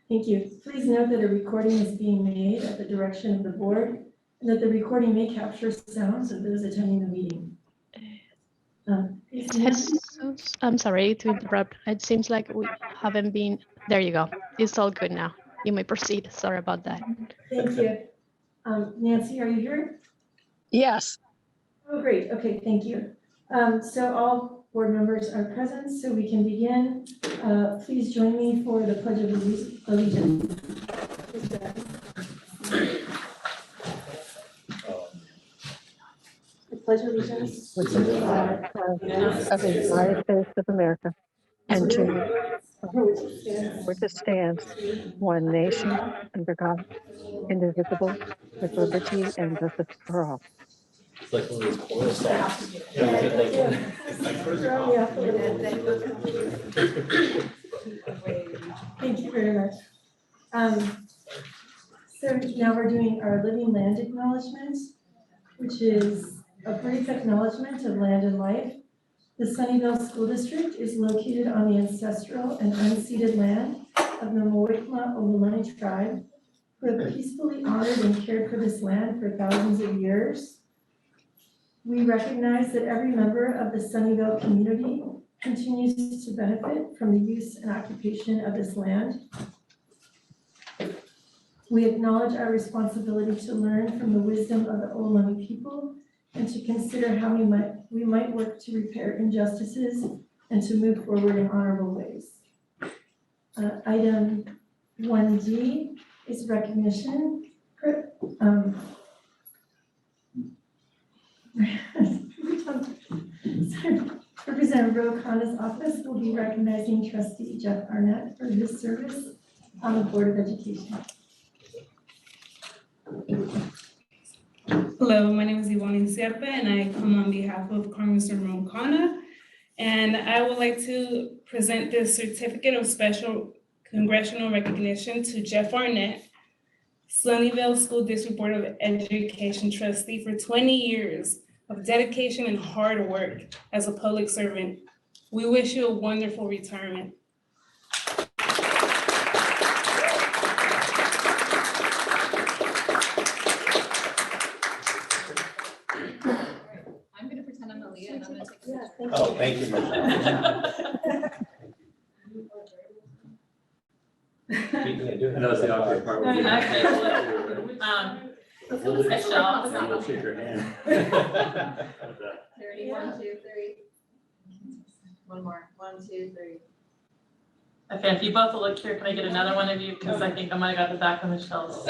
Thank you. Please note that a recording is being made at the direction of the board and that the recording may capture sounds of those attending the meeting. I'm sorry to interrupt. It seems like we haven't been, there you go. It's all good now. You may proceed. Sorry about that. Thank you. Nancy, are you here? Yes. Oh, great. Okay, thank you. So all board members are present, so we can begin. Please join me for the Pledge of Allegiance. The Pledge of Allegiance Which is the flag of the United States of America, and to which it stands, one nation, under God, indivisible, with liberty and justice for all. It's like one of those choral songs. Thank you very much. So now we're doing our living land acknowledgement, which is a brief acknowledgement of land and life. The Sunnyvale School District is located on the ancestral and unceded land of the Muwekma Ohlone tribe, who have peacefully honored and cared for this land for thousands of years. We recognize that every member of the Sunnyvale community continues to benefit from the use and occupation of this land. We acknowledge our responsibility to learn from the wisdom of the Ohlone people and to consider how we might work to repair injustices and to move forward in honorable ways. Item 1D is recognition. Representative Ro Khanna's office will be recognizing trustee Jeff Arnett for his service on the Board of Education. Hello, my name is Yvonne Sierpe and I come on behalf of Congressman Ro Khanna. And I would like to present this certificate of special congressional recognition to Jeff Arnett, Sunnyvale School District Board of Education trustee for 20 years of dedication and hard work as a public servant. We wish you a wonderful retirement. I'm going to pretend I'm Aaliyah and I'm going to take a picture. Oh, thank you, Michelle. I know it's the awkward part. Okay, Michelle. We'll shake your hand. 30, 1, 2, 3. One more, 1, 2, 3. Okay, if you both will look here, can I get another one of you? Because I think I might have got the back of Michelle's.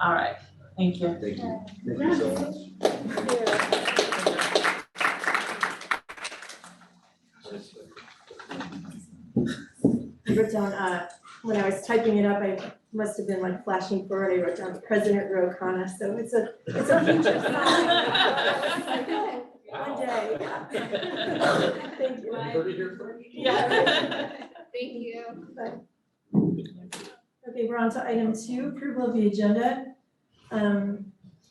All right, thank you. Thank you. Thank you so much. I wrote down, when I was typing it up, I must have been like flashing forward. I wrote down President Ro Khanna, so it's a future sign. One day. Thank you. Yeah. Thank you. Okay, we're on to item 2, approval of the agenda.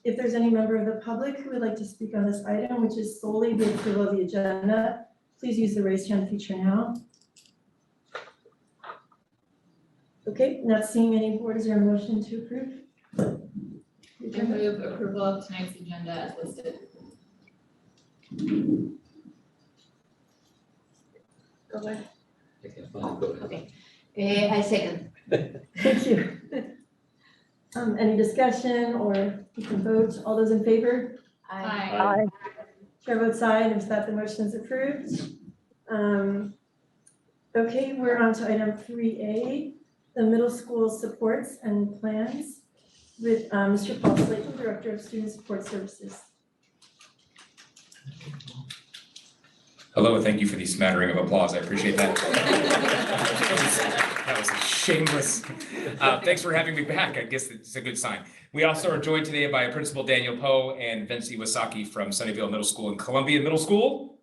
If there's any member of the public who would like to speak on this item, which is solely the approval of the agenda, please use the raise hand feature now. Okay, not seeing any board, is there a motion to approve? I move approval of tonight's agenda as listed. Go ahead. Okay. I second. Thank you. Any discussion, or you can vote? All those in favor? Aye. Chair votes aye, and with that, the motion is approved. Okay, we're on to item 3A, the middle school supports and plans with Mr. Paul Slayton, Director of Student Support Services. Hello, thank you for the smattering of applause. I appreciate that. That was shameless. Thanks for having me back. I guess it's a good sign. We also are joined today by Principal Daniel Poe and Vince Iwasaki from Sunnyvale Middle School and Columbia Middle School.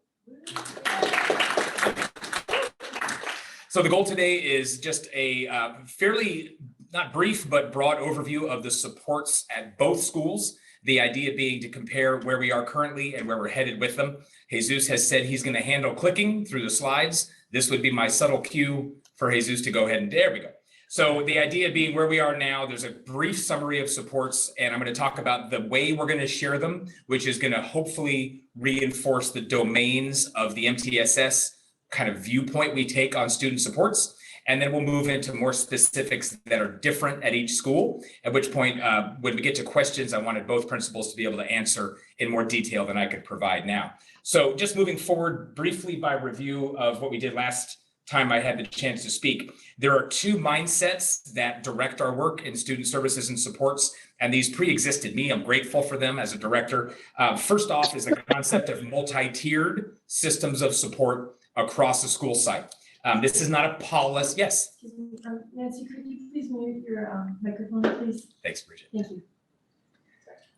So the goal today is just a fairly, not brief, but broad overview of the supports at both schools. The idea being to compare where we are currently and where we're headed with them. Jesus has said he's going to handle clicking through the slides. This would be my subtle cue for Jesus to go ahead and there we go. So the idea being where we are now, there's a brief summary of supports, and I'm going to talk about the way we're going to share them, which is going to hopefully reinforce the domains of the MTSS kind of viewpoint we take on student supports. And then we'll move into more specifics that are different at each school, at which point, when we get to questions, I wanted both principals to be able to answer in more detail than I could provide now. So just moving forward briefly by review of what we did last time I had the chance to speak. There are two mindsets that direct our work in student services and supports, and these pre-existed me. I'm grateful for them as a director. First off is the concept of multi-tiered systems of support across the school site. This is not a policy. Yes. Excuse me, Nancy, could you please mute your microphone, please? Thanks, Bridget. Thank you.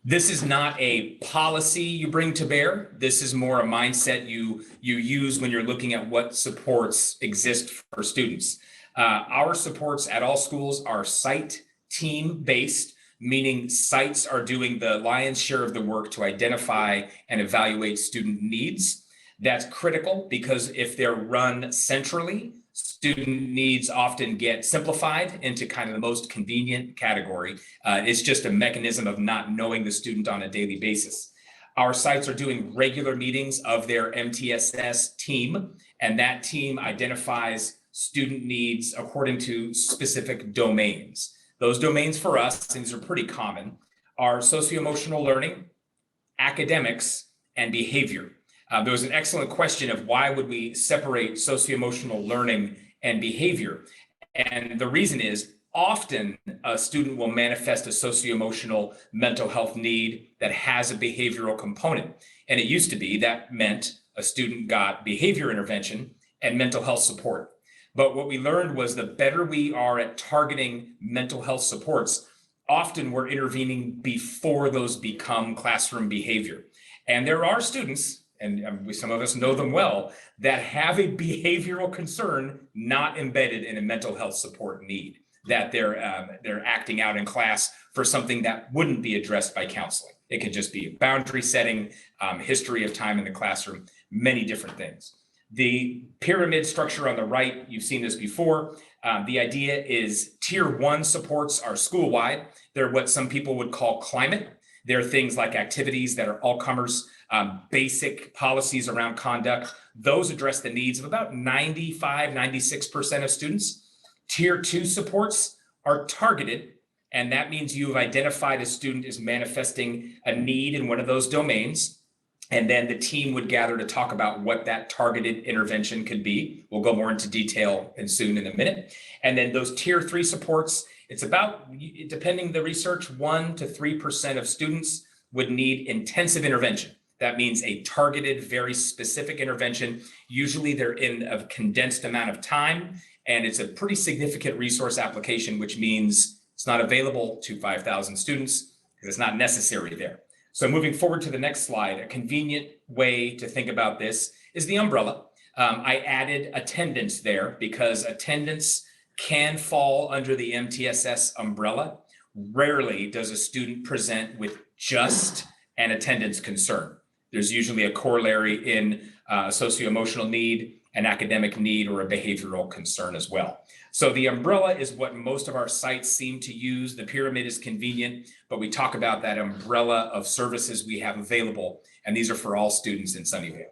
This is not a policy you bring to bear. This is more a mindset you use when you're looking at what supports exist for students. Our supports at all schools are site team based, meaning sites are doing the lion's share of the work to identify and evaluate student needs. That's critical because if they're run centrally, student needs often get simplified into kind of the most convenient category. It's just a mechanism of not knowing the student on a daily basis. Our sites are doing regular meetings of their MTSS team, and that team identifies student needs according to specific domains. Those domains for us, these are pretty common, are socio-emotional learning, academics, and behavior. There was an excellent question of why would we separate socio-emotional learning and behavior? And the reason is often a student will manifest a socio-emotional mental health need that has a behavioral component. And it used to be that meant a student got behavior intervention and mental health support. But what we learned was the better we are at targeting mental health supports, often we're intervening before those become classroom behavior. And there are students, and some of us know them well, that have a behavioral concern not embedded in a mental health support need, that they're acting out in class for something that wouldn't be addressed by counseling. It could just be a boundary setting, history of time in the classroom, many different things. The pyramid structure on the right, you've seen this before. The idea is tier 1 supports are school-wide. They're what some people would call climate. They're things like activities that are all comers, basic policies around conduct. Those address the needs of about 95, 96% of students. Tier 2 supports are targeted, and that means you've identified a student is manifesting a need in one of those domains. And then the team would gather to talk about what that targeted intervention could be. We'll go more into detail soon in a minute. And then those tier 3 supports, it's about, depending the research, 1 to 3% of students would need intensive intervention. That means a targeted, very specific intervention. Usually they're in a condensed amount of time, and it's a pretty significant resource application, which means it's not available to 5,000 students because it's not necessary there. So moving forward to the next slide, a convenient way to think about this is the umbrella. I added attendance there because attendance can fall under the MTSS umbrella. Rarely does a student present with just an attendance concern. There's usually a corollary in a socio-emotional need, an academic need, or a behavioral concern as well. So the umbrella is what most of our sites seem to use. The pyramid is convenient, but we talk about that umbrella of services we have available, and these are for all students in Sunnyvale.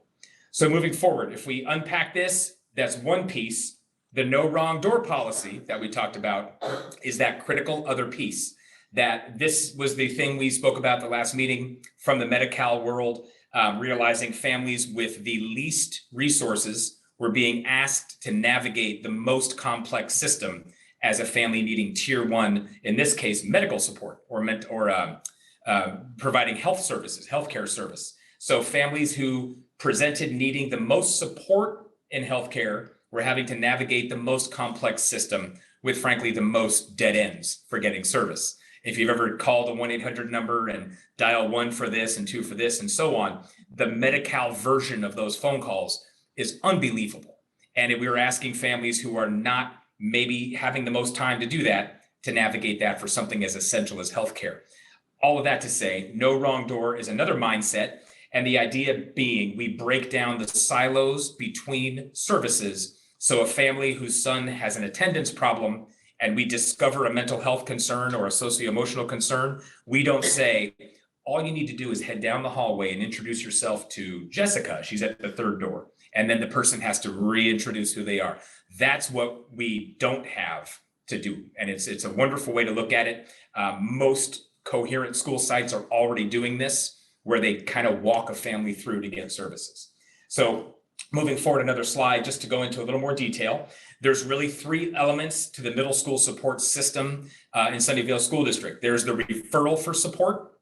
So moving forward, if we unpack this, that's one piece. The no wrong door policy that we talked about is that critical other piece. That this was the thing we spoke about the last meeting from the Medi-Cal world, realizing families with the least resources were being asked to navigate the most complex system as a family needing tier 1, in this case, medical support or providing health services, healthcare service. So families who presented needing the most support in healthcare were having to navigate the most complex system with, frankly, the most dead ends for getting service. If you've ever called a 1-800 number and dial 1 for this and 2 for this and so on, the Medi-Cal version of those phone calls is unbelievable. And we were asking families who are not maybe having the most time to do that to navigate that for something as essential as healthcare. All of that to say, no wrong door is another mindset. And the idea being we break down the silos between services So a family whose son has an attendance problem and we discover a mental health concern or a socio-emotional concern, we don't say, all you need to do is head down the hallway and introduce yourself to Jessica. She's at the third door. And then the person has to reintroduce who they are. That's what we don't have to do. And it's a wonderful way to look at it. Most coherent school sites are already doing this, where they kind of walk a family through to get services. So moving forward, another slide, just to go into a little more detail. There's really 3 elements to the middle school support system in Sunnyvale School District. There's the referral for support.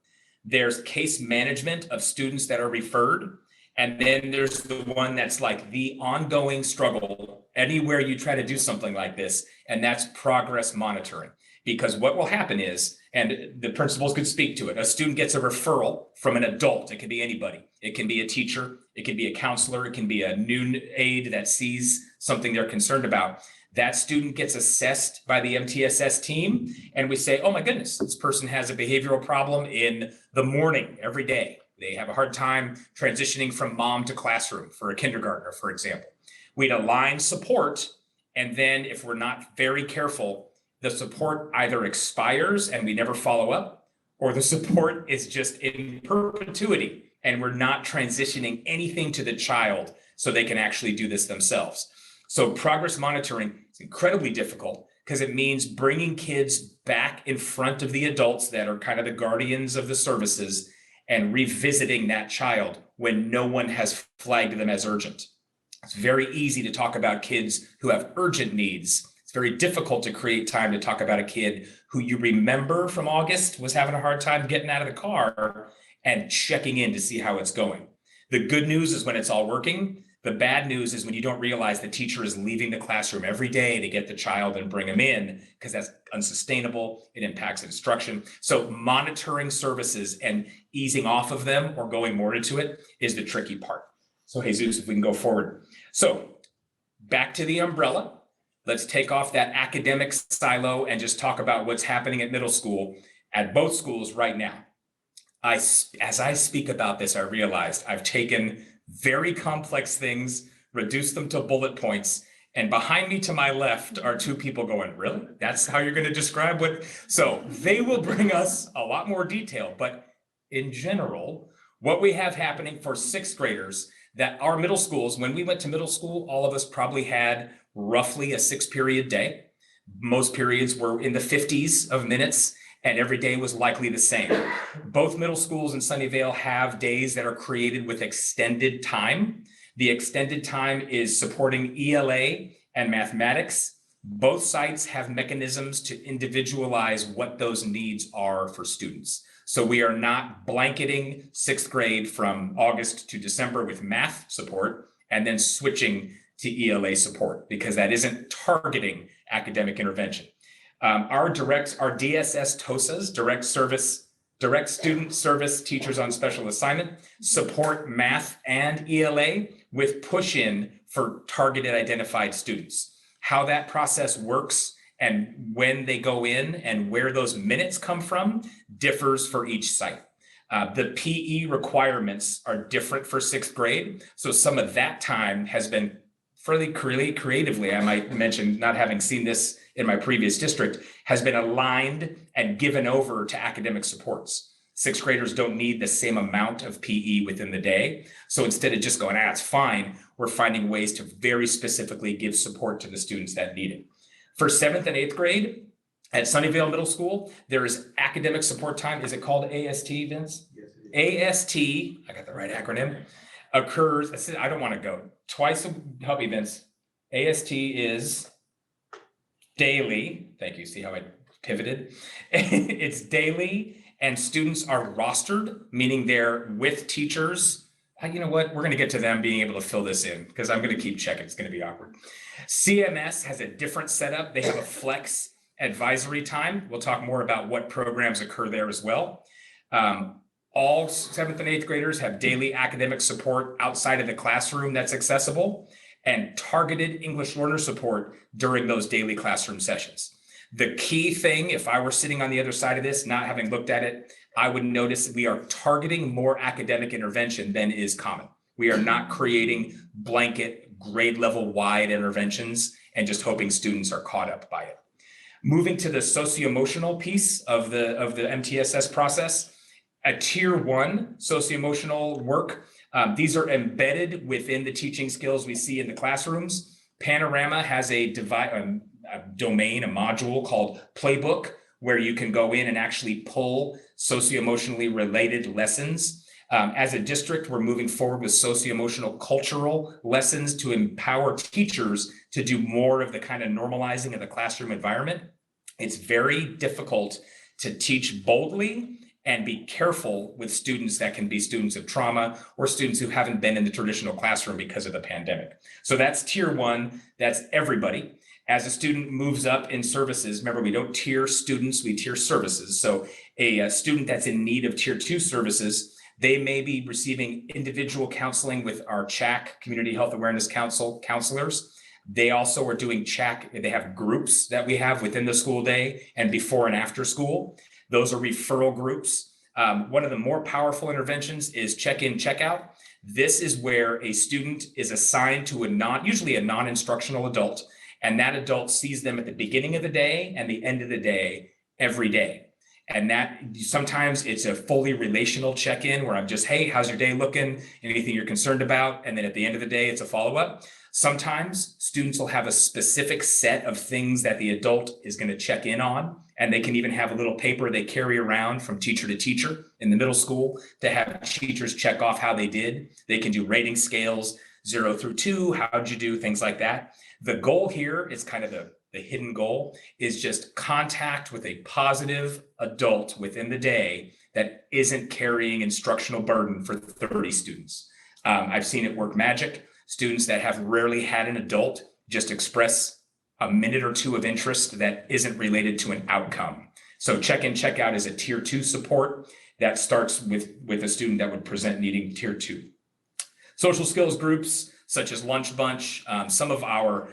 There's case management of students that are referred. And then there's the one that's like the ongoing struggle anywhere you try to do something like this, and that's progress monitoring. Because what will happen is, and the principals could speak to it, a student gets a referral from an adult. It can be anybody. It can be a teacher. It can be a counselor. It can be a new aide that sees something they're concerned about. That student gets assessed by the MTSS team, and we say, oh my goodness, this person has a behavioral problem in the morning every day. They have a hard time transitioning from mom to classroom for a kindergartner, for example. We'd align support, and then if we're not very careful, the support either expires and we never follow up, or the support is just in perpetuity and we're not transitioning anything to the child so they can actually do this themselves. So progress monitoring is incredibly difficult because it means bringing kids back in front of the adults that are kind of the guardians of the services and revisiting that child when no one has flagged them as urgent. It's very easy to talk about kids who have urgent needs. It's very difficult to create time to talk about a kid who you remember from August was having a hard time getting out of the car and checking in to see how it's going. The good news is when it's all working. The bad news is when you don't realize the teacher is leaving the classroom every day to get the child and bring them in, because that's unsustainable. It impacts instruction. So monitoring services and easing off of them or going more into it is the tricky part. So Jesus, if we can go forward. So back to the umbrella. Let's take off that academic silo and just talk about what's happening at middle school at both schools right now. As I speak about this, I realized I've taken very complex things, reduce them to bullet points. And behind me to my left are 2 people going, really? That's how you're going to describe what? So they will bring us a lot more detail. But in general, what we have happening for 6th graders, that our middle schools, when we went to middle school, all of us probably had roughly a 6-period day. Most periods were in the 50s of minutes, and every day was likely the same. Both middle schools in Sunnyvale have days that are created with extended time. The extended time is supporting ELA and mathematics. Both sites have mechanisms to individualize what those needs are for students. So we are not blanketing 6th grade from August to December with math support and then switching to ELA support, because that isn't targeting academic intervention. Our DSS TOSAs, direct student service teachers on special assignment, support math and ELA with push-in for targeted identified students. How that process works and when they go in and where those minutes come from differs for each site. The PE requirements are different for 6th grade. So some of that time has been fairly creatively, I might mention, not having seen this in my previous district, has been aligned and given over to academic supports. 6th graders don't need the same amount of PE within the day. So instead of just going, it's fine, we're finding ways to very specifically give support to the students that need it. For 7th and 8th grade at Sunnyvale Middle School, there is academic support time. Is it called AST, Vince? Yes, it is. AST, I got the right acronym, occurs, I don't want to go, twice, help me, Vince. AST is daily. Thank you. See how I pivoted? It's daily, and students are rostered, meaning they're with teachers. You know what? We're going to get to them being able to fill this in because I'm going to keep checking. It's going to be awkward. CMS has a different setup. They have a flex advisory time. We'll talk more about what programs occur there as well. All 7th and 8th graders have daily academic support outside of the classroom that's accessible, and targeted English learner support during those daily classroom sessions. The key thing, if I were sitting on the other side of this, not having looked at it, I would notice we are targeting more academic intervention than is common. We are not creating blanket grade level wide interventions and just hoping students are caught up by it. Moving to the socio-emotional piece of the MTSS process, a tier 1 socio-emotional work. These are embedded within the teaching skills we see in the classrooms. Panorama has a domain, a module called Playbook, where you can go in and actually pull socio-emotionally related lessons. As a district, we're moving forward with socio-emotional cultural lessons to empower teachers to do more of the kind of normalizing of the classroom environment. It's very difficult to teach boldly and be careful with students that can be students of trauma or students who haven't been in the traditional classroom because of the pandemic. So that's tier 1, that's everybody. As a student moves up in services, remember, we don't tier students, we tier services. So a student that's in need of tier 2 services, they may be receiving individual counseling with our CHAC, Community Health Awareness Council counselors. They also are doing CHAC, they have groups that we have within the school day and before and after school. Those are referral groups. One of the more powerful interventions is check-in, check-out. This is where a student is assigned to usually a non-instructional adult, and that adult sees them at the beginning of the day and the end of the day every day. And that sometimes it's a fully relational check-in where I'm just, hey, how's your day looking? Anything you're concerned about? And then at the end of the day, it's a follow-up. Sometimes students will have a specific set of things that the adult is going to check in on, and they can even have a little paper they carry around from teacher to teacher in the middle school to have teachers check off how they did. They can do rating scales, 0 through 2, how'd you do, things like that. The goal here is kind of the hidden goal is just contact with a positive adult within the day that isn't carrying instructional burden for 30 students. I've seen it work magic. Students that have rarely had an adult just express a minute or 2 of interest that isn't related to an outcome. So check-in, check-out is a tier 2 support that starts with a student that would present needing tier 2. Social skills groups such as Lunch Bunch, some of our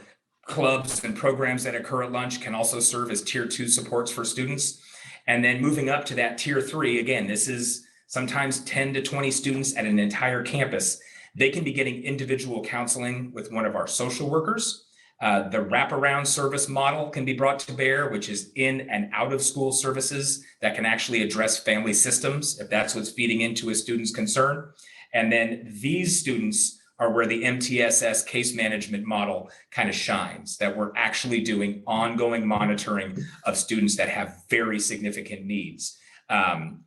clubs and programs that occur at lunch can also serve as tier 2 supports for students. And then moving up to that tier 3, again, this is sometimes 10 to 20 students at an entire campus. They can be getting individual counseling with one of our social workers. The wraparound service model can be brought to bear, which is in and out of school services that can actually address family systems if that's what's feeding into a student's concern. And then these students are where the MTSS case management model kind of shines, that we're actually doing ongoing monitoring of students that have very significant needs.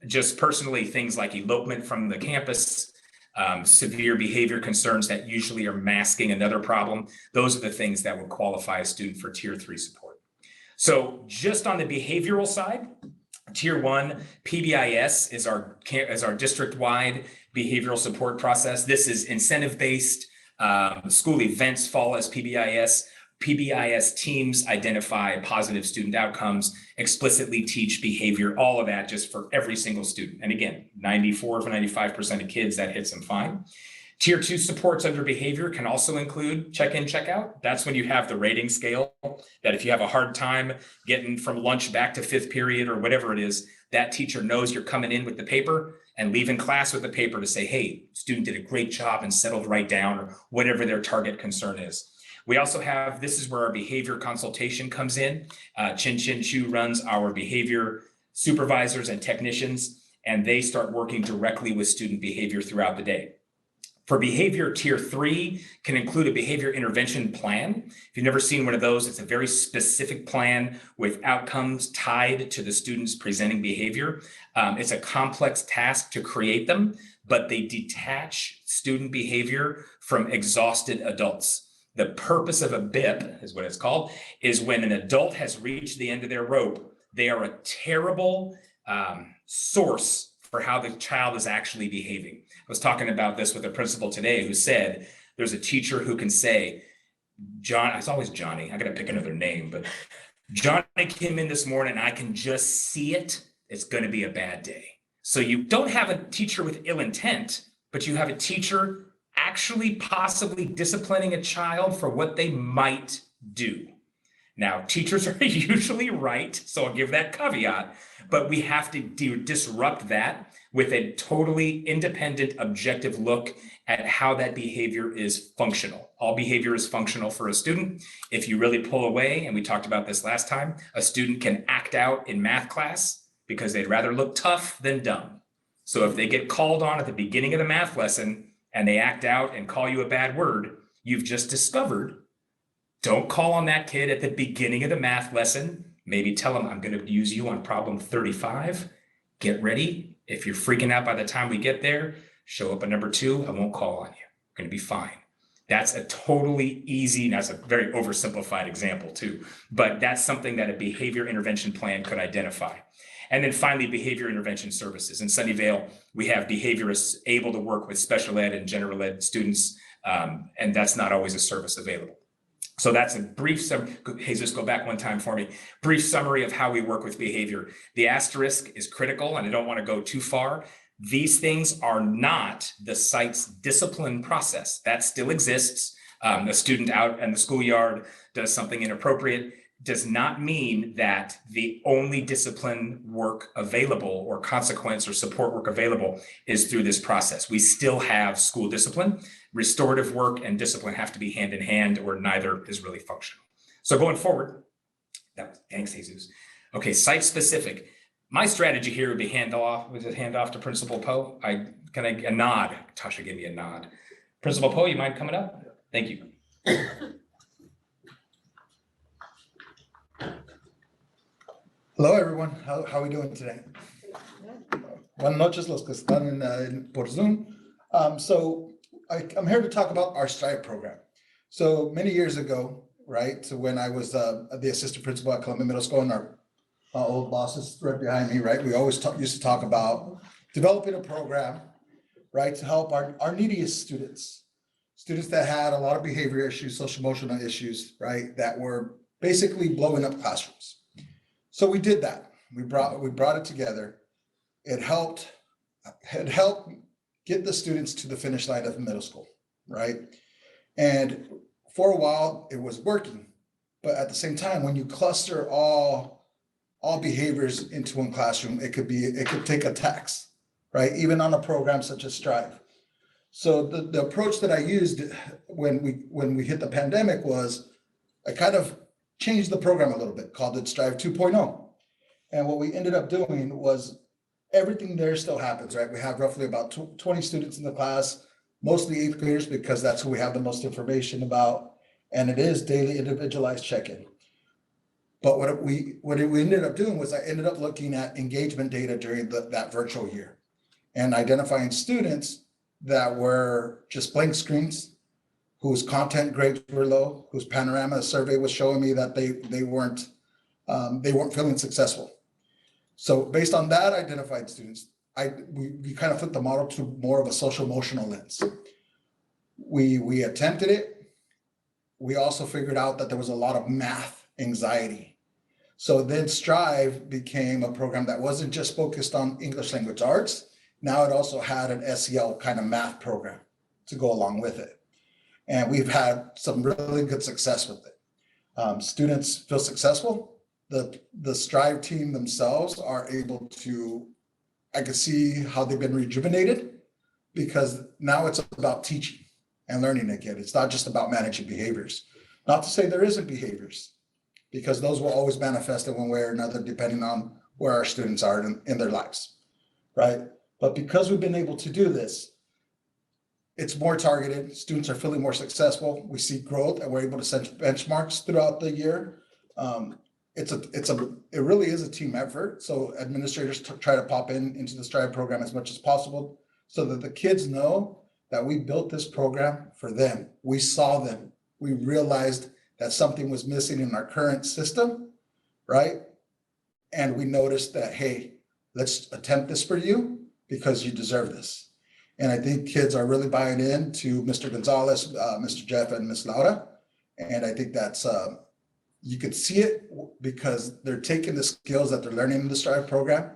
Just personally, things like elopement from the campus, severe behavior concerns that usually are masking another problem. Those are the things that would qualify a student for tier 3 support. So just on the behavioral side, tier 1 PBIS is our district-wide behavioral support process. This is incentive-based. School events fall as PBIS. PBIS teams identify positive student outcomes, explicitly teach behavior, all of that just for every single student. And again, 94 to 95% of kids, that hits them fine. Tier 2 supports under behavior can also include check-in, check-out. That's when you have the rating scale that if you have a hard time getting from lunch back to 5th period or whatever it is, that teacher knows you're coming in with the paper and leaving class with the paper to say, hey, student did a great job and settled right down, or whatever their target concern is. We also have, this is where our behavior consultation comes in. Chin Chin Chu runs our behavior supervisors and technicians, and they start working directly with student behavior throughout the day. For behavior, tier 3 can include a behavior intervention plan. If you've never seen one of those, it's a very specific plan with outcomes tied to the student's presenting behavior. It's a complex task to create them, but they detach student behavior from exhausted adults. The purpose of a BIP, is what it's called, is when an adult has reached the end of their rope, they are a terrible source for how the child is actually behaving. I was talking about this with a principal today who said, there's a teacher who can say, John, it's always Johnny, I gotta pick another name, but Johnny came in this morning, I can just see it, it's gonna be a bad day. So you don't have a teacher with ill intent, but you have a teacher actually possibly disciplining a child for what they might do. Now, teachers are usually right, so I'll give that caveat, but we have to disrupt that with a totally independent, objective look at how that behavior is functional. All behavior is functional for a student. If you really pull away, and we talked about this last time, a student can act out in math class because they'd rather look tough than dumb. So if they get called on at the beginning of the math lesson and they act out and call you a bad word, you've just discovered, don't call on that kid at the beginning of the math lesson. Maybe tell them, I'm going to use you on problem 35. Get ready. If you're freaking out by the time we get there, show up at number 2. I won't call on you. You're going to be fine. That's a totally easy, and that's a very oversimplified example too, but that's something that a behavior intervention plan could identify. And then finally, behavior intervention services. In Sunnyvale, we have behaviorists able to work with special ed and general ed students, and that's not always a service available. So that's a brief summary. Jesus, go back one time for me. Brief summary of how we work with behavior. The asterisk is critical, and I don't want to go too far. These things are not the site's discipline process. That still exists. A student out in the schoolyard does something inappropriate, does not mean that the only discipline work available or consequence or support work available is through this process. We still have school discipline. Restorative work and discipline have to be hand in hand, or neither is really functional. So going forward, thanks, Jesus. Okay, site specific. My strategy here would be hand off to Principal Poe. A nod. Tasha gave me a nod. Principal Poe, you mind coming up? Thank you. Hello, everyone. How are we doing today? Buenas noches, los que están por Zoom. So I'm here to talk about our STRIVE program. So many years ago, right, so when I was the assistant principal at Columbia Middle School, and our old boss is right behind me, right, we always used to talk about developing a program, right, to help our neediest students that had a lot of behavior issues, social emotional issues, right, that were basically blowing up classrooms. So we did that. We brought it together. It helped get the students to the finish line of middle school, right? And for a while it was working, but at the same time, when you cluster all behaviors into one classroom, it could take a tax, right? Even on a program such as STRIVE. So the approach that I used when we hit the pandemic was I kind of changed the program a little bit, called it STRIVE 2.0. And what we ended up doing was everything there still happens, right? We have roughly about 20 students in the class, mostly 8th graders, because that's who we have the most information about. And it is daily individualized check-in. But what we ended up doing was I ended up looking at engagement data during that virtual year and identifying students that were just blank screens, whose content grades were low, whose panorama survey was showing me that they weren't feeling successful. So based on that identified students, we kind of flipped the model to more of a social emotional lens. We attempted it. We also figured out that there was a lot of math anxiety. So then STRIVE became a program that wasn't just focused on English language arts. Now it also had an SEL kind of math program to go along with it. And we've had some really good success with it. Students feel successful. The STRIVE team themselves are able to, I can see how they've been rejuvenated, because now it's about teaching and learning again. It's not just about managing behaviors. Not to say there isn't behaviors, because those will always manifest in one way or another, depending on where our students are in their lives, right? But because we've been able to do this, it's more targeted. Students are feeling more successful. We see growth, and we're able to set benchmarks throughout the year. It really is a team effort. So administrators try to pop into the STRIVE program as much as possible, so that the kids know that we built this program for them. We saw them. We realized that something was missing in our current system, right? And we noticed that, hey, let's attempt this for you because you deserve this. And I think kids are really buying in to Mr. Gonzalez, Mr. Jeff, and Ms. Laura. And I think that's, you could see it because they're taking the skills that they're learning in the STRIVE program,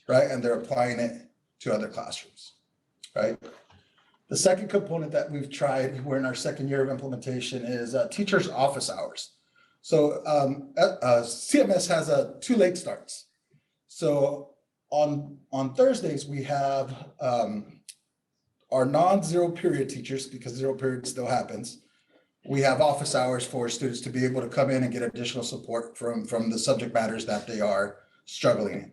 right? And they're applying it to other classrooms, right? The second component that we've tried, we're in our second year of implementation, is teachers' office hours. So CMS has two late starts. So on Thursdays, we have our non-zero period teachers, because zero period still happens. We have office hours for students to be able to come in and get additional support from the subject matters that they are struggling in.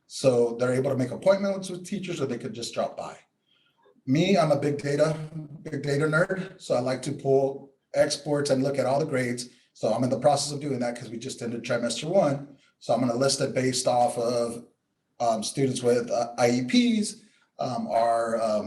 So they're able to make appointments with teachers, or they could just drop by. Me, I'm a big data nerd. So I like to pull exports and look at all the grades. So I'm in the process of doing that because we just ended trimester 1. So I'm going to list it based off of students with IEPs, our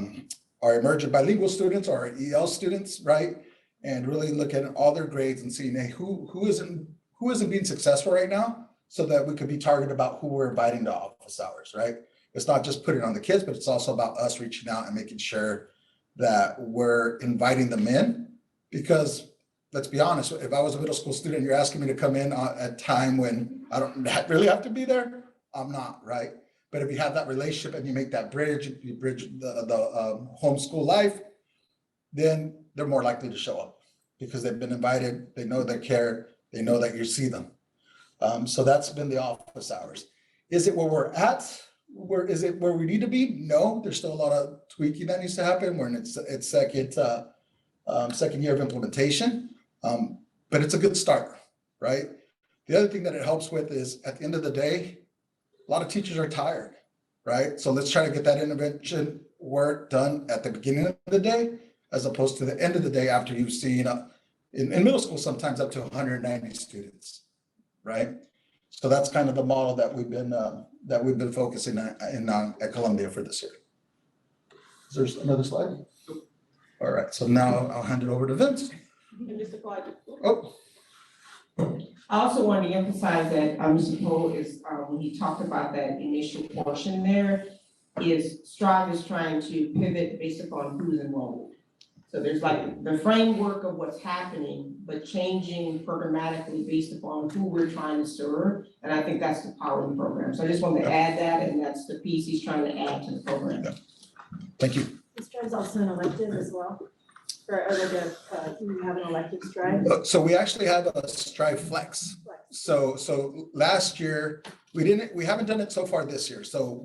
emergent bilingual students, our EL students, right? And really look at all their grades and seeing, hey, who isn't being successful right now, so that we could be targeted about who we're inviting to office hours, right? It's not just putting on the kids, but it's also about us reaching out and making sure that we're inviting them in. Because let's be honest, if I was a middle school student, you're asking me to come in at a time when I don't really have to be there, I'm not, right? But if you have that relationship and you make that bridge, you bridge the homeschool life, then they're more likely to show up because they've been invited, they know they care, they know that you see them. So that's been the office hours. Is it where we're at? Is it where we need to be? No, there's still a lot of tweaking that needs to happen. We're in its second year of implementation, but it's a good start, right? The other thing that it helps with is at the end of the day, a lot of teachers are tired, right? So let's try to get that intervention work done at the beginning of the day, as opposed to the end of the day after you've seen in middle school, sometimes up to 190 students, right? So that's kind of the model that we've been focusing on at Columbia for this year. Is there another slide? All right, so now I'll hand it over to Vince. Mr. Clark. Oh, I also want to emphasize that Mr. Poe is, when he talked about that initial portion there, is Strive is trying to pivot based upon who's enrolled. So there's like the framework of what's happening, but changing programmatically based upon who we're trying to serve. And I think that's the power of the program. So I just wanted to add that, and that's the piece he's trying to add to the program. thank you. Strive is also an elective as well, or you have an elective Strive? So we actually have a Strive Flex. So last year, we haven't done it so far this year. So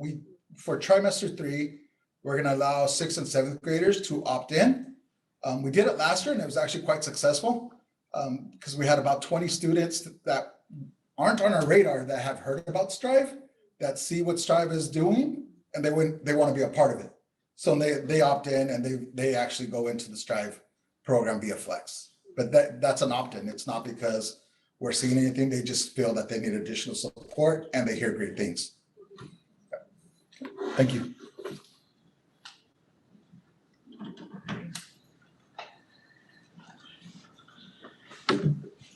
for trimester 3, we're gonna allow 6th and 7th graders to opt in. We did it last year and it was actually quite successful because we had about 20 students that aren't on our radar that have heard about Strive, that see what Strive is doing, and they want to be a part of it. So they opt in and they actually go into the Strive program via Flex. But that's an opt-in. It's not because we're seeing anything. They just feel that they need additional support and they hear great things. Thank you.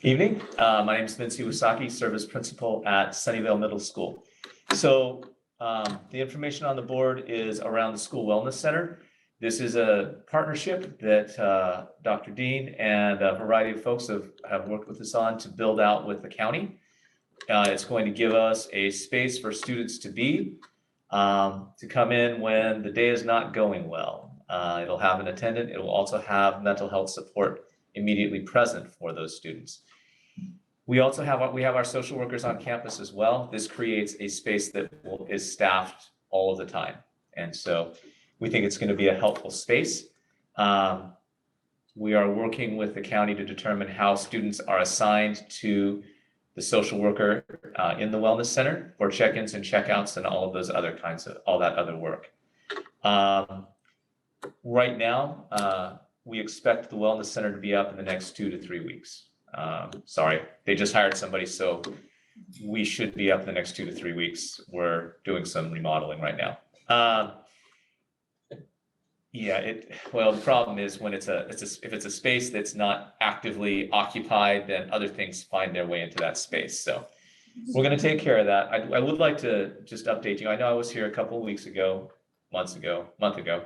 Evening, my name is Vince Iwasaki, service principal at Sunnyvale Middle School. So the information on the board is around the School Wellness Center. This is a partnership that Dr. Dean and a variety of folks have worked with us on to build out with the county. It's going to give us a space for students to be, to come in when the day is not going well. It'll have an attendant. It will also have mental health support immediately present for those students. We also have our social workers on campus as well. This creates a space that is staffed all of the time. And so we think it's going to be a helpful space. We are working with the county to determine how students are assigned to the social worker in the Wellness Center for check-ins and check-outs and all of those other kinds of, all that other work. Right now, we expect the Wellness Center to be up in the next 2 to 3 weeks. Sorry, they just hired somebody, so we should be up in the next 2 to 3 weeks. We're doing some remodeling right now. Well, the problem is when if it's a space that's not actively occupied, then other things find their way into that space. So we're going to take care of that. I would like to just update you. I know I was here a couple of month ago,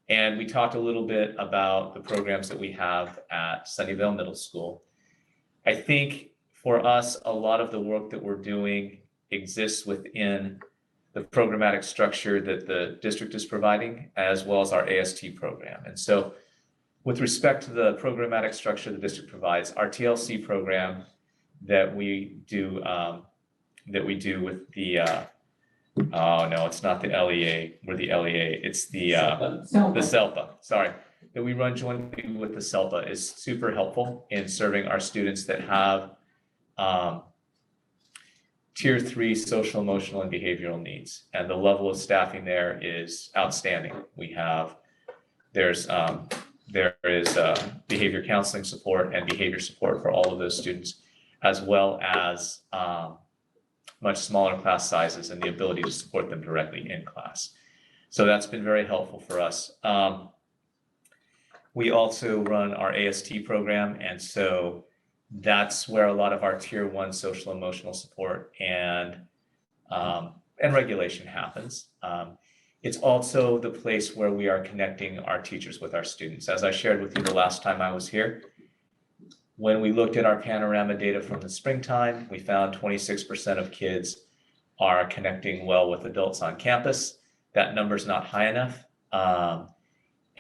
and we talked a little bit about the programs that we have at Sunnyvale Middle School. I think for us, a lot of the work that we're doing exists within the programmatic structure that the district is providing, as well as our AST program. And so with respect to the programmatic structure the district provides, our TLC program that we do with the, oh no, it's not the LEA, we're the LEA, it's the SELPA, sorry, that we run jointly with the SELPA is super helpful in serving our students that have Tier 3 social, emotional, and behavioral needs. And the level of staffing there is outstanding. There is behavior counseling support and behavior support for all of those students, as well as much smaller class sizes and the ability to support them directly in class. So that's been very helpful for us. We also run our AST program, and so that's where a lot of our Tier 1 social emotional support and regulation happens. It's also the place where we are connecting our teachers with our students. As I shared with you the last time I was here, when we looked at our panorama data from the springtime, we found 26% of kids are connecting well with adults on campus. That number's not high enough.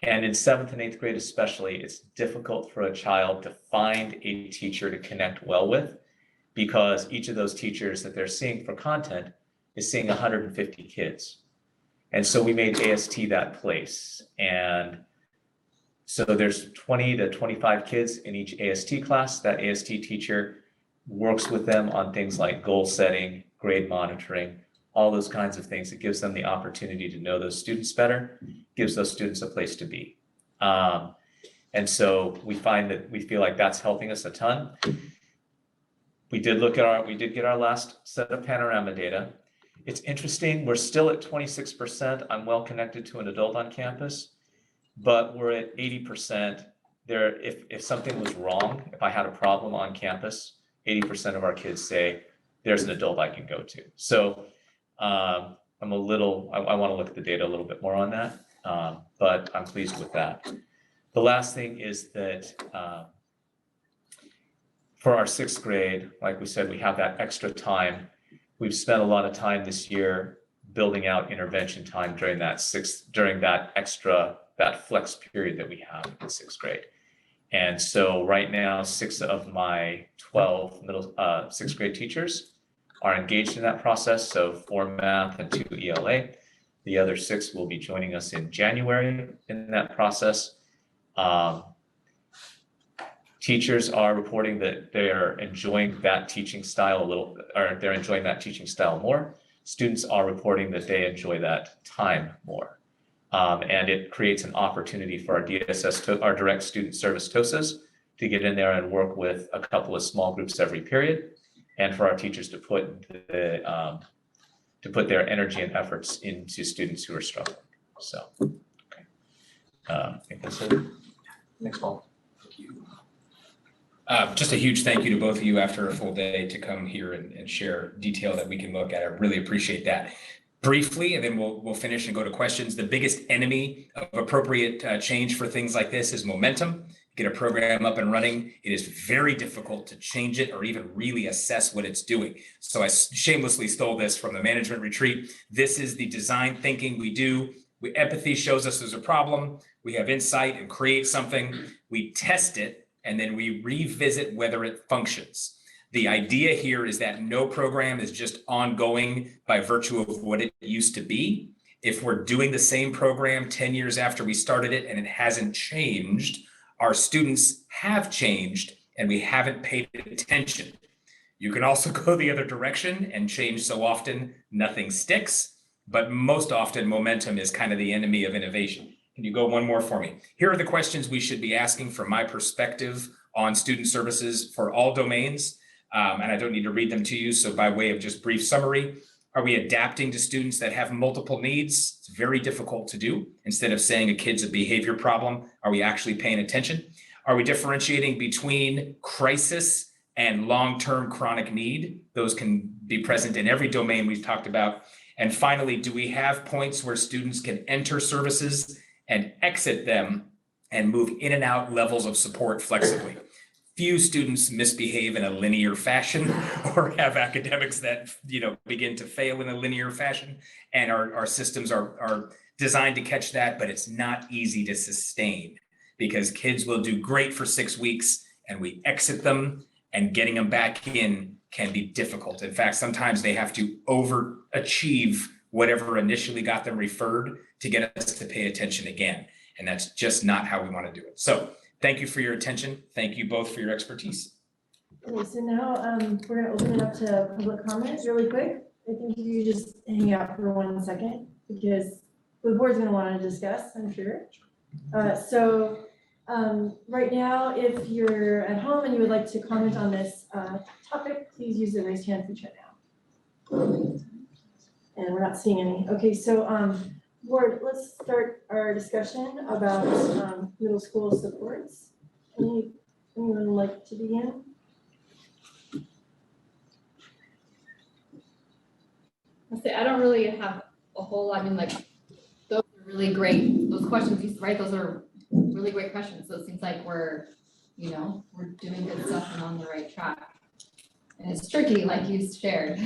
And in 7th and 8th grade especially, it's difficult for a child to find a teacher to connect well with, because each of those teachers that they're seeing for content is seeing 150 kids. And so we made AST that place. And so there's 20 to 25 kids in each AST class. That AST teacher works with them on things like goal setting, grade monitoring, all those kinds of things. It gives them the opportunity to know those students better, gives those students a place to be. And so we feel like that's helping us a ton. We did get our last set of panorama data. It's interesting, we're still at 26%. I'm well connected to an adult on campus, but we're at 80% there. If something was wrong, if I had a problem on campus, 80% of our kids say there's an adult I can go to. So I want to look at the data a little bit more on that, but I'm pleased with that. The last thing is that for our 6th grade, like we said, we have that extra time. We've spent a lot of time this year building out intervention time during that flex period that we have in 6th grade. And so right now, 6 of my 12 6th grade teachers are engaged in that process. So 4 math and 2 ELA. The other 6 will be joining us in January in that process. Teachers are reporting that they're enjoying that teaching style more. Students are reporting that they enjoy that time more. And it creates an opportunity for our DSS, our direct student service TOSAs, to get in there and work with a couple of small groups every period, and for our teachers to put their energy and efforts into students who are struggling. So, okay. I think that's it. Thanks, Paul. Thank you. Just a huge thank you to both of you after a full day to come here and share detail that we can look at. I really appreciate that. Briefly, and then we'll finish and go to questions. The biggest enemy of appropriate change for things like this is momentum. Get a program up and running, it is very difficult to change it or even really assess what it's doing. So I shamelessly stole this from the management retreat. This is the design thinking we do. Empathy shows us there's a problem. We have insight and create something. We test it, and then we revisit whether it functions. The idea here is that no program is just ongoing by virtue of what it used to be. If we're doing the same program 10 years after we started it and it hasn't changed, our students have changed and we haven't paid attention. You can also go the other direction and change so often nothing sticks, but most often momentum is kind of the enemy of innovation. Can you go one more for me? Here are the questions we should be asking from my perspective on student services for all domains. And I don't need to read them to you. So by way of just brief summary, are we adapting to students that have multiple needs? It's very difficult to do. Instead of saying a kid's a behavior problem, are we actually paying attention? Are we differentiating between crisis and long-term chronic need? Those can be present in every domain we've talked about. And finally, do we have points where students can enter services and exit them and move in and out levels of support flexibly? Few students misbehave in a linear fashion or have academics that begin to fail in a linear fashion, and our systems are designed to catch that, but it's not easy to sustain because kids will do great for 6 weeks and we exit them and getting them back in can be difficult. In fact, sometimes they have to overachieve whatever initially got them referred to get us to pay attention again. And that's just not how we want to do it. So thank you for your attention. Thank you both for your expertise. Okay, so now we're gonna open it up to public comments really quick. I think if you just hang out for 1 second because the board's gonna wanna discuss, I'm sure. Right now, if you're at home and you would like to comment on this topic, please use the raise hand feature now. And we're not seeing any. Okay, so board, let's start our discussion about middle school supports. Anyone like to begin? I don't really have a whole lot, I mean, like, those are really great, those questions, right, those are really great questions, so it seems like we're doing good stuff and on the right track. And it's tricky, like you shared.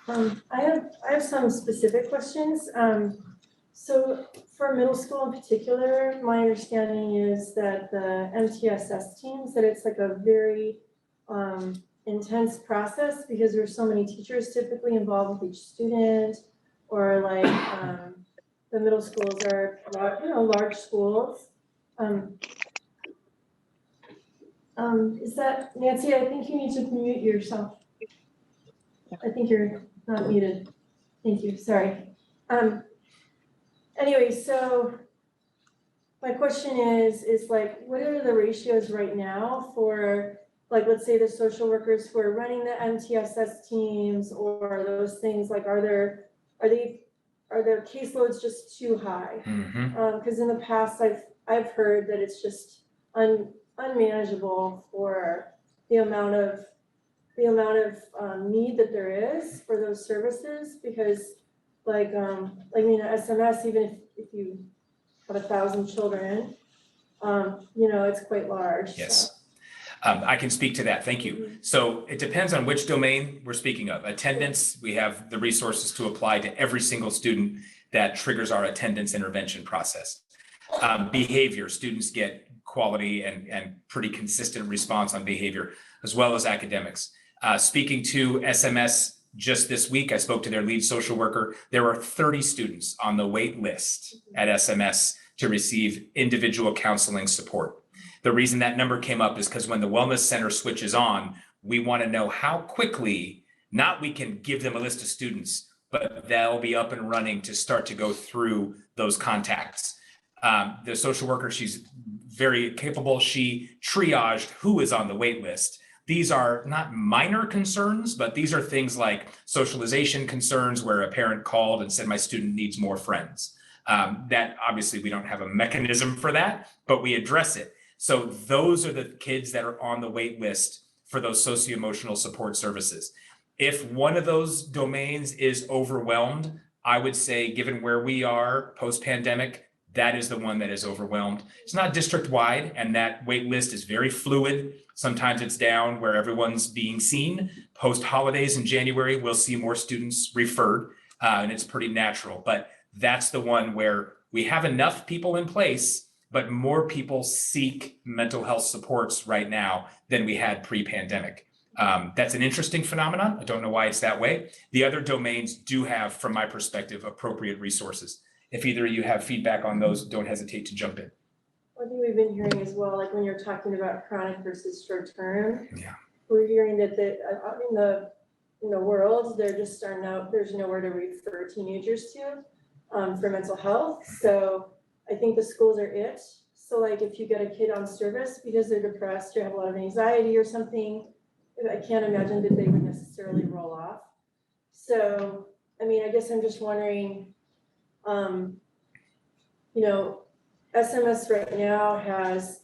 I have some specific questions. So for middle school in particular, my understanding is that the MTSS teams, that it's like a very intense process because there's so many teachers typically involved with each student, or like the middle schools are large schools. Is that, Nancy, I think you need to mute yourself. I think you're not muted. Thank you, sorry. Anyway, so my question is like, what are the ratios right now for, like, let's say the social workers who are running the MTSS teams or those things, like, are their caseloads just too high? Because in the past, I've heard that it's just unmanageable for the amount of need that there is for those services, because SMS, even if you have 1,000 children, it's quite large. Yes. So. I can speak to that. Thank you. So it depends on which domain we're speaking of. Attendance, we have the resources to apply to every single student that triggers our attendance intervention process. Behavior, students get quality and pretty consistent response on behavior, as well as academics. Speaking to SMS just this week, I spoke to their lead social worker. There are 30 students on the wait list at SMS to receive individual counseling support. The reason that number came up is because when the wellness center switches on, we want to know how quickly, not we can give them a list of students, but they'll be up and running to start to go through those contacts. The social worker, she's very capable. She triaged who is on the wait list. These are not minor concerns, but these are things like socialization concerns where a parent called and said, my student needs more friends. That obviously we don't have a mechanism for that, but we address it. So those are the kids that are on the wait list for those socio-emotional support services. If one of those domains is overwhelmed, I would say, given where we are post-pandemic, that is the one that is overwhelmed. It's not district-wide, and that wait list is very fluid. Sometimes it's down where everyone's being seen. Post-holidays in January, we'll see more students referred, and it's pretty natural. But that's the one where we have enough people in place, but more people seek mental health supports right now than we had pre-pandemic. That's an interesting phenomenon. I don't know why it's that way. The other domains do have, from my perspective, appropriate resources. If either of you have feedback on those, don't hesitate to jump in. One thing we've been hearing as well, like when you're talking about chronic versus short term, Yeah. we're hearing that in the world, there just are there's nowhere to refer teenagers to for mental health. So I think the schools are it. So like if you get a kid on service because they're depressed or have a lot of anxiety or something, I can't imagine that they would necessarily roll off. So, I mean, I guess I'm just wondering, SMS right now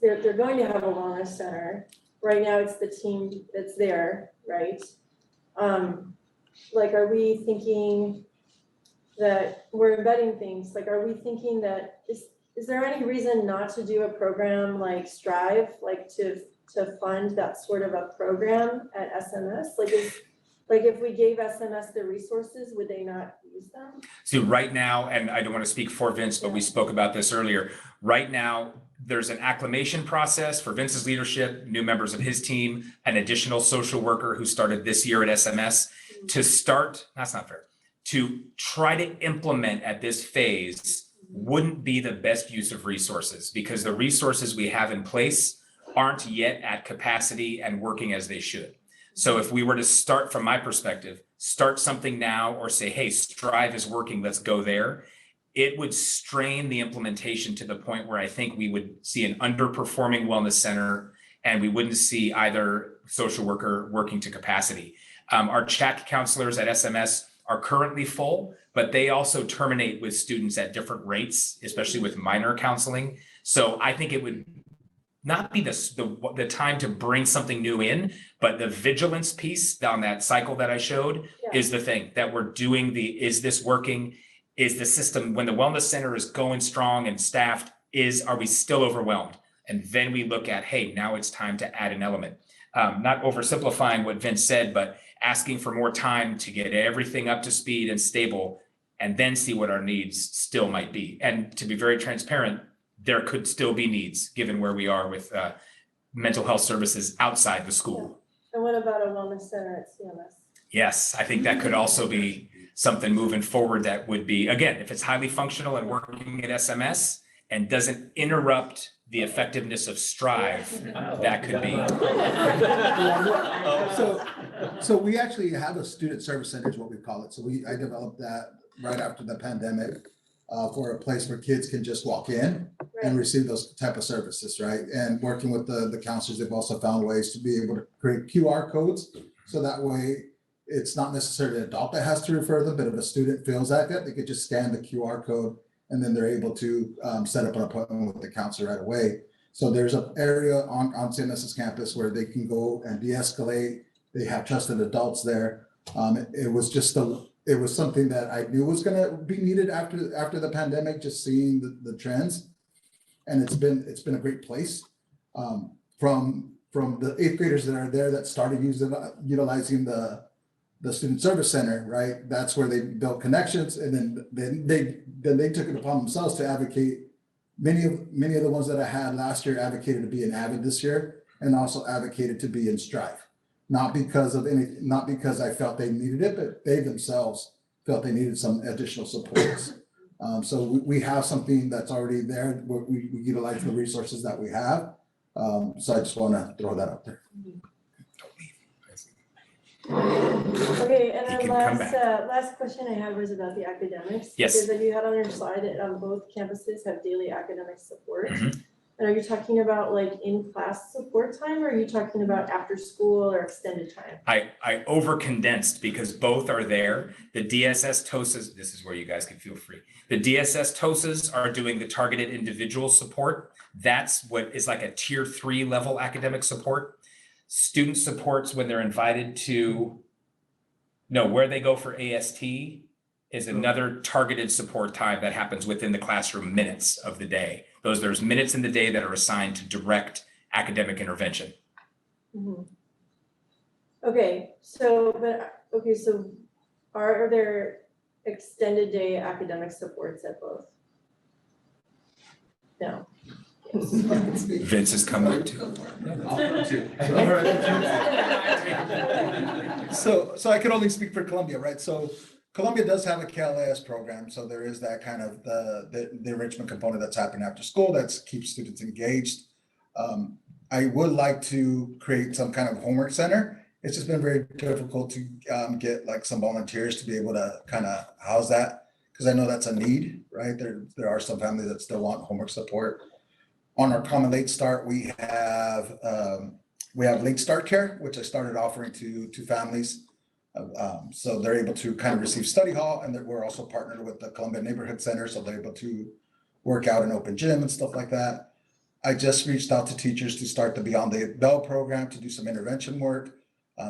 they're going to have a wellness center. Right now it's the team that's there, right? Are we thinking that we're embedding things? Like, are we thinking that, is there any reason not to do a program like Strive, like to fund that sort of a program at SMS? Like if we gave SMS the resources, would they not use them? So right now, and I don't want to speak for Vince, but we spoke about this earlier. Right now, there's an acclimation process for Vince's leadership, new members of his team, an additional social worker who started this year at SMS to start, that's not fair, to try to implement at this phase wouldn't be the best use of resources because the resources we have in place aren't yet at capacity and working as they should. So if we were to start, from my perspective, start something now or say, hey, Strive is working, let's go there, it would strain the implementation to the point where I think we would see an underperforming wellness center and we wouldn't see either social worker working to capacity. Our chat counselors at SMS are currently full, but they also terminate with students at different rates, especially with minor counseling. So I think it would not be the time to bring something new in, but the vigilance piece on that cycle that I showed is the thing that we're doing. Is this working? Is the system, when the wellness center is going strong and staffed, are we still overwhelmed? And then we look at, hey, now it's time to add an element. Not oversimplifying what Vince said, but asking for more time to get everything up to speed and stable, and then see what our needs still might be. And to be very transparent, there could still be needs given where we are with mental health services outside the school. And what about a wellness center at CMS? Yes, I think that could also be something moving forward that would be, again, if it's highly functional and working at SMS and doesn't interrupt the effectiveness of Strive, that could be. So we actually have a student service center is what we call it. So I developed that right after the pandemic for a place where kids can just walk in and receive those type of services, right? And working with the counselors, they've also found ways to be able to create QR codes. So that way it's not necessarily an adult that has to refer them, but if a student feels like it, they could just scan the QR code and then they're able to set up an appointment with the counselor right away. So there's an area on CMS's campus where they can go and de-escalate. They have trusted adults there. It was something that I knew was going to be needed after the pandemic, just seeing the trends. And it's been a great place. From the 8th graders that are there that started utilizing the student service center, right? That's where they built connections, and then they took it upon themselves to advocate. Many of the ones that I had last year advocated to be in Avid this year, and also advocated to be in Strive. Not because I felt they needed it, but they themselves felt they needed some additional supports. So we have something that's already there. We utilize the resources that we have. So I just want to throw that out there. Okay, and You then can come last question I had was about the academics. Yes. Because you had on your slide that both campuses have daily academic support. Mhm. And are you talking about like in-class support time, or are you talking about after school or extended time? I over condensed because both are there. The DSS TOSAs, this is where you guys can feel free. The DSS TOSAs are doing the targeted individual support. That's what is like a tier 3 level academic support. Student supports when they're invited to, where they go for AST is another targeted support time that happens within the classroom minutes of the day. There's minutes in the day that are assigned to direct academic intervention. Mm-hmm. So are there extended day academic supports at both? No. Vince is coming up too. So I can only speak for Columbia, right? So Columbia does have a KLAS program, so there is that kind of the enrichment component that's happening after school that keeps students engaged. I would like to create some kind of homework center. It's just been very difficult to get like some volunteers to be able to kind of house that, because I know that's a need, right? There are some families that still want homework support. On our Common Late Start, we have Late Start Care, which I started offering to families. So they're able to kind of receive study hall, and we're also partnered with the Columbia Neighborhood Center, so they're able to work out an open gym and stuff like that. I just reached out to teachers to start the Beyond the Bell program to do some intervention work.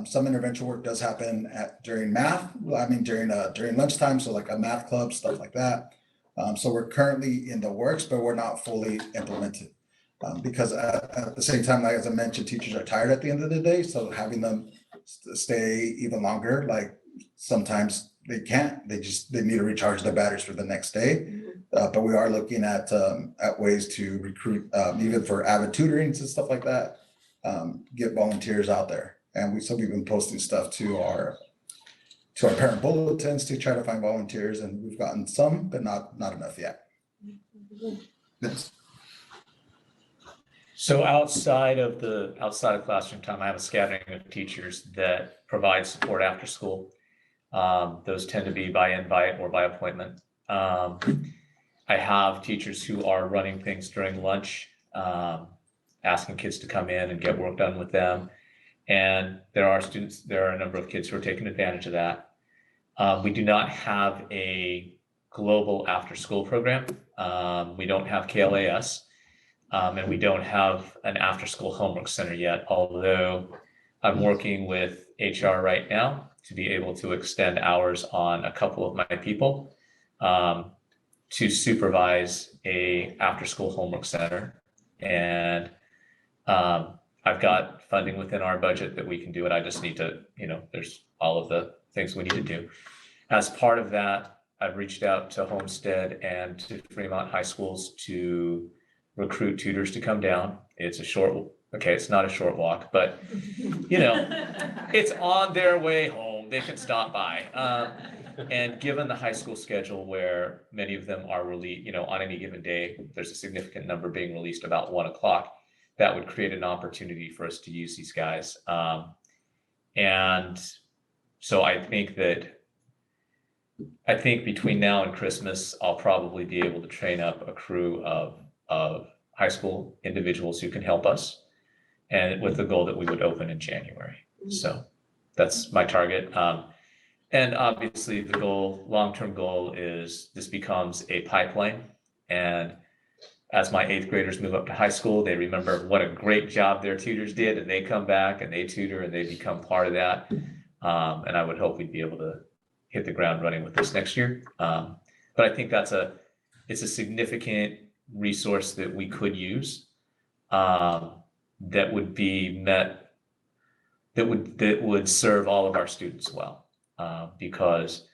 Some intervention work does happen during lunchtime, so like a math club, stuff like that. So we're currently in the works, but we're not fully implemented. Because at the same time, like as I mentioned, teachers are tired at the end of the day. So having them stay even longer, like sometimes they can't, they need to recharge their batteries for the next day. But we are looking at ways to recruit, even for avid tutoring and stuff like that, get volunteers out there. And we've been posting stuff to our parent bulletins to try to find volunteers, and we've gotten some, but not enough yet. Yes. So outside of classroom time, I have a scattering of teachers that provide support after school. Those tend to be by invite or by appointment. I have teachers who are running things during lunch, asking kids to come in and get work done with them. And there are a number of kids who are taking advantage of that. We do not have a global after-school program. We don't have KLAS. And we don't have an after-school homework center yet, although I'm working with HR right now to be able to extend hours on a couple of my people to supervise a after-school homework center. And I've got funding within our budget that we can do it. I just need to, there's all of the things we need to do. As part of that, I've reached out to Homestead and to Fremont High Schools to recruit tutors to come down. It's not a short walk, but it's on their way home. They can stop by. And given the high school schedule where many of them are released, on any given day, there's a significant number being released about 1 o'clock. That would create an opportunity for us to use these guys. And so I think between now and Christmas, I'll probably be able to train up a crew of high school individuals who can help us, and with the goal that we would open in January. So that's my target. And obviously the long-term goal is this becomes a pipeline. And as my 8th graders move up to high school, they remember what a great job their tutors did, and they come back and they tutor and they become part of that. And I would hope we'd be able to hit the ground running with this next year. But I think it's a significant resource that we could use that would be met, that would serve all of our students well, because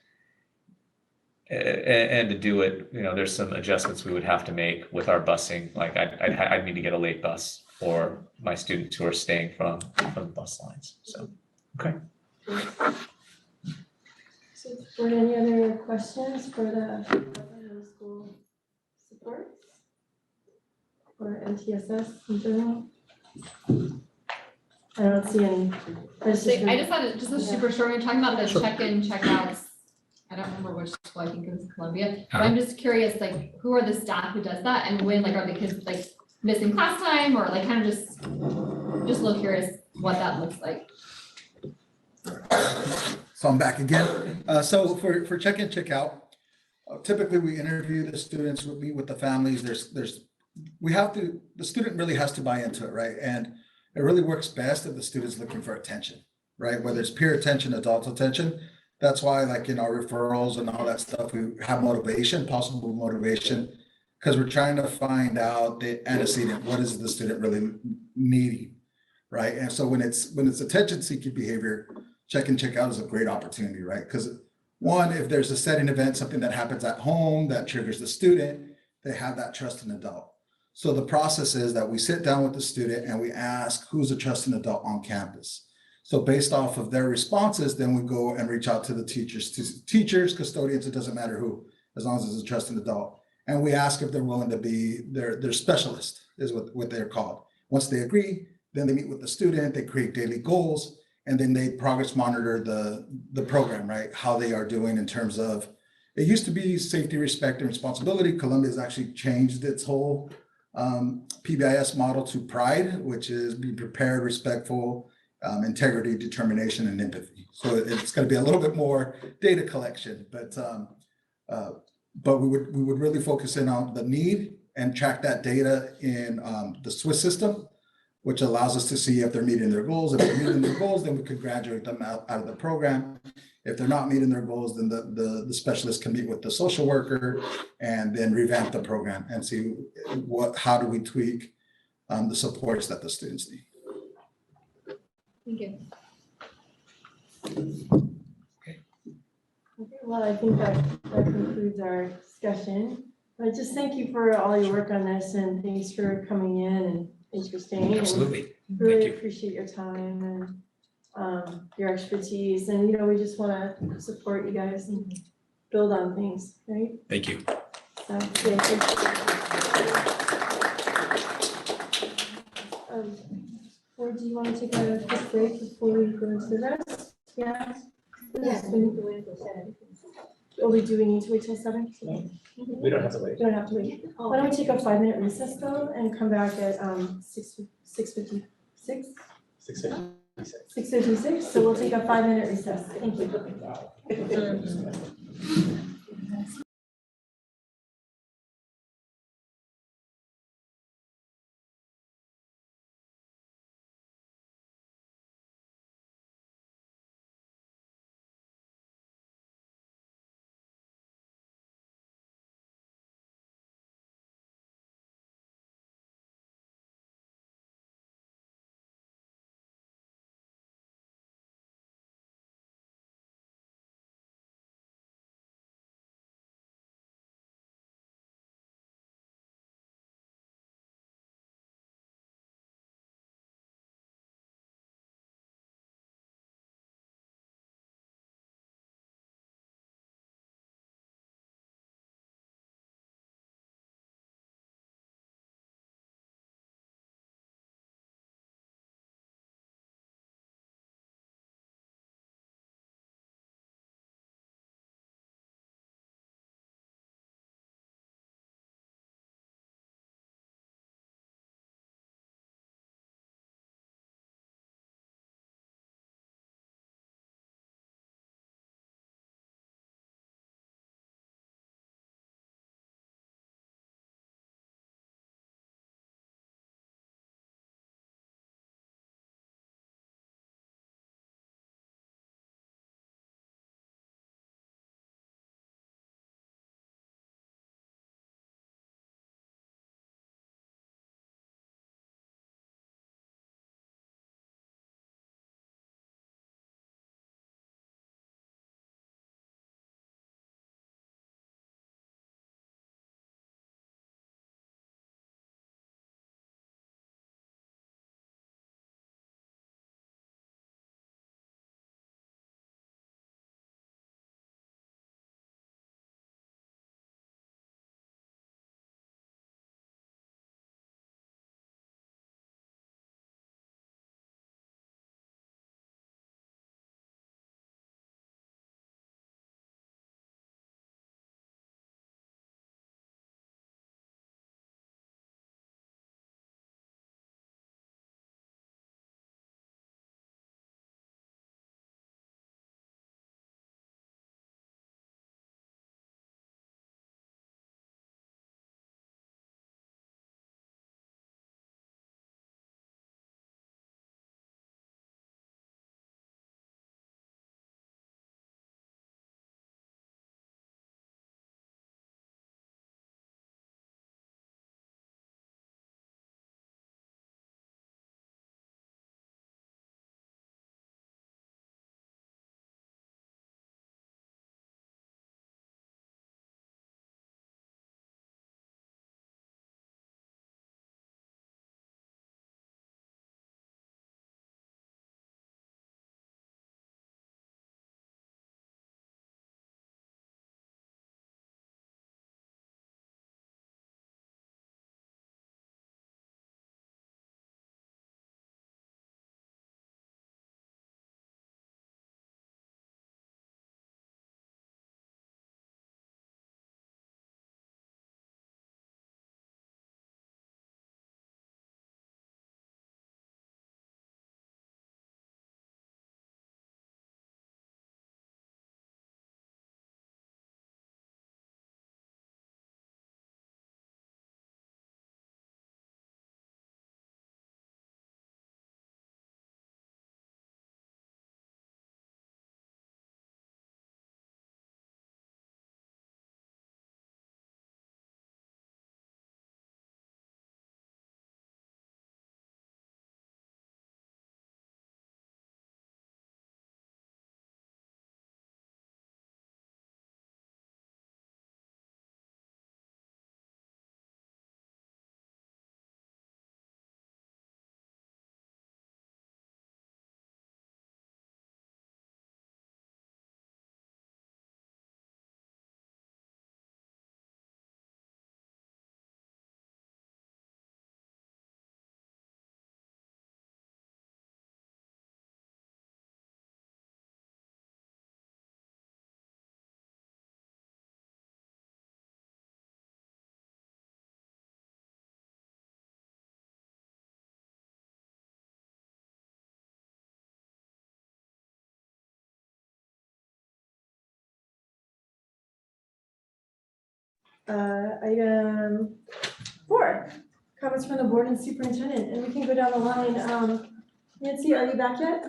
and to do it, there's some adjustments we would have to make with our busing. Like I'd need to get a late bus for my students who are staying from the bus lines. So, okay. So were there any other questions for the middle school supports or MTSS in general? I don't see any. I just had just a super short, we were talking about the check-in, check-outs. I don't remember which school, I think it was Columbia, but I'm just curious, like, who are the staff who does that, and when, like, are the kids like missing class time, or like kind of just a little curious what that looks like. So I'm back again. So for check-in, check-out, typically we interview the students, we meet with the families. The student really has to buy into it, right? And it really works best if the student's looking for attention, right? Whether it's peer attention, adult attention. That's why, like in our referrals and all that stuff, we have motivation, possible motivation, because we're trying to find out the antecedent. What is the student really needing, right? And so when it's attention-seeking behavior, check in, check out is a great opportunity, right? Because one, if there's a setting event, something that happens at home that triggers the student, they have that trusting adult. So the process is that we sit down with the student and we ask, who's a trusting adult on campus? So based off of their responses, then we go and reach out to the teachers, custodians, it doesn't matter who, as long as it's a trusting adult. And we ask if they're willing to be their specialist, is what they're called. Once they agree, then they meet with the student, they create daily goals, and then they progress monitor the program, right? How they are doing in terms of, it used to be safety, respect, and responsibility. Columbia has actually changed its whole PBIS model to PRIDE, which is be prepared, respectful, integrity, determination, and empathy. So it's going to be a little bit more data collection, but we would really focus in on the need and track that data in the SWIS system, which allows us to see if they're meeting their goals. If they're meeting their goals, then we could graduate them out of the program. If they're not meeting their goals, then the specialist can meet with the social worker and then revamp the program and see how do we tweak the supports that the students need. Thank you. Okay, well, I think that concludes our discussion. I just thank you for all your work on this and thanks for coming in and interesting. And Absolutely. Really you. appreciate your time and your expertise. And, you know, we just want to support you guys and build on things, right? Thank you. So, yeah, or do you want to take a quick break before we go into the rest? Yeah? Or do we need to wait till 7? We don't have to wait. We don't have to wait. Why don't we take a 5-minute recess though and come back at 6:56? 6:56, so we'll take a 5-minute recess. Thank you. Item 4, comments from the board and superintendent, and we can go down the line. Nancy, are you back yet?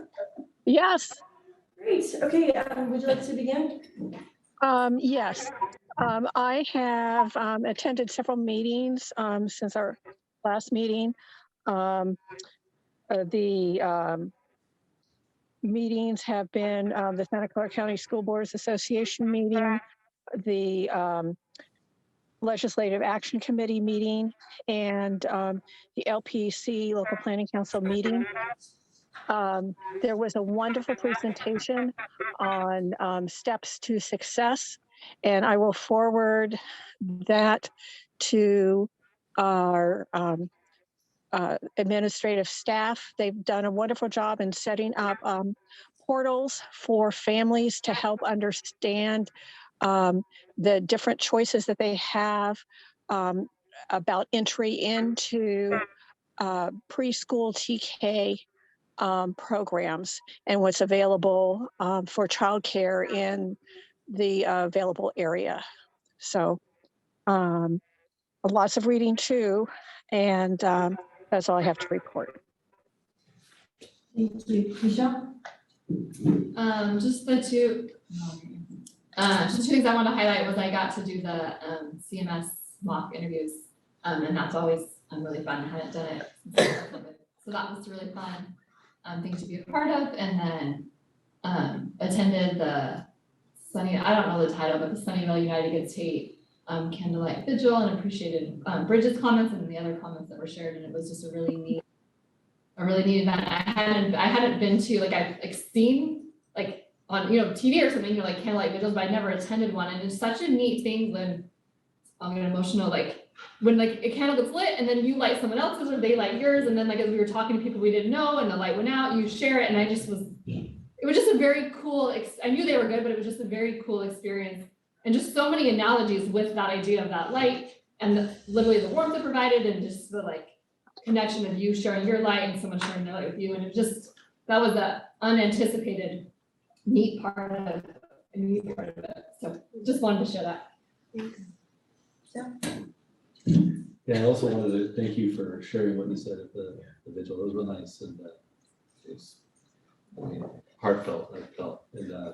Yes. Great, okay, would you like to begin? Yes. I have attended several meetings since our last meeting. The meetings have been the Santa Clara County School Boards Association meeting, the Legislative Action Committee meeting, and the LPC Local Planning Council meeting. There was a wonderful presentation on steps to success, and I will forward that to our administrative staff. They've done a wonderful job in setting up portals for families to help understand the different choices that they have about entry into preschool TK programs and what's available for childcare in the available area. So lots of reading too, and that's all I have to report. Thank you. Michelle? Just the two, just 2 things I want to highlight was I got to do the CMS mock interviews, and that's always really fun. I hadn't done it since COVID. So that was really fun thing to be a part of, and then attended the I don't know the title, but the Sunnyvale United Against Hate candlelight vigil, and appreciated Bridget's comments and the other comments that were shared, and it was just a really neat event. I hadn't been to, like, I've seen like on TV or something, like candlelight vigils, but I never attended one, and it's such a neat thing when I'm getting emotional, like when like a candle gets lit and then you light someone else's or they light yours, and then like as we were talking to people we didn't know and the light went out, you share it, and it was just a very cool, I knew they were good, but it was just a very cool experience, and just so many analogies with that idea of that light and literally the warmth it provided, and just the like connection of you sharing your light and someone sharing their light with you, and that was a unanticipated neat part of it. So just wanted to share that. Thanks. Yeah, I also wanted to thank you for sharing what you said at the vigil. It was real nice, and it's heartfelt, I felt. And I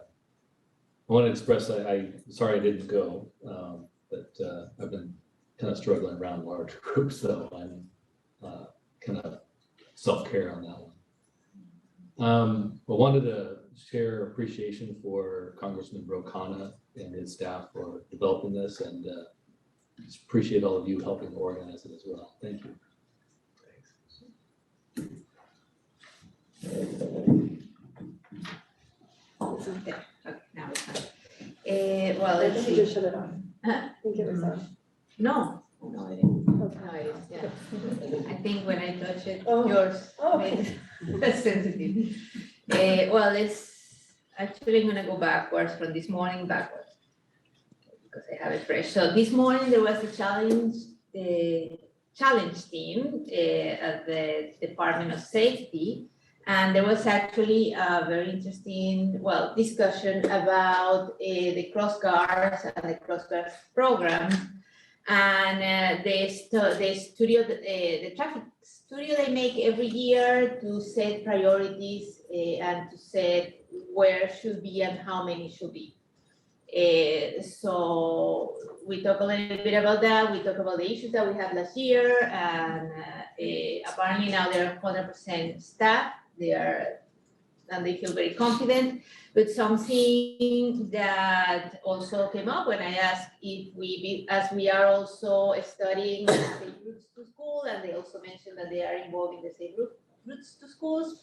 want to express, I'm sorry I didn't go, but I've been kind of struggling around large groups, so I'm kind of self-care on that one. I wanted to share appreciation for Congressman Ro Khanna and his staff for developing this, and just appreciate all of you helping organize it as well. Thank you. Okay, now it's on. Well, let's see. Shut it off. Huh? I think it was off. No, I didn't. No, it is, yeah. I think when I touch it, yours made it sensitive. Well, actually I'm gonna go backwards from this morning backwards, because I have it fresh. So this morning there was a challenge team at the Department of Safety, and there was actually a very interesting, discussion about the Cross Guards and the Cross Guards program, and the traffic studio they make every year to set priorities and to set where should be and how many should be. So we talk a little bit about that. We talk about the issues that we had last year, and apparently now they're 100% staff. And they feel very confident. But something that also came up when I asked if as we are also studying the safe routes to school, and they also mentioned that they are involved in the safe routes to schools,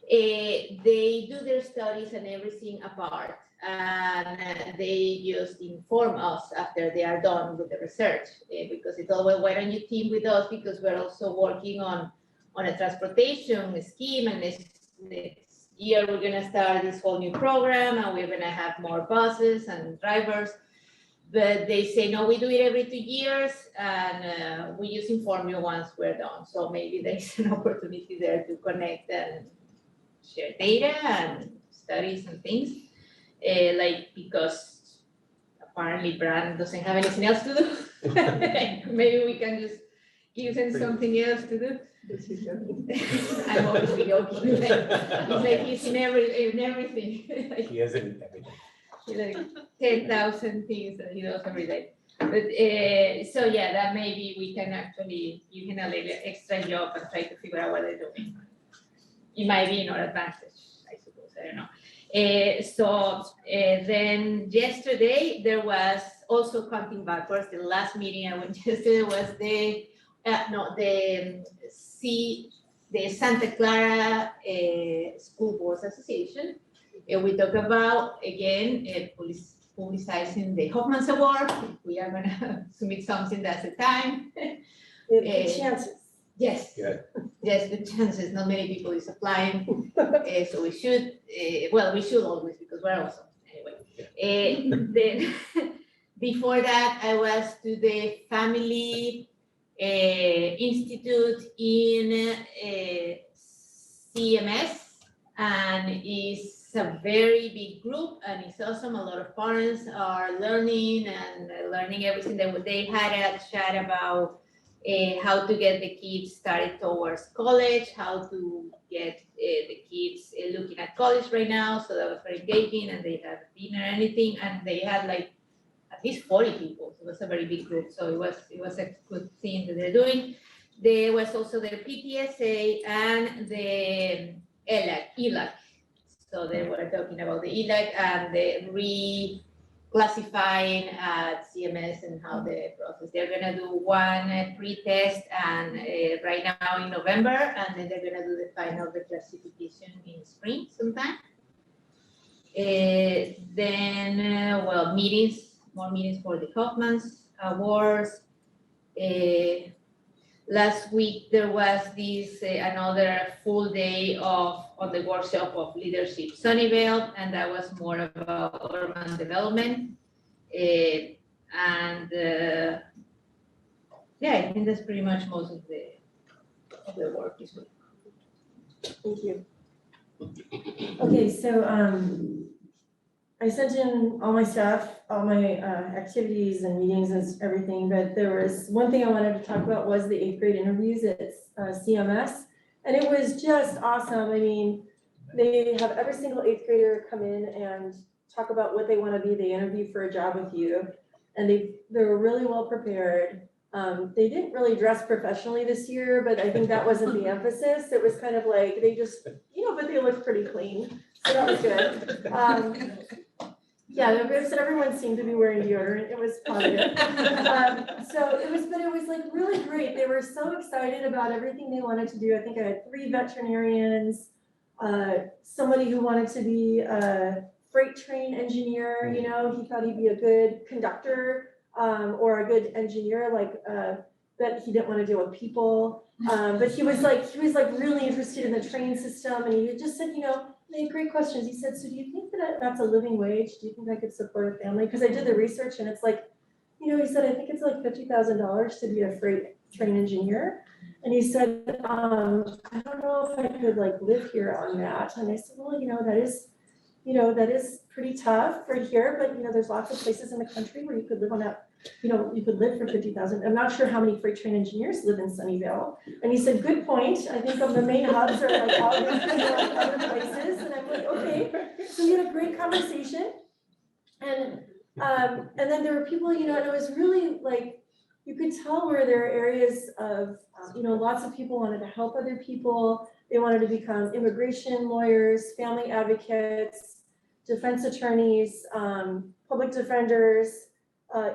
they do their studies and everything apart, and they just inform us after they are done with the research, because they told, well, why don't you team with us, because we're also working on a transportation scheme, and next year we're going to start this whole new program, and we're going to have more buses and drivers. But they say, no, we do it every 2 years, and we just inform you once we're done. So maybe there's an opportunity there to connect and share data and studies and things, because apparently Brad doesn't have anything else to do. Maybe we can just give him something else to do. I'm obviously joking. It's like he's in everything. Like, He isn't everything. like 10,000 things that he does every day. But so yeah, that maybe we can actually give him a little extra job and try to figure out what they're doing. It might be in our advantage, I suppose. I don't know. Then yesterday there was also counting backwards. The last meeting I went yesterday was the Santa Clara School Boards Association. We talk about again publicizing the Hoffman's Award. We are gonna submit something that's the time. We have good chances. Yes. Good. Yes, good chances. Not many people is applying, so we should. We should always because we're awesome. Anyway, then before that, I was to the Family Institute in CMS, and it's a very big group, and it's awesome. A lot of parents are learning everything. They had a chat about how to get the kids started towards college, how to get the kids looking at college right now. So that was very engaging, and they had dinner and anything, and they had like at least 40 people. So it was a very big group. So it was a good thing that they're doing. There was also the PTSA and the ELAC. So they were talking about the ELAC and the reclassifying at CMS and how the process. They're gonna do one pre-test and right now in November, and then they're gonna do the final reclassification in spring sometime. More meetings for the Kaufman's Awards. Last week there was this another full day on the workshop of Leadership Sunnyvale, and that was more about urban development. I think that's pretty much most of the work this week. Thank you. Okay, so I sent in all my stuff, all my activities and meetings and everything, but there was one thing I wanted to talk about was the 8th grade interviews at CMS. And it was just awesome. I mean, they have every single 8th grader come in and talk about what they want to be. They interview for a job with you, and they were really well prepared. They didn't really dress professionally this year, but I think that wasn't the emphasis. It was kind of like they just, but they looked pretty clean. So that was good. Yeah, everyone seemed to be wearing deodorant. It was positive. But it was like really great. They were so excited about everything they wanted to do. I think I had 3 veterinarians, somebody who wanted to be a freight train engineer. He thought he'd be a good conductor or a good engineer, but he didn't want to deal with people. But he was really interested in the train system, and he just said, they had great questions. He said, so do you think that that's a living wage? Do you think I could support a family? Because I did the research, and it's like, he said, I think it's like $50,000 to be a freight train engineer. And he said, I don't know if I could live here on that. And I said, well, that is pretty tough right here, but there's lots of places in the country where you could live on that. You could live for $50,000. I'm not sure how many freight train engineers live in Sunnyvale. And he said, good point. I think of the main hubs are all other places. And I'm like, okay. So we had a great conversation. And then there were people, and it was really you could tell where there are areas of, lots of people wanted to help other people. They wanted to become immigration lawyers, family advocates, defense attorneys, public defenders,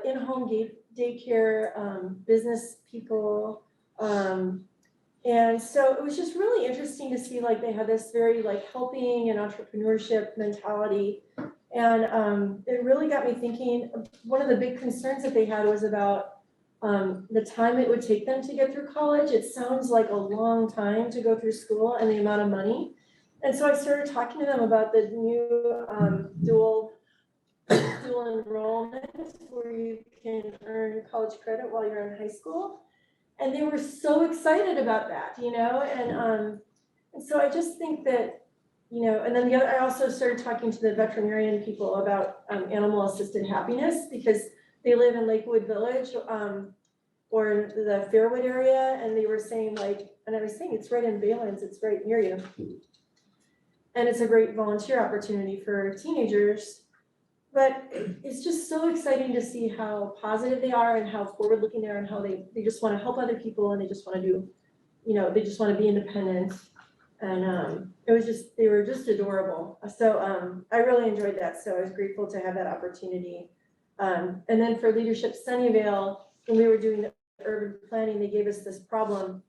in-home daycare, business people. And so it was just really interesting to see they had this very helping and entrepreneurship mentality. And it really got me thinking. One of the big concerns that they had was about the time it would take them to get through college. It sounds like a long time to go through school and the amount of money. And so I started talking to them about the new dual enrollment where you can earn college credit while you're in high school. And they were so excited about that, and so I just think that you know, and then the other, I also started talking to the veterinarian people about animal assisted happiness because they live in Lakewood Village, or in the Fairwood area, and they were saying like, and I was saying, it's right in Valence, it's right near you. And it's a great volunteer opportunity for teenagers. But it's just so exciting to see how positive they are and how forward-looking they are and how they just want to help other people and they just want to do, you know, they just want to be independent. And it was just, they were just adorable. So I really enjoyed that. So I was grateful to have that opportunity. And then for Leadership Sunnyvale, when we were doing the urban planning, they gave us this problem.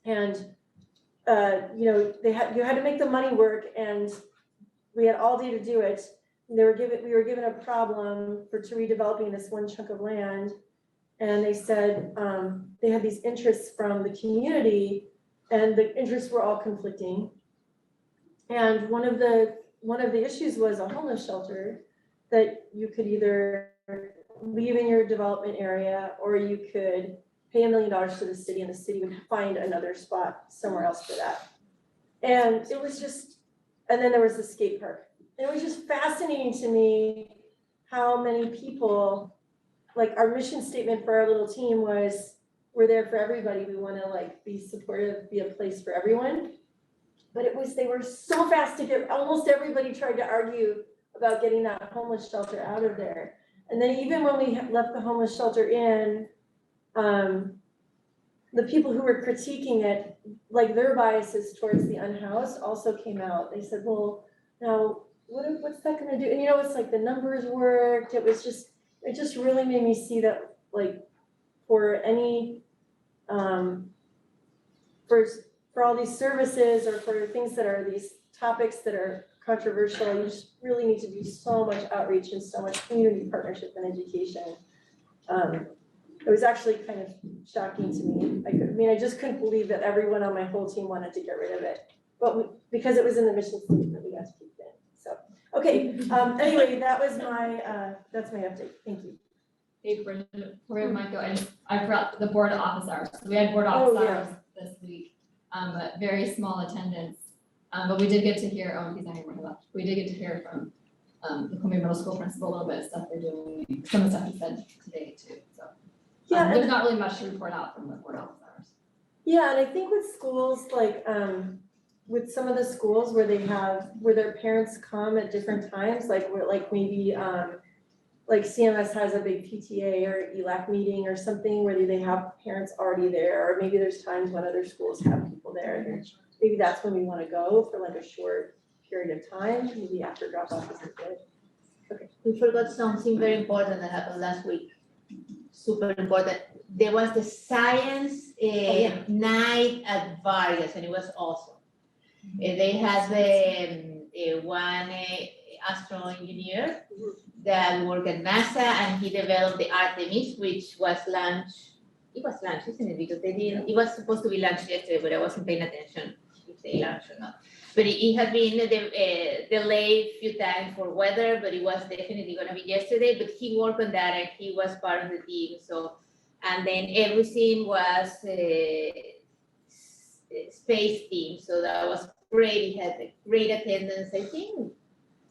And you know, you had to make the money work, and we had all day to do it. We were given a problem to redeveloping this one chunk of land, and they said they had these interests from the community, and the interests were all conflicting. And one of the issues was a homeless shelter that you could either leave in your development area, or you could pay $1 million to the city, and the city would find another spot somewhere else for that. And it was just, and then there was the skate park. And it was just fascinating to me how many people, like our mission statement for our little team was, we're there for everybody. We want to like be supportive, be a place for everyone. But they were so fast to get, almost everybody tried to argue about getting that homeless shelter out of there. And then even when we left the homeless shelter in, the people who were critiquing it, like their biases towards the unhoused also came out. They said, well, now what's that gonna do? And you know, it's like the numbers worked. It just really made me see that like for any, for all these services or for things that are these topics that are controversial, you just really need to do so much outreach and so much community partnership and education. It was actually kind of shocking to me. I just couldn't believe that everyone on my whole team wanted to get rid of it. But because it was in the mission statement, we got to keep it in. So, okay, anyway, that's my update. Thank you. Hey, before Michael, and I forgot the board office hours. So we had board office hours this week, but very small attendance. But we did get to hear, he's not here left. We did get to hear from the Columbia Middle School principal a little bit of stuff they're doing, some of the stuff he said today too, so. Yeah, there's not really much to report out from the board office hours. Yeah, and I think with schools, like, with some of the schools where their parents come at different times, like maybe, like CMS has a big PTA or ELAC meeting or something where they have parents already there, or maybe there's times when other schools have people there. And maybe that's when we want to go for like a short period of time, maybe after drop off is good. Okay. We forgot something very important that happened last week. Super important. There was the science night at Vargas, and it was awesome. They had the one astro engineer that worked at NASA, and he developed the Artemis, which was launched. It was launched, isn't it? Because they didn't. It was supposed to be launched yesterday, but I wasn't paying attention if they launched or not. But it had been delayed a few times for weather, but it was definitely going to be yesterday. But he worked on that, and he was part of the team. So, and then everything was space team. So that was great. He had a great attendance. I think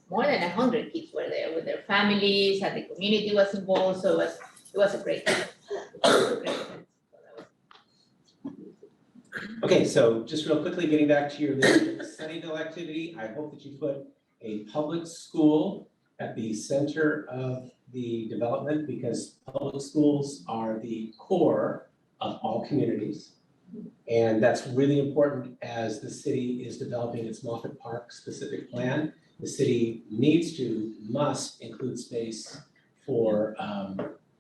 more than 100 kids were there with their families, and the community was involved. So it was a great event. Okay, so just real quickly, getting back to your Leadership Sunnyvale activity, I hope that you put a public school at the center of the development, because public schools are the core of all communities. And that's really important as the city is developing its Moffett Park specific plan. The city must include space for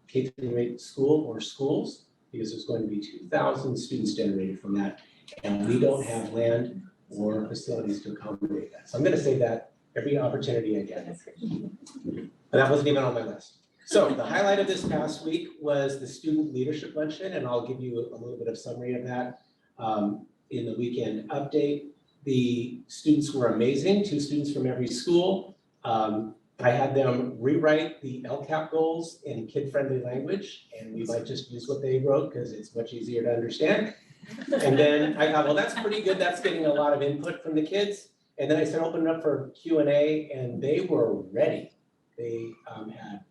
K-8 school or schools, because there's going to be 2,000 students generated from that. And we don't have land or facilities to accommodate that. So I'm going to say that every opportunity I get. And that wasn't even on my list. So the highlight of this past week was the Student Leadership Luncheon, and I'll give you a little bit of summary of that in the weekend update. The students were amazing, 2 students from every school. I had them rewrite the LCAP goals in kid-friendly language, and we might just use what they wrote because it's much easier to understand. And then I thought, well, that's pretty good. That's getting a lot of input from the kids. And then I started opening up for Q&A, and they were ready. They had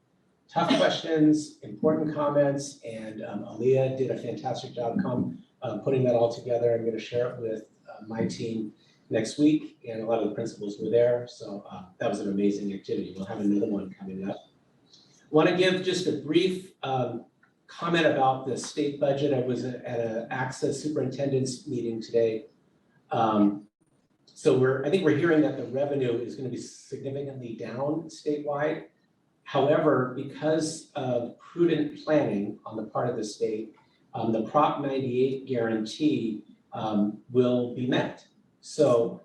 tough questions, important comments, and Aaliyah did a fantastic job putting that all together. I'm gonna share it with my team next week, and a lot of the principals were there. So that was an amazing activity. We'll have another one coming up. Want to give just a brief comment about the state budget. I was at an Access superintendent's meeting today. So I think we're hearing that the revenue is going to be significantly down statewide. However, because of prudent planning on the part of the state, the Prop 98 guarantee will be met. So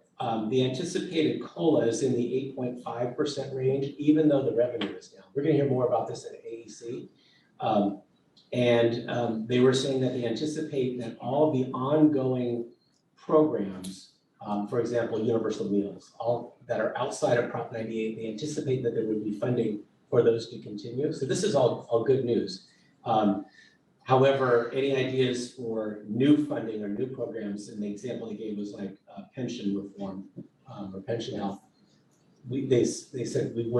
the anticipated COLA is in the 8.5% range, even though the revenue is down. We're going to hear more about this at AEC. And they were saying that they anticipate that all the ongoing programs, for example, universal meals, all that are outside of Prop 98, they anticipate that there would be funding for those to continue. So this is all good news. However, any ideas for new funding or new programs, and the example they gave was like pension reform or pension health. They said we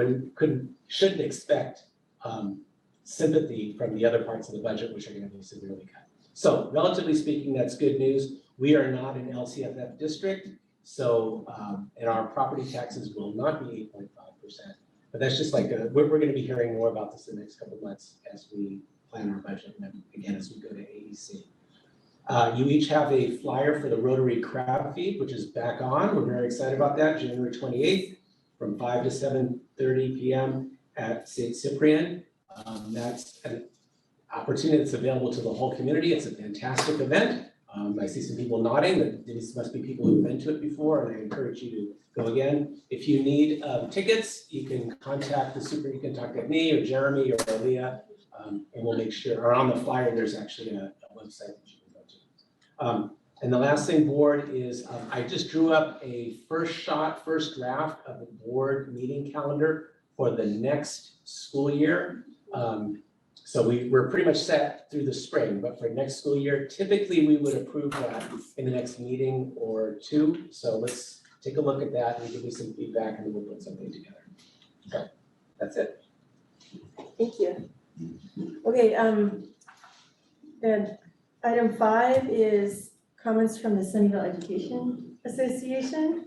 shouldn't expect sympathy from the other parts of the budget, which are going to be severely cut. So relatively speaking, that's good news. We are not an LCFF district, so and our property taxes will not be 8.5%. But that's just like we're going to be hearing more about this in the next couple of months as we plan our budget, and then again as we go to AEC. You each have a flyer for the Rotary Crab Feed, which is back on. We're very excited about that, January 28th from 5 to 7:30 p.m. at St. Cyprian. That's an opportunity that's available to the whole community. It's a fantastic event. I see some people nodding. These must be people who've been to it before, and I encourage you to go again. If you need tickets, you can contact the super. You can contact me or Jeremy or Aaliyah. And we'll make sure, or on the flyer, there's actually a website that you can go to. And the last thing, board, is I just drew up a first draft of the board meeting calendar for the next school year. So we're pretty much set through the spring, but for next school year, typically we would approve that in the next meeting or two. So let's take a look at that and give you some feedback, and then we'll put something together. So that's it. Thank you. Okay, and item 5 is comments from the Sunnyvale Education Association.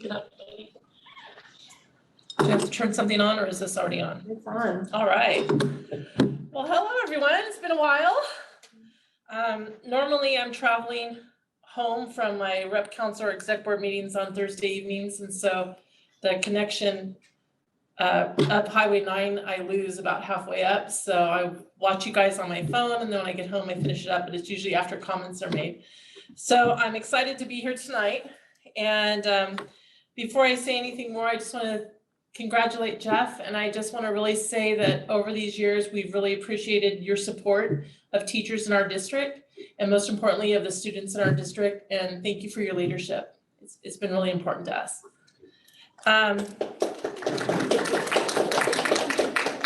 Get up, lady. Do you have to turn something on, or is this already on? It's on. All right. Well, hello, everyone. It's been a while. Normally, I'm traveling home from my rep council or exec board meetings on Thursday evenings, and so the connection up Highway 9, I lose about halfway up. So I watch you guys on my phone, and then when I get home, I finish it up, but it's usually after comments are made. So I'm excited to be here tonight. And before I say anything more, I just want to congratulate Jeff. And I just want to really say that over these years, we've really appreciated your support of teachers in our district, and most importantly, of the students in our district. And thank you for your leadership. It's been really important to us.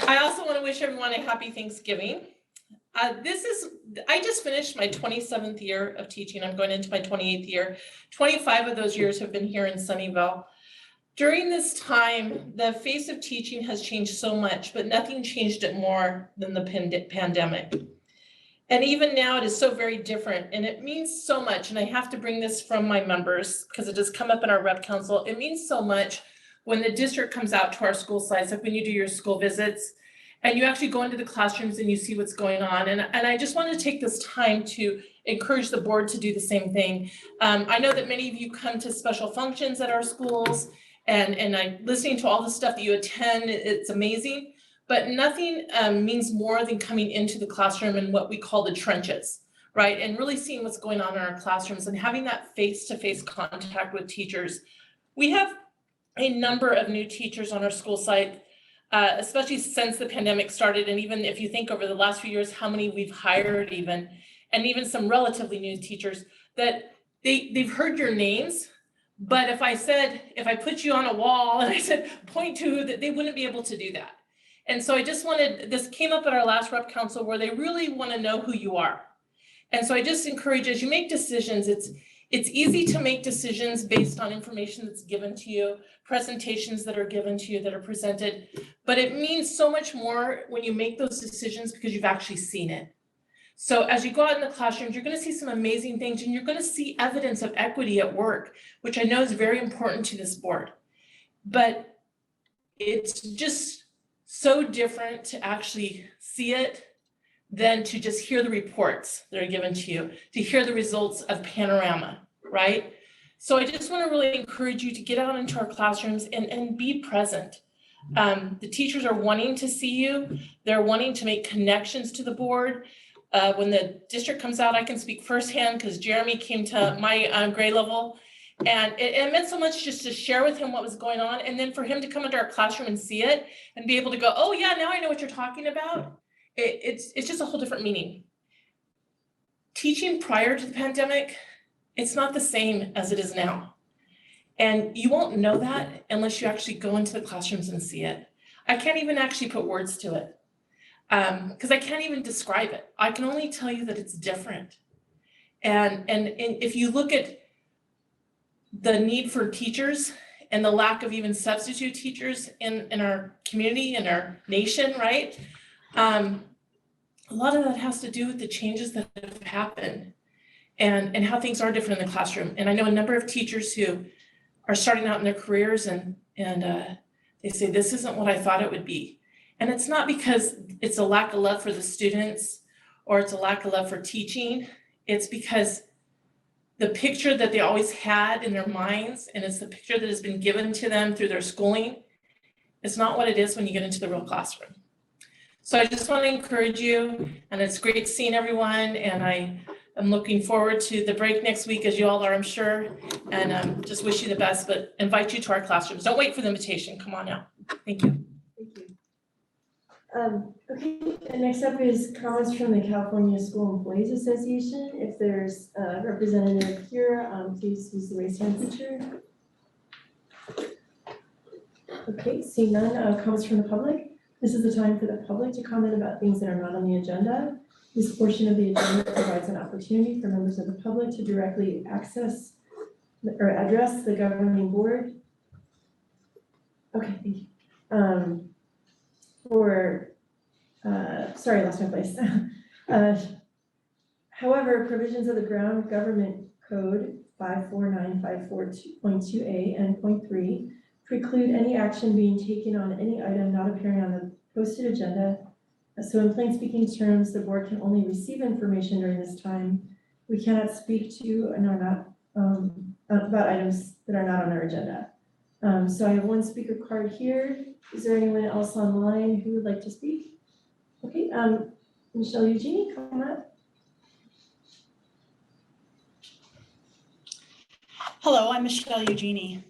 I also want to wish everyone a happy Thanksgiving. I just finished my 27th year of teaching. I'm going into my 28th year. 25 of those years have been here in Sunnyvale. During this time, the face of teaching has changed so much, but nothing changed it more than the pandemic. And even now it is so very different, and it means so much. And I have to bring this from my members because it has come up in our rep council. It means so much when the district comes out to our school sites, like when you do your school visits, and you actually go into the classrooms and you see what's going on. And I just want to take this time to encourage the board to do the same thing. I know that many of you come to special functions at our schools, and I'm listening to all the stuff that you attend. It's amazing, but nothing means more than coming into the classroom and what we call the trenches, right? And really seeing what's going on in our classrooms and having that face-to-face contact with teachers. We have a number of new teachers on our school site, especially since the pandemic started. And even if you think over the last few years, how many we've hired even, and even some relatively new teachers that they've heard your names, but if I put you on a wall and I said, point to, that they wouldn't be able to do that. And so I just wanted, this came up at our last rep council where they really want to know who you are. And so I just encourage, as you make decisions, It's easy to make decisions based on information that's given to you, presentations that are given to you that are presented, but it means so much more when you make those decisions because you've actually seen it. So as you go out in the classrooms, you're going to see some amazing things, and you're going to see evidence of equity at work, which I know is very important to this board. But it's just so different to actually see it than to just hear the reports that are given to you, to hear the results of Panorama, right? So I just want to really encourage you to get out into our classrooms and be present. The teachers are wanting to see you. They're wanting to make connections to the board. When the district comes out, I can speak firsthand because Jeremy came to my grade level, and it meant so much just to share with him what was going on, and then for him to come into our classroom and see it and be able to go, oh yeah, now I know what you're talking about. It's just a whole different meaning. Teaching prior to the pandemic, it's not the same as it is now. And you won't know that unless you actually go into the classrooms and see it. I can't even actually put words to it because I can't even describe it. I can only tell you that it's different. And if you look at the need for teachers and the lack of even substitute teachers in our community, in our nation, right? A lot of that has to do with the changes that have happened and how things are different in the classroom. And I know a number of teachers who are starting out in their careers and they say, this isn't what I thought it would be. And it's not because it's a lack of love for the students or it's a lack of love for teaching. It's because the picture that they always had in their minds, and it's the picture that has been given to them through their schooling, it's not what it is when you get into the real classroom. So I just want to encourage you, and it's great seeing everyone, and I am looking forward to the break next week, as you all are, I'm sure, and just wish you the best, but invite you to our classrooms. Don't wait for the invitation. Come on out. Thank you. Thank you. Okay, and next up is comments from the California School Employees Association. If there's a representative here, please use the raise hand feature. Okay, seeing none, comments from the public. This is the time for the public to comment about things that are not on the agenda. This portion of the agenda provides an opportunity for members of the public to directly access or address the governing board. Okay, thank you. Sorry, I lost my place. However, provisions of the Ground Government Code 54954.2A and .3 preclude any action being taken on any item not appearing on the posted agenda. So in plain speaking terms, the board can only receive information during this time. We cannot speak to and are not about items that are not on our agenda. So I have one speaker card here. Is there anyone else online who would like to speak? Okay, Michelle Eugenie, come up. Hello, I'm Michelle Eugenie.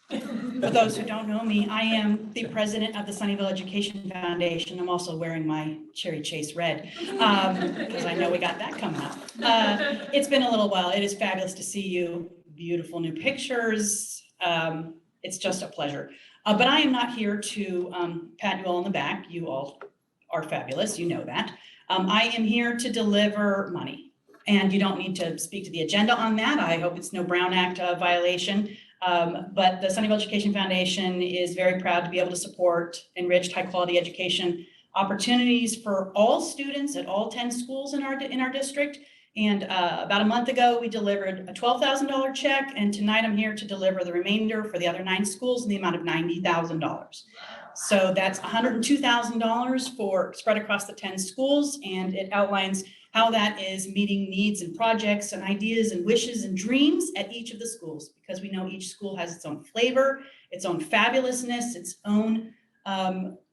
For those who don't know me, I am the president of the Sunnyvale Education Foundation. I'm also wearing my Cherry Chase red because I know we got that coming up. It's been a little while. It is fabulous to see you. Beautiful new pictures. It's just a pleasure. But I am not here to pat you all on the back. You all are fabulous. You know that. I am here to deliver money. And you don't need to speak to the agenda on that. I hope it's no Brown Act violation. But the Sunnyvale Education Foundation is very proud to be able to support enriched high-quality education opportunities for all students at all 10 schools in our district. And about a month ago, we delivered a $12,000 check, and tonight I'm here to deliver the remainder for the other 9 schools in the amount of $90,000. So that's $102,000 for spread across the 10 schools, and it outlines how that is meeting needs and projects and ideas and wishes and dreams at each of the schools, because we know each school has its own flavor, its own fabulousness, its own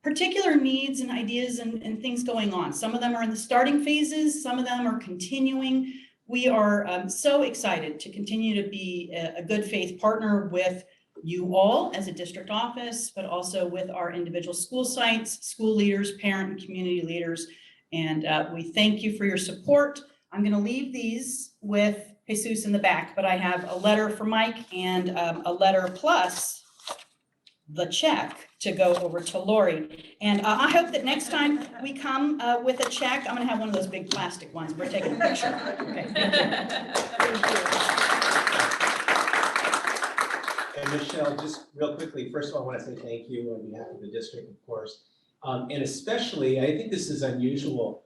particular needs and ideas and things going on. Some of them are in the starting phases, some of them are continuing. We are so excited to continue to be a good faith partner with you all as a district office, but also with our individual school sites, school leaders, parent and community leaders. And we thank you for your support. I'm going to leave these with Jesus in the back, but I have a letter for Mike and a letter plus the check to go over to Lori. And I hope that next time we come with a check, I'm gonna have one of those big plastic ones. We're taking a picture. Okay, thank you. And Michelle, just real quickly, first of all, I want to say thank you on behalf of the district, of course. And especially, I think this is unusual,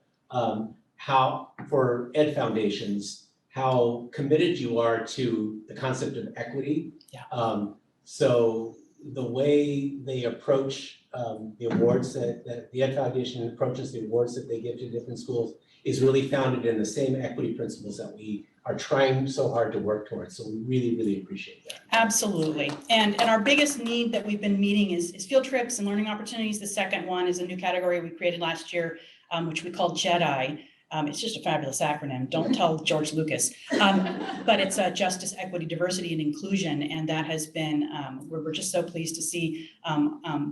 how for Ed Foundations, how committed you are to the concept of equity. Yeah. So the way they approach the awards that the Ed Foundation approaches the awards that they give to different schools is really founded in the same equity principles that we are trying so hard to work towards. So we really, really appreciate that. Absolutely. And our biggest need that we've been meeting is field trips and learning opportunities. The second one is a new category we created last year, which we call JEDI. It's just a fabulous acronym. Don't tell George Lucas. But it's Justice, Equity, Diversity, and Inclusion. And that has been, we're just so pleased to see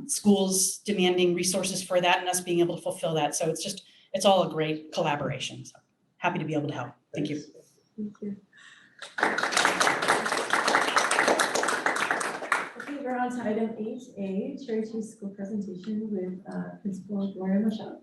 schools demanding resources for that and us being able to fulfill that. So it's all a great collaboration. So happy to be able to help. Thank you. Thank you. Okay, we're on to item 8A, Cherry Chase School Presentation with Principal Gloria Michelle.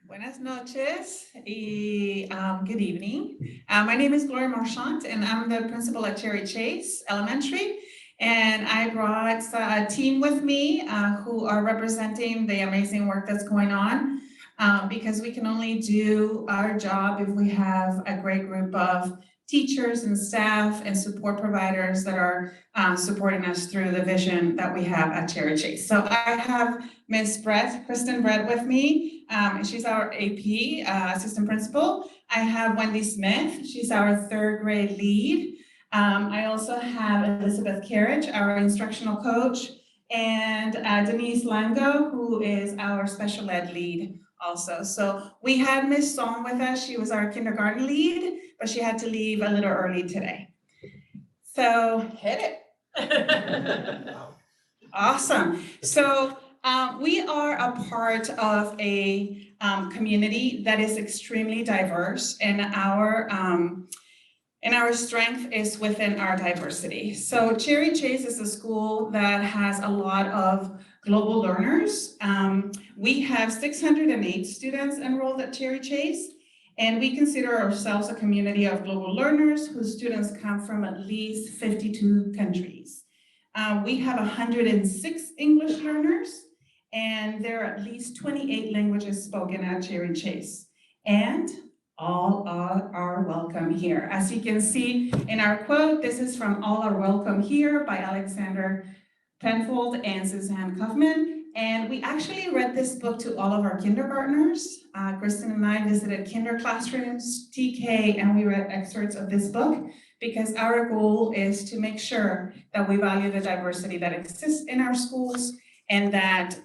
Buenas noches y good evening. My name is Gloria Marchant and I'm the principal at Cherry Chase Elementary. And I brought a team with me who are representing the amazing work that's going on because we can only do our job if we have a great group of teachers and staff and support providers that are supporting us through the vision that we have at Cherry Chase. So I have Ms. Kristen Brett with me. She's our AP assistant principal. I have Wendy Smith. She's our third grade lead. I also have Elizabeth Carriage, our instructional coach, and Denise Lango, who is our special ed lead also. So we had Miss Song with us. She was our kindergarten lead, but she had to leave a little early today. So hit it. Awesome. So we are a part of a community that is extremely diverse, and our strength is within our diversity. So Cherry Chase is a school that has a lot of global learners. We have 608 students enrolled at Cherry Chase, and we consider ourselves a community of global learners whose students come from at least 52 countries. We have 106 English learners, and there are at least 28 languages spoken at Cherry Chase. And all are welcome here. As you can see in our quote, this is from All Are Welcome Here by Alexander Penfold and Suzanne Kaufman. And we actually read this book to all of our kindergartners. Kristen and I visited kinder classrooms, TK, and we read excerpts of this book because our goal is to make sure that we value the diversity that exists in our schools and that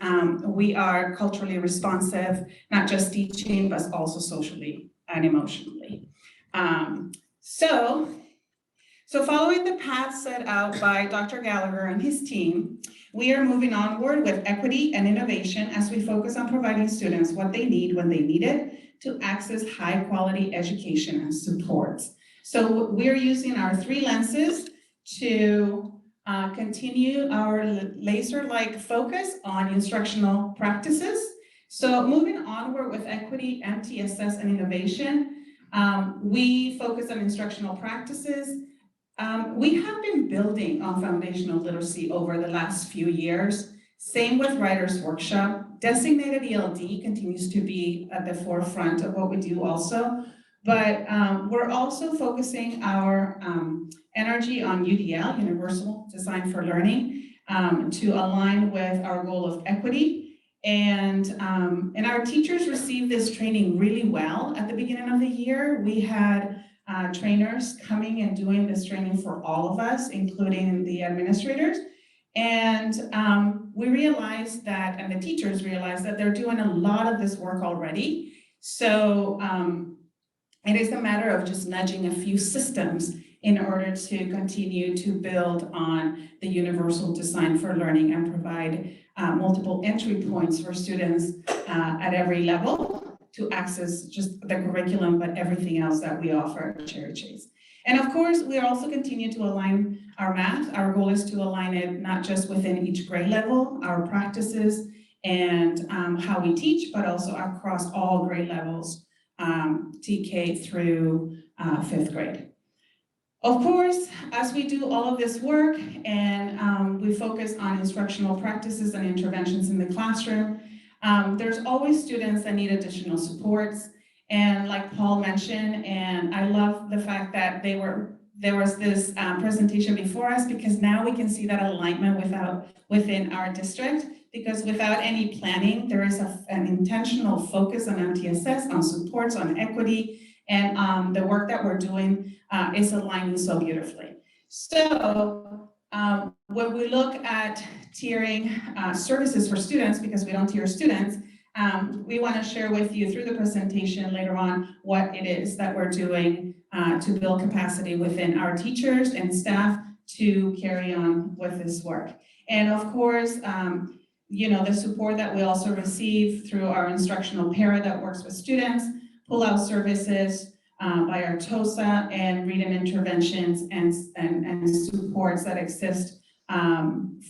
we are culturally responsive, not just teaching, but also socially and emotionally. So following the path set out by Dr. Gallagher and his team, we are moving onward with equity and innovation as we focus on providing students what they need when they need it to access high quality education and support. So we're using our 3 lenses to continue our laser-like focus on instructional practices. So moving onward with equity, MTSS, and innovation, we focus on instructional practices. We have been building on foundational literacy over the last few years. Same with Writers Workshop. Designated ELD continues to be at the forefront of what we do also. But we're also focusing our energy on UDL, Universal Design for Learning, to align with our goal of equity. And our teachers received this training really well at the beginning of the year. We had trainers coming and doing this training for all of us, including the administrators. And we realized that, and the teachers realized that they're doing a lot of this work already. So it is a matter of just nudging a few systems in order to continue to build on the universal design for learning and provide multiple entry points for students at every level to access just the curriculum, but everything else that we offer at Cherry Chase. And of course, we also continue to align our math. Our goal is to align it not just within each grade level, our practices and how we teach, but also across all grade levels, TK through 5th grade. Of course, as we do all of this work and we focus on instructional practices and interventions in the classroom, there's always students that need additional supports. And like Paul mentioned, and I love the fact that there was this presentation before us, because now we can see that alignment within our district, because without any planning, there is an intentional focus on MTSS, on supports, on equity, and the work that we're doing is aligning so beautifully. So when we look at tiering services for students, because we don't tier students, we want to share with you through the presentation later on what it is that we're doing to build capacity within our teachers and staff to carry on with this work. And of course, you know, the support that we also receive through our instructional para that works with students, pull-out services by our TOSA, and reading interventions and supports that exist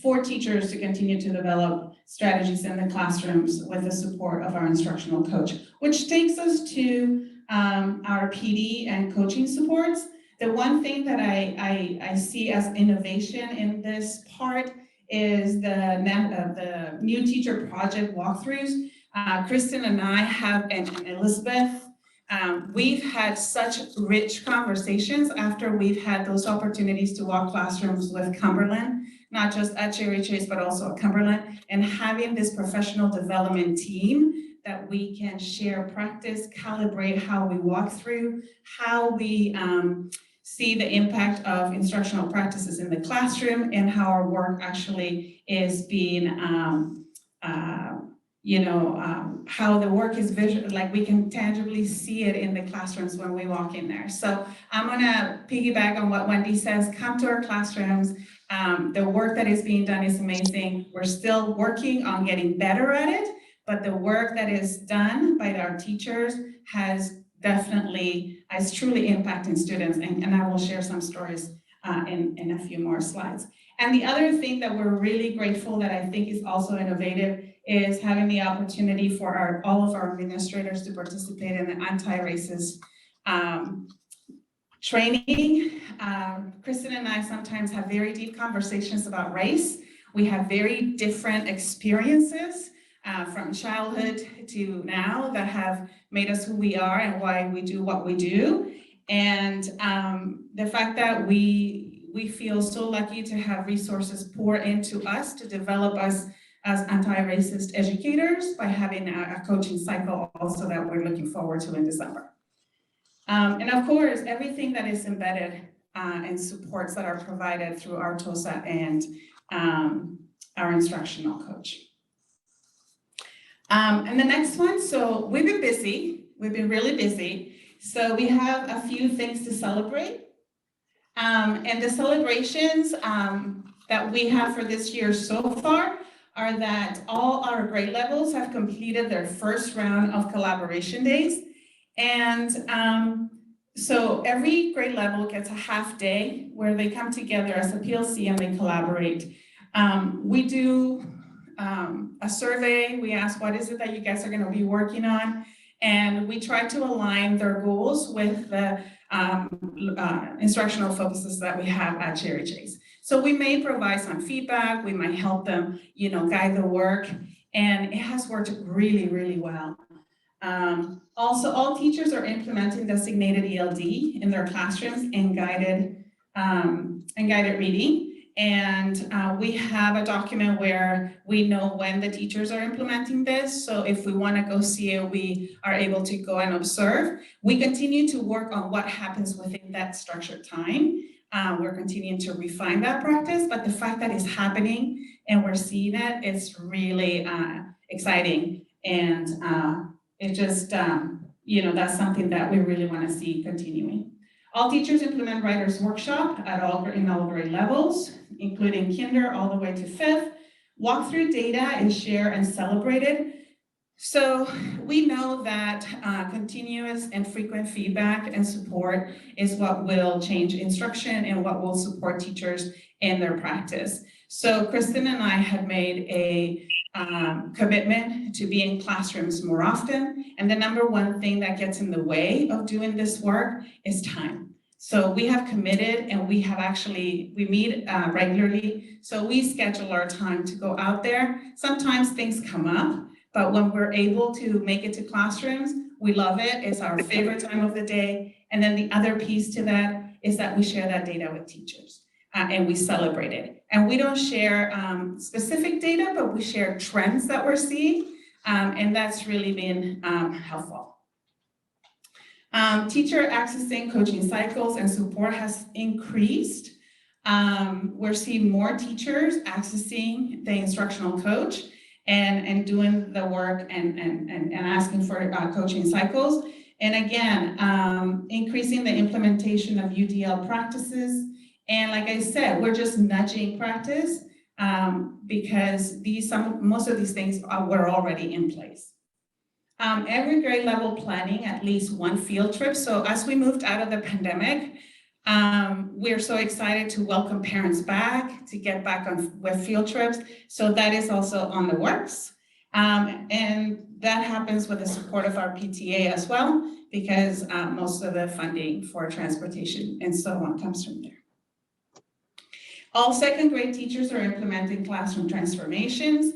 for teachers to continue to develop strategies in the classrooms with the support of our instructional coach, which takes us to our PD and coaching supports. The one thing that I see as innovation in this part is the new teacher project walkthroughs. Kristen and I and Elizabeth, we've had such rich conversations after we've had those opportunities to walk classrooms with Cumberland, not just at Cherry Chase, but also at Cumberland, and having this professional development team that we can share practice, calibrate how we walk through, how we see the impact of instructional practices in the classroom, and how our work actually is being, how the work is visual, like we can tangibly see it in the classrooms when we walk in there. So I'm gonna piggyback on what Wendy says, come to our classrooms. The work that is being done is amazing. We're still working on getting better at it, but the work that is done by our teachers is truly impacting students, and I will share some stories in a few more slides. And the other thing that we're really grateful that I think is also innovative is having the opportunity for all of our administrators to participate in the anti-racist training. Kristen and I sometimes have very deep conversations about race. We have very different experiences from childhood to now that have made us who we are and why we do what we do. And the fact that we feel so lucky to have resources pour into us to develop us as anti-racist educators by having a coaching cycle also that we're looking forward to in December. And of course, everything that is embedded and supports that are provided through our TOSA and our instructional coach. And the next one, so we've been busy, we've been really busy. So we have a few things to celebrate. And the celebrations that we have for this year so far are that all our grade levels have completed their first round of collaboration days. And so every grade level gets a half day where they come together as a PLC and they collaborate. We do a survey. We ask, what is it that you guys are going to be working on? And we try to align their goals with the instructional focuses that we have at Cherry Chase. So we may provide some feedback. We might help them, guide the work. And it has worked really, really well. Also, all teachers are implementing designated ELD in their classrooms and guided reading. And we have a document where we know when the teachers are implementing this. So if we want to go see it, we are able to go and observe. We continue to work on what happens within that structured time. We're continuing to refine that practice, but the fact that it's happening and we're seeing it, it's really exciting. And it just, that's something that we really want to see continuing. All teachers implement Writers Workshop in all grade levels, including kinder all the way to 5th. Walk through data is shared and celebrated. So we know that continuous and frequent feedback and support is what will change instruction and what will support teachers in their practice. So Kristen and I have made a commitment to be in classrooms more often. And the number one thing that gets in the way of doing this work is time. So we have committed and we meet regularly. So we schedule our time to go out there. Sometimes things come up, but when we're able to make it to classrooms, we love it. It's our favorite time of the day. And then the other piece to that is that we share that data with teachers and we celebrate it. And we don't share specific data, but we share trends that we're seeing. And that's really been helpful. Teacher accessing coaching cycles and support has increased. We're seeing more teachers accessing the instructional coach and doing the work and asking for coaching cycles. And again, increasing the implementation of UDL practices. And like I said, we're just nudging practice because most of these things were already in place. Every grade level planning at least one field trip. So as we moved out of the pandemic, we're so excited to welcome parents back, to get back on with field trips. So that is also on the works. And that happens with the support of our PTA as well, because most of the funding for transportation and so on comes from there. All second grade teachers are implementing classroom transformations.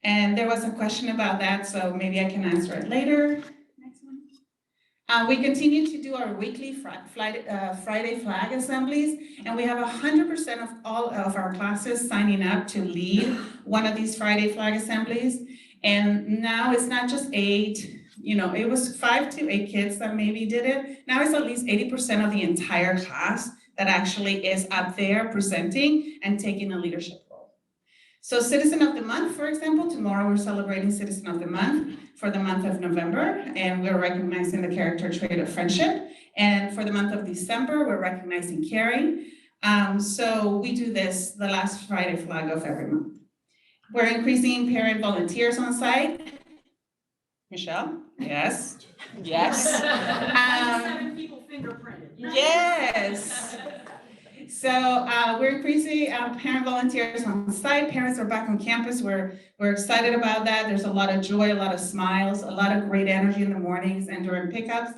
And there was a question about that, so maybe I can answer it later. Next one. We continue to do our weekly Friday flag assemblies, and we have 100% of all of our classes signing up to lead one of these Friday flag assemblies. And now it's not just 8, it was 5 to 8 kids that maybe did it. Now it's at least 80% of the entire class that actually is up there presenting and taking a leadership role. So Citizen of the Month, for example, tomorrow we're celebrating Citizen of the Month for the month of November, and we're recognizing the character trait of friendship. And for the month of December, we're recognizing caring. So we do this the last Friday flag of every month. We're increasing parent volunteers on site. Michelle? Yes. Yes. 7 people fingerprinted. Yes. So we're increasing parent volunteers on site. Parents are back on campus. We're excited about that. There's a lot of joy, a lot of smiles, a lot of great energy in the mornings and during pickups.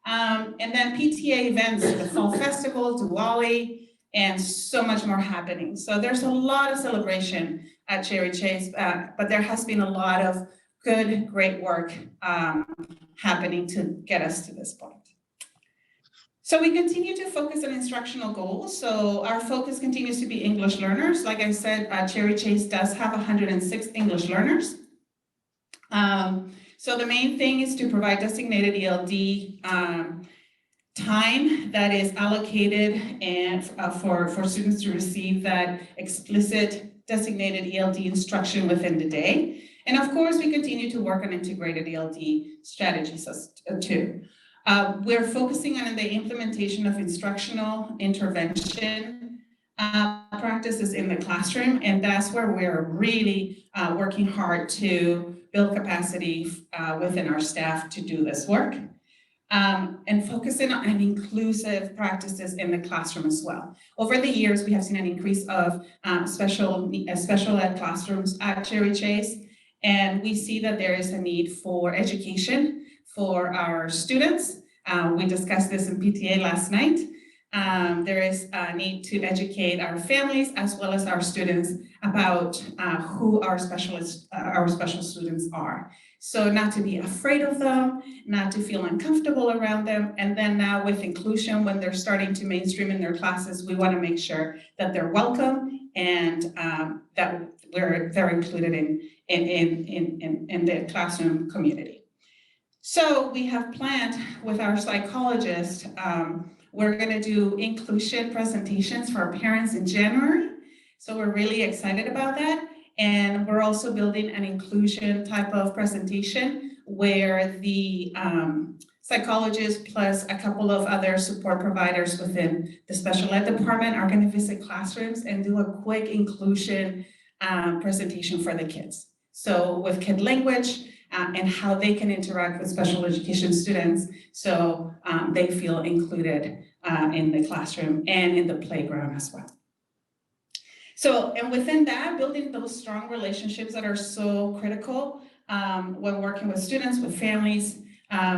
And then PTA events, the Fall Festival, Diwali, and so much more happening. So there's a lot of celebration at Cherry Chase, but there has been a lot of good, great work happening to get us to this point. So we continue to focus on instructional goals. So our focus continues to be English learners. Like I said, Cherry Chase does have 106 English learners. So the main thing is to provide designated ELD time that is allocated and for students to receive that explicit designated ELD instruction within the day. And of course, we continue to work on integrated ELD strategies too. We're focusing on the implementation of instructional intervention practices in the classroom, and that's where we're really working hard to build capacity within our staff to do this work. And focusing on inclusive practices in the classroom as well. Over the years, we have seen an increase of special ed classrooms at Cherry Chase, and we see that there is a need for education for our students. We discussed this in PTA last night. There is a need to educate our families as well as our students about who our special students are. So not to be afraid of them, not to feel uncomfortable around them. And then now with inclusion, when they're starting to mainstream in their classes, we want to make sure that they're welcome and that they're included in the classroom community. So we have planned with our psychologist, we're going to do inclusion presentations for our parents in January. So we're really excited about that. And we're also building an inclusion type of presentation where the psychologist plus a couple of other support providers within the special ed department are going to visit classrooms and do a quick inclusion presentation for the kids. So with kid language, and how they can interact with special education students so they feel included in the classroom and in the playground as well. So, and within that, building those strong relationships that are so critical when working with students, with families,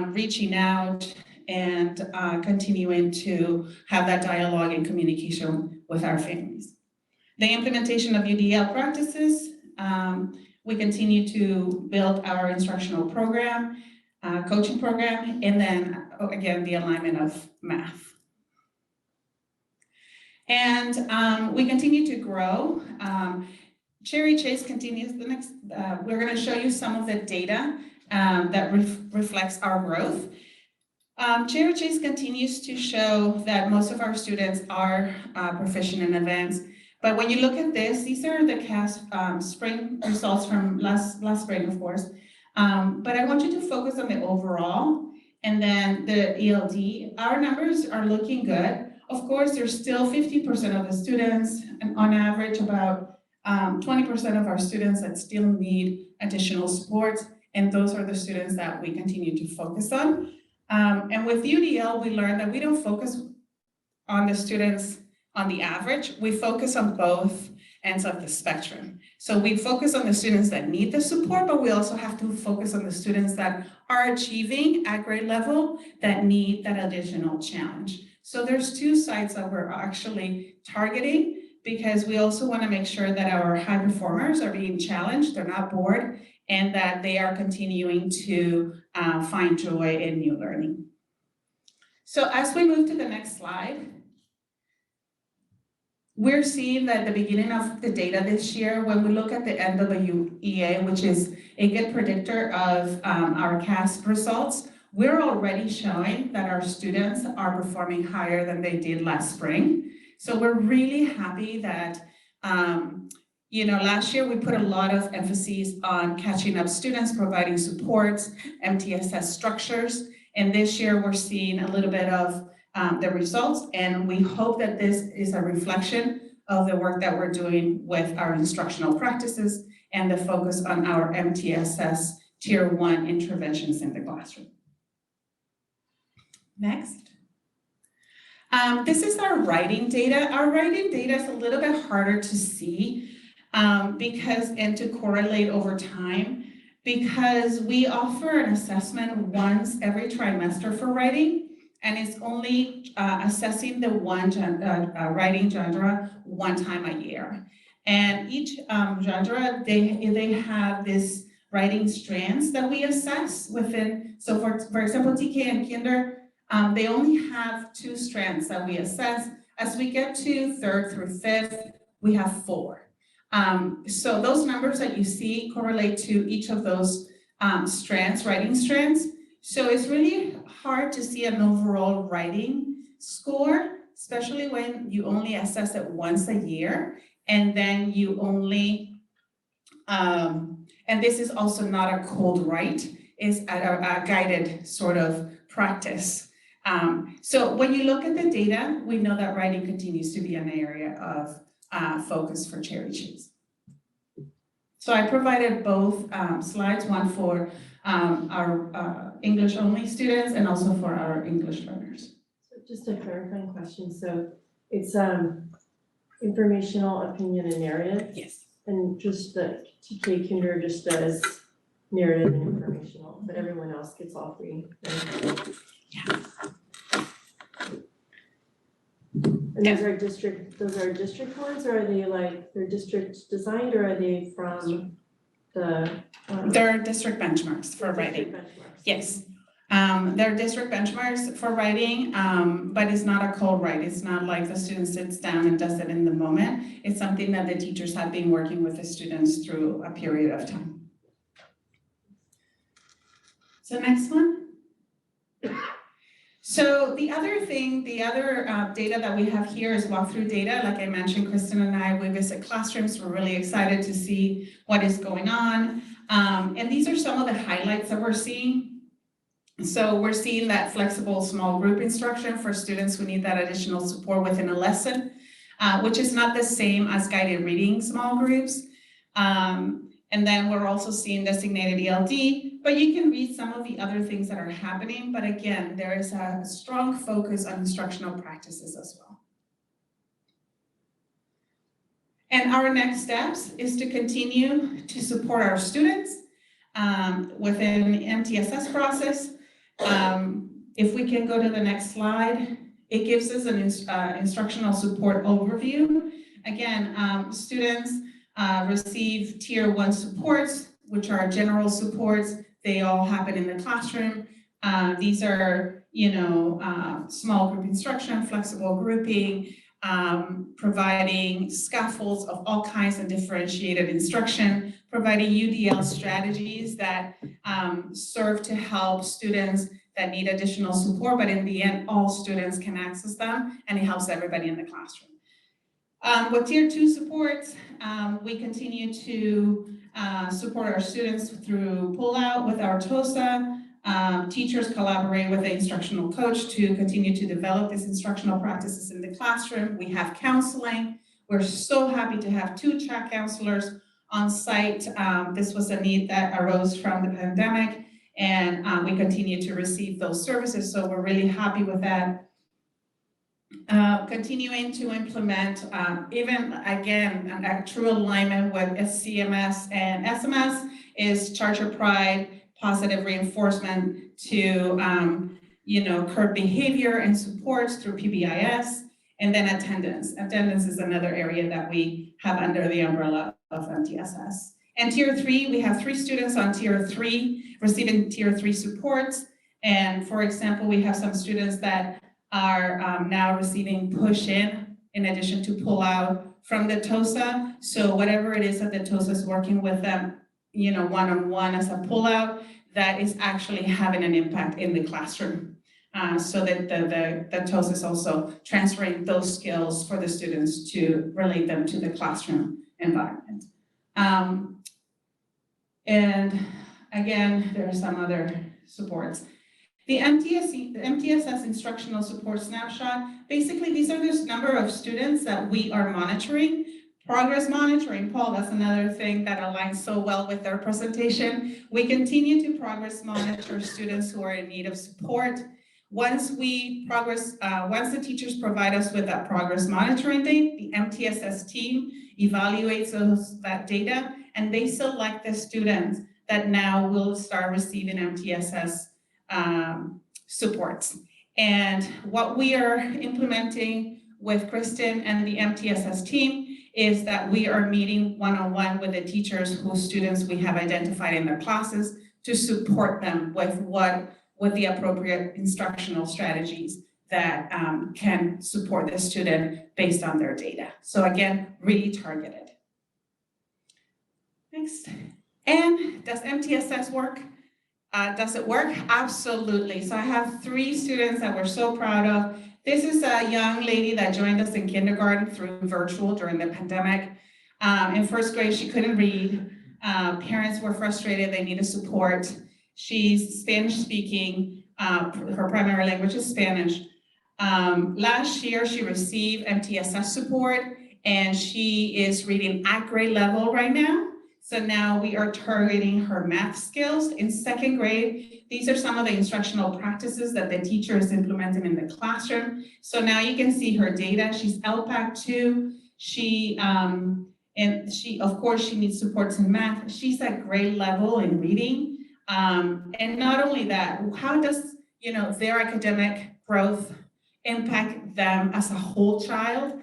reaching out and continuing to have that dialogue and communication with our families. The implementation of UDL practices, we continue to build our instructional program, coaching program, and then again, the alignment of math. And we continue to grow. Cherry Chase continues the next, we're gonna show you some of the data that reflects our growth. Cherry Chase continues to show that most of our students are proficient in advanced. But when you look at this, these are the CAS spring results from last spring, of course. But I want you to focus on the overall and then the ELD. Our numbers are looking good. Of course, there's still 50% of the students, and on average about 20% of our students that still need additional support. And those are the students that we continue to focus on. And with UDL, we learned that we don't focus on the students on the average, we focus on both ends of the spectrum. So we focus on the students that need the support, but we also have to focus on the students that are achieving at grade level that need that additional challenge. So there's two sides that we're actually targeting because we also want to make sure that our high performers are being challenged, they're not bored, and that they are continuing to find joy in new learning. So as we move to the next slide, we're seeing that at the beginning of the data this year, when we look at the NWEA, which is a good predictor of our CASP results, we're already showing that our students are performing higher than they did last spring. So we're really happy that, last year we put a lot of emphasis on catching up students, providing supports, MTSS structures, and this year we're seeing a little bit of the results, and we hope that this is a reflection of the work that we're doing with our instructional practices and the focus on our MTSS Tier 1 interventions in the classroom. Next. This is our writing data. Our writing data is a little bit harder to see and to correlate over time because we offer an assessment once every trimester for writing. And it's only assessing the one writing genre one time a year. And each genre, they have this writing strands that we assess within. So for example, TK and Kinder, they only have 2 strands that we assess. As we get to 3rd through 5th, we have 4. So those numbers that you see correlate to each of those strands, writing strands. So it's really hard to see an overall writing score, especially when you only assess it once a year, and then you only, and this is also not a cold write, it's a guided sort of practice. So when you look at the data, we know that writing continues to be an area of focus for Cherry Chase. So I provided both slides, one for our English only students and also for our English learners. So just a clarifying question. So it's informational, opinion, and narrative? Yes. And just the TK Kinder just does narrative and informational, but everyone else gets all 3. Right? Yeah. And those are district ones, or are they like, they're district designed, or are they from the? They're district benchmarks for writing. Yes. They're district benchmarks for writing, but it's not a cold write. It's not like the student sits down and does it in the moment. It's something that the teachers have been working with the students through a period of time. So next one. So the other data that we have here is walkthrough data. Like I mentioned, Kristen and I, we visit classrooms. We're really excited to see what is going on. And these are some of the highlights that we're seeing. So we're seeing that flexible small group instruction for students who need that additional support within a lesson, which is not the same as guided reading small groups. And then we're also seeing designated ELD, but you can read some of the other things that are happening. But again, there is a strong focus on instructional practices as well. And our next steps is to continue to support our students within the MTSS process. If we can go to the next slide, it gives us an instructional support overview. Again, students receive tier 1 supports, which are general supports. They all happen in the classroom. These are, small group instruction, flexible grouping, providing scaffolds of all kinds of differentiated instruction, providing UDL strategies that serve to help students that need additional support, but in the end, all students can access them, and it helps everybody in the classroom. With tier 2 supports, we continue to support our students through pull-out with our TOSA. Teachers collaborate with the instructional coach to continue to develop these instructional practices in the classroom. We have counseling. We're so happy to have 2 chat counselors on site. This was a need that arose from the pandemic, and we continue to receive those services, so we're really happy with that. Continuing to implement, even again, a true alignment with CMS and SMS is Charter Pride, positive reinforcement to, curb behavior and supports through PBIS, and then attendance. Attendance is another area that we have under the umbrella of MTSS. And tier 3, we have 3 students on tier 3 receiving tier 3 supports. And for example, we have some students that are now receiving push-in addition to pull-out from the TOSA. So whatever it is that the TOSA is working with them, one-on-one as a pull-out, that is actually having an impact in the classroom. So that the TOSA is also transferring those skills for the students to relate them to the classroom environment. And again, there are some other supports. The MTSS instructional support snapshot, basically these are the number of students that we are monitoring. Progress monitoring, Paul, that's another thing that aligns so well with their presentation. We continue to progress monitor students who are in need of support. Once the teachers provide us with that progress monitoring data, the MTSS team evaluates that data, and they select the students that now will start receiving MTSS supports. And what we are implementing with Kristen and the MTSS team is that we are meeting one-on-one with the teachers whose students we have identified in their classes to support them with the appropriate instructional strategies that can support the student based on their data. So again, really targeted. Next. And does MTSS work? Does it work? Absolutely. So I have 3 students that we're so proud of. This is a young lady that joined us in kindergarten through virtual during the pandemic. In first grade, she couldn't read. Parents were frustrated, they needed support. She's Spanish speaking, her primary language is Spanish. Last year, she received MTSS support, and she is reading at grade level right now. So now we are targeting her math skills in 2nd grade. These are some of the instructional practices that the teacher is implementing in the classroom. So now you can see her data. She's LPAC 2. She of course, she needs supports in math. She's at grade level in reading. And not only that, how does their academic growth impact them as a whole child?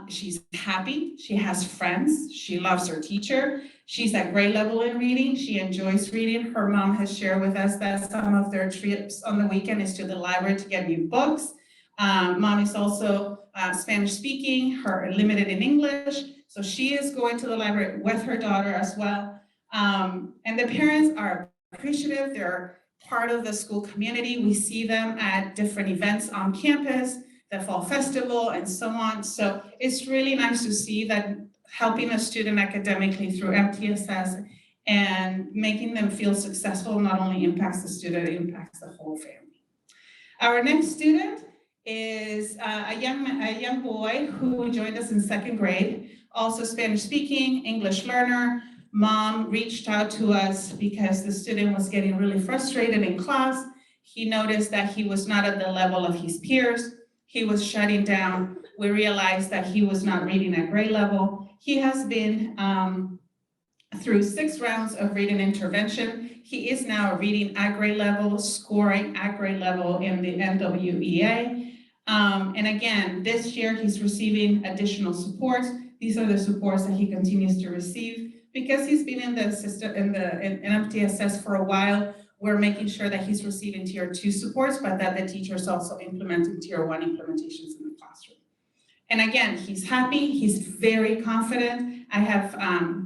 She's happy, she has friends, she loves her teacher, she's at grade level in reading, she enjoys reading. Her mom has shared with us that some of their trips on the weekend is to the library to get new books. Mom is also Spanish speaking, her limited in English, so she is going to the library with her daughter as well. And the parents are appreciative, they're part of the school community. We see them at different events on campus, the fall festival and so on. So it's really nice to see that helping a student academically through MTSS and making them feel successful not only impacts the student, it impacts the whole family. Our next student is a young boy who joined us in 2nd grade, also Spanish speaking, English learner, mom reached out to us because the student was getting really frustrated in class. He noticed that he was not at the level of his peers. He was shutting down. We realized that he was not reading at grade level. He has been through 6 rounds of reading intervention. He is now reading at grade level, scoring at grade level in the NWEA. And again, this year he's receiving additional supports. These are the supports that he continues to receive. Because he's been in the system, in MTSS for a while, we're making sure that he's receiving tier 2 supports, but that the teachers also implementing tier 1 implementations in the classroom. And again, he's happy, he's very confident. I have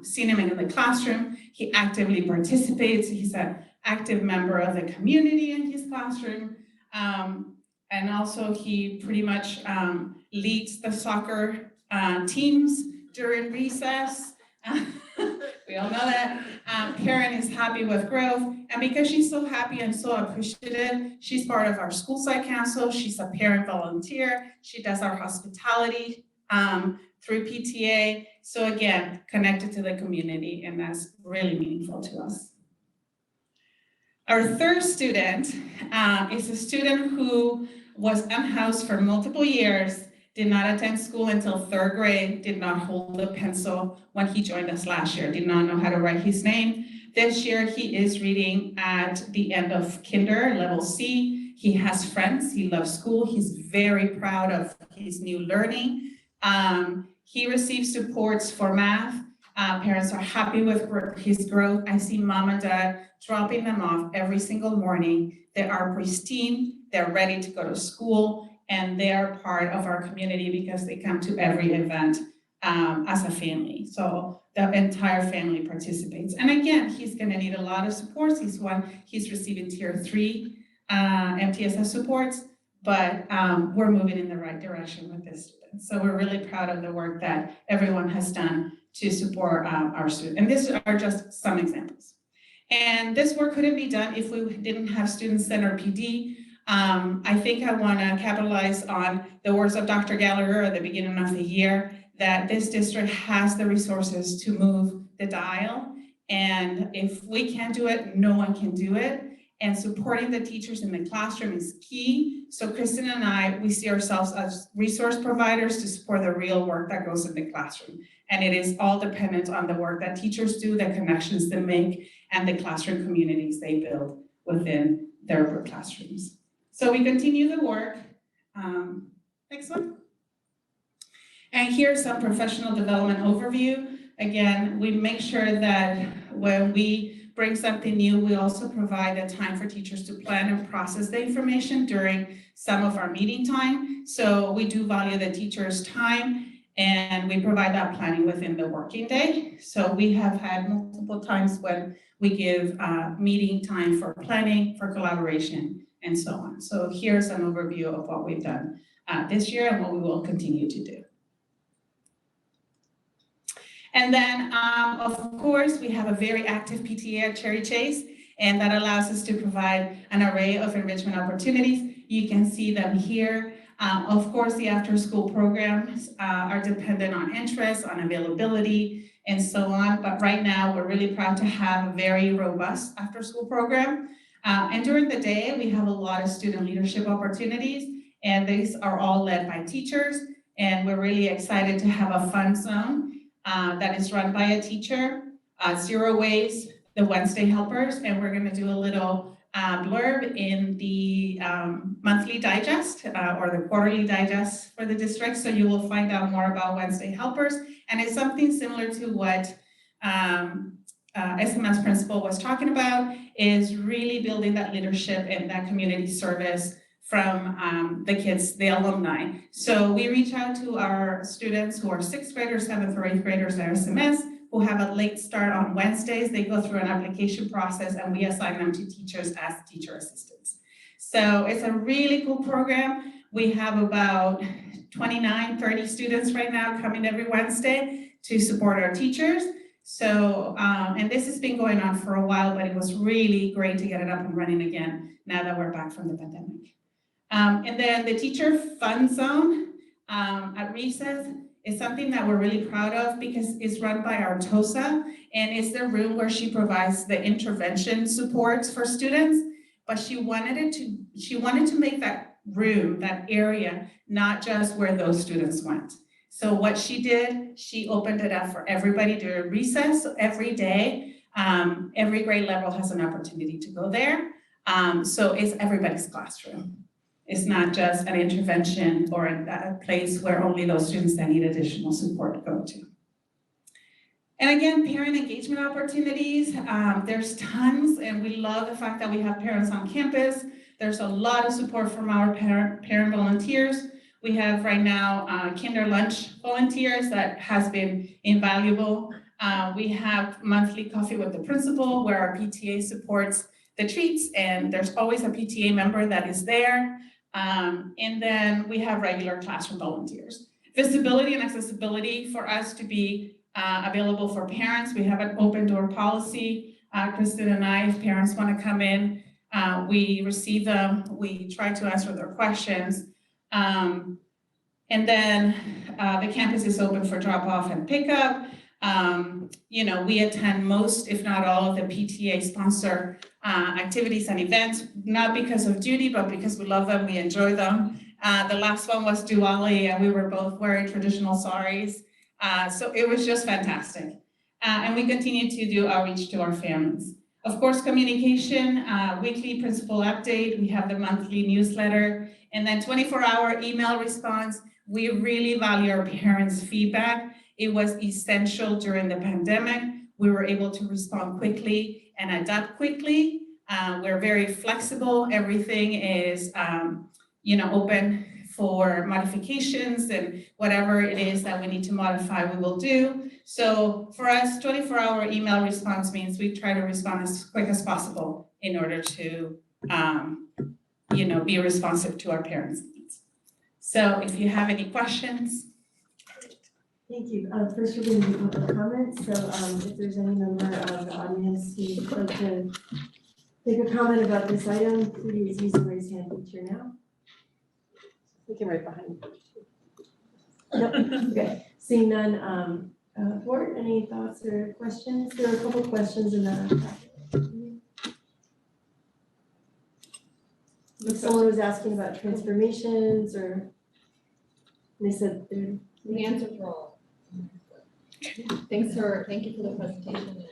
seen him in the classroom. He actively participates. He's an active member of the community in his classroom. And also he pretty much leads the soccer teams during recess. We all know that. Karen is happy with growth. And because she's so happy and so appreciative, she's part of our school site council. She's a parent volunteer. She does our hospitality through PTA. So again, connected to the community, and that's really meaningful to us. Our third student is a student who was unhoused for multiple years, did not attend school until 3rd grade, did not hold a pencil when he joined us last year, did not know how to write his name. This year, he is reading at the end of kinder, level C. He has friends, he loves school, he's very proud of his new learning. He receives supports for math. Parents are happy with his growth. I see mom and dad dropping them off every single morning. They are pristine, they're ready to go to school, and they are part of our community because they come to every event as a family. So the entire family participates. And again, he's gonna need a lot of supports. He's receiving tier 3 MTSS supports, but we're moving in the right direction with this student. So we're really proud of the work that everyone has done to support our students. And these are just some examples. And this work couldn't be done if we didn't have student-centered PD. I think I wanna capitalize on the words of Dr. Gallagher at the beginning of the year, that this district has the resources to move the dial. And if we can't do it, no one can do it. And supporting the teachers in the classroom is key. So Kristen and I, we see ourselves as resource providers to support the real work that goes in the classroom. And it is all dependent on the work that teachers do, the connections they make, and the classroom communities they build within their classrooms. So we continue the work. Next one. And here's some professional development overview. Again, we make sure that when we bring something new, we also provide a time for teachers to plan and process the information during some of our meeting time. So we do value the teacher's time, and we provide that planning within the working day. So we have had multiple times when we give meeting time for planning, for collaboration, and so on. So here's an overview of what we've done this year and what we will continue to do. And then, of course, we have a very active PTA at Cherry Chase, and that allows us to provide an array of enrichment opportunities. You can see them here. Of course, the after-school programs are dependent on interest, on availability, and so on. But right now, we're really proud to have a very robust after-school program. And during the day, we have a lot of student leadership opportunities, and these are all led by teachers. And we're really excited to have a fun zone that is run by a teacher, Zero Waste, the Wednesday Helpers, and we're gonna do a little blurb in the monthly digest or the quarterly digest for the district. So you will find out more about Wednesday Helpers. And it's something similar to what SMS principal was talking about, is really building that leadership and that community service from the kids, the alumni. So we reach out to our students who are 6th graders, 7th or 8th graders at SMS, who have a late start on Wednesdays. They go through an application process and we assign them to teachers as teacher assistants. So it's a really cool program. We have about 29, 30 students right now coming every Wednesday to support our teachers. So, and this has been going on for a while, but it was really great to get it up and running again now that we're back from the pandemic. And then the teacher fun zone at recess is something that we're really proud of because it's run by our TOSA, and it's the room where she provides the intervention supports for students. But she wanted to make that room, that area, not just where those students went. So what she did, she opened it up for everybody during recess. So every day, every grade level has an opportunity to go there. So it's everybody's classroom. It's not just an intervention or a place where only those students that need additional support go to. And again, parent engagement opportunities, there's tons, and we love the fact that we have parents on campus. There's a lot of support from our parent volunteers. We have right now kinder lunch volunteers that has been invaluable. We have monthly coffee with the principal where our PTA supports the treats, and there's always a PTA member that is there. And then we have regular classroom volunteers. Visibility and accessibility for us to be available for parents. We have an open door policy. Kristen and I, if parents want to come in, we receive them. We try to answer their questions. And then the campus is open for drop off and pickup. You know, we attend most, if not all, of the PTA sponsor activities and events, not because of duty, but because we love them, we enjoy them. The last one was Diwali, and we were both wearing traditional saris. So it was just fantastic. And we continue to do outreach to our families. Of course, communication, weekly principal update, we have the monthly newsletter, and then 24-hour email response. We really value our parents' feedback. It was essential during the pandemic. We were able to respond quickly and adapt quickly. We're very flexible. Everything is, you know, open for modifications, and whatever it is that we need to modify, we will do. So for us, 24-hour email response means we try to respond as quick as possible in order to, you know, be responsive to our parents' needs. So if you have any questions. Thank you. First, we're going to do public comment. So if there's any member of the audience who would like to make a comment about this item, please use the raise hand feature now. We can right behind you. Nope. Okay, seeing none, board, any thoughts or questions? There are a couple questions in the packet. If someone was asking about transformations, or they said they're. The answers were all. Thank you for the presentation. And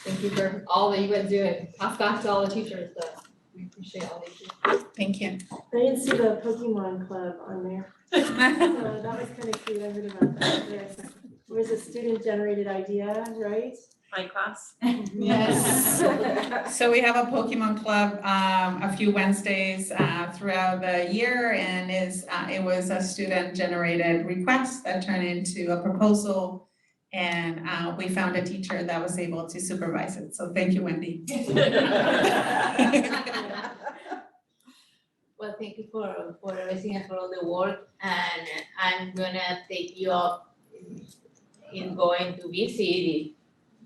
thank you for all that you guys do, and pass back to all the teachers that we appreciate all that you do. Thank you. I didn't see the Pokemon Club on there. So that was kind of cute. I heard about that. Yes. It was a student generated idea, right? My class. Yes. So we have a Pokemon Club a few Wednesdays throughout the year, and it was a student generated request that turned into a proposal, and we found a teacher that was able to supervise it. So thank you, Wendy. Well, thank you for everything and for all the work, and I'm gonna take you up in going to visit.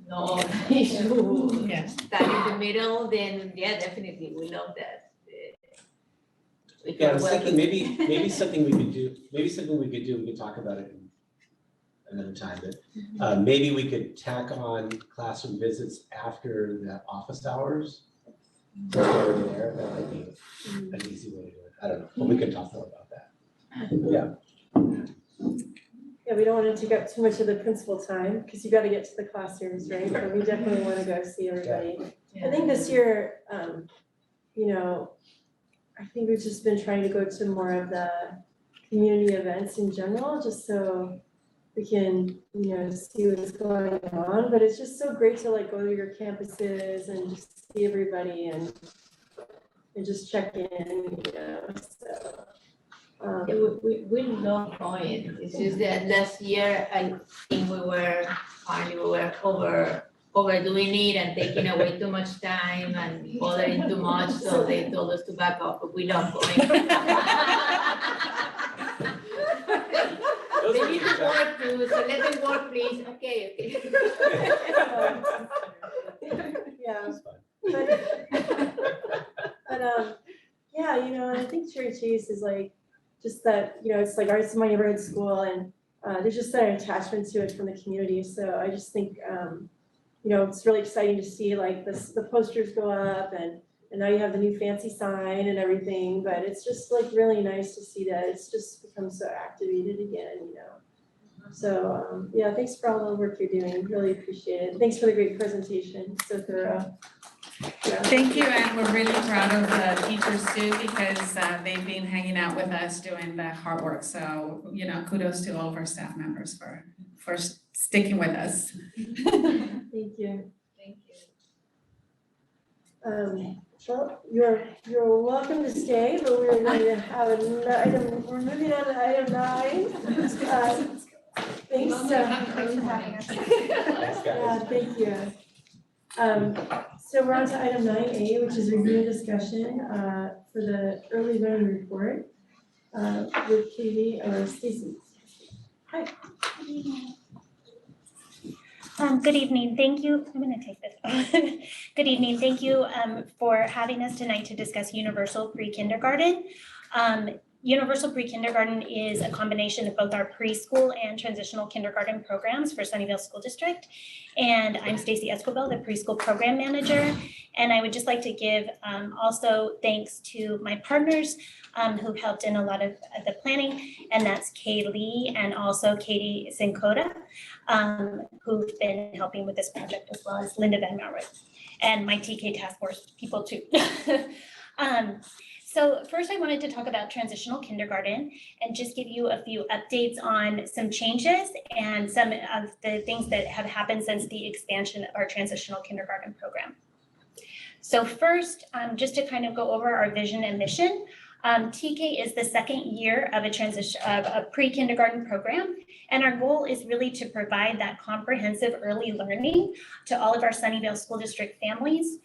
If no issue, stand in the middle, then yeah, definitely, we love that. Yeah, I was thinking maybe something we could do, we could talk about it another time, but maybe we could tack on classroom visits after the office hours. So over there, that might be an easy way to do it. I don't know, but we can talk more about that. Yeah. Yeah, we don't want to take up too much of the principal time because you got to get to the classrooms, right? But we definitely want to go see everybody. I think this year, you know, I think we've just been trying to go to more of the community events in general, just so we can, you know, see what's going on. But it's just so great to like go to your campuses and just see everybody and just check in, you know, so. Yeah, we love going. It's just that last year, I think we were overdoing it and taking away too much time and bothering too much, so they told us to back off, but we love going. They need to work too, so let them work, please. Okay. Yeah. But yeah, you know, I think Cherry Chase is like, just that, you know, it's like it's my neighborhood school, and there's just an attachment to it from the community. So I just think, it's really exciting to see like the posters go up and now you have the new fancy sign and everything, but it's just like really nice to see that it's just become so activated again, So, yeah, thanks for all the work you're doing. Really appreciate it. Thanks for the great presentation. So thorough. Yeah. Thank you, and we're really proud of the teachers too, because they've been hanging out with us doing the hard work. So, kudos to all of our staff members for sticking with us. Thank you. Thank you. Well, you're welcome to stay, but we're going to have we're moving on to item 9. Thanks. Yeah, thank you. So we're on to item 9A, which is review and discussion for the early learning report with Katie or Stacy. Hi. Good evening. Thank you. I'm going to take this. Good evening. Thank you for having us tonight to discuss Universal Pre-Kindergarten. Universal Pre-Kindergarten is a combination of both our preschool and transitional kindergarten programs for Sunnyvale School District. And I'm Stacy Escobar, the preschool program manager. And I would just like to give also thanks to my partners who helped in a lot of the planning, and that's Kay Lee and also Katie Sinkota, who've been helping with this project, as well as Linda Van Mauer and my TK task force people too. So first I wanted to talk about transitional kindergarten and just give you a few updates on some changes and some of the things that have happened since the expansion of our transitional kindergarten program. So first, just to kind of go over our vision and mission, TK is the second year of a pre-kindergarten program, and our goal is really to provide that comprehensive early learning to all of our Sunnyvale School District families.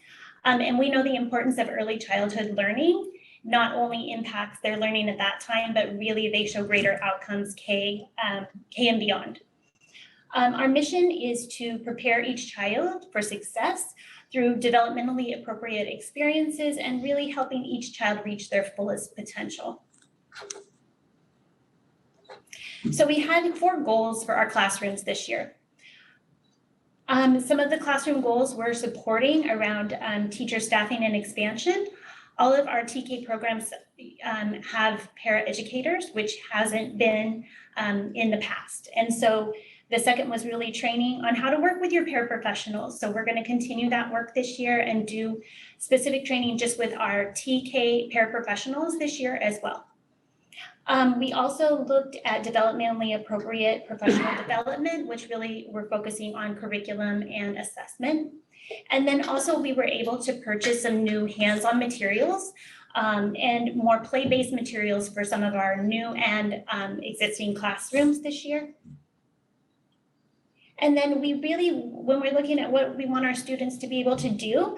And we know the importance of early childhood learning not only impacts their learning at that time, but really they show greater outcomes K and beyond. Our mission is to prepare each child for success through developmentally appropriate experiences and really helping each child reach their fullest potential. So we had 4 goals for our classrooms this year. Some of the classroom goals were supporting around teacher staffing and expansion. All of our TK programs have paraeducators, which hasn't been in the past. And so the second was really training on how to work with your paraprofessionals. So we're going to continue that work this year and do specific training just with our TK paraprofessionals this year as well. We also looked at developmentally appropriate professional development, which really we're focusing on curriculum and assessment. And then also we were able to purchase some new hands-on materials and more play-based materials for some of our new and existing classrooms this year. And then we really, when we're looking at what we want our students to be able to do,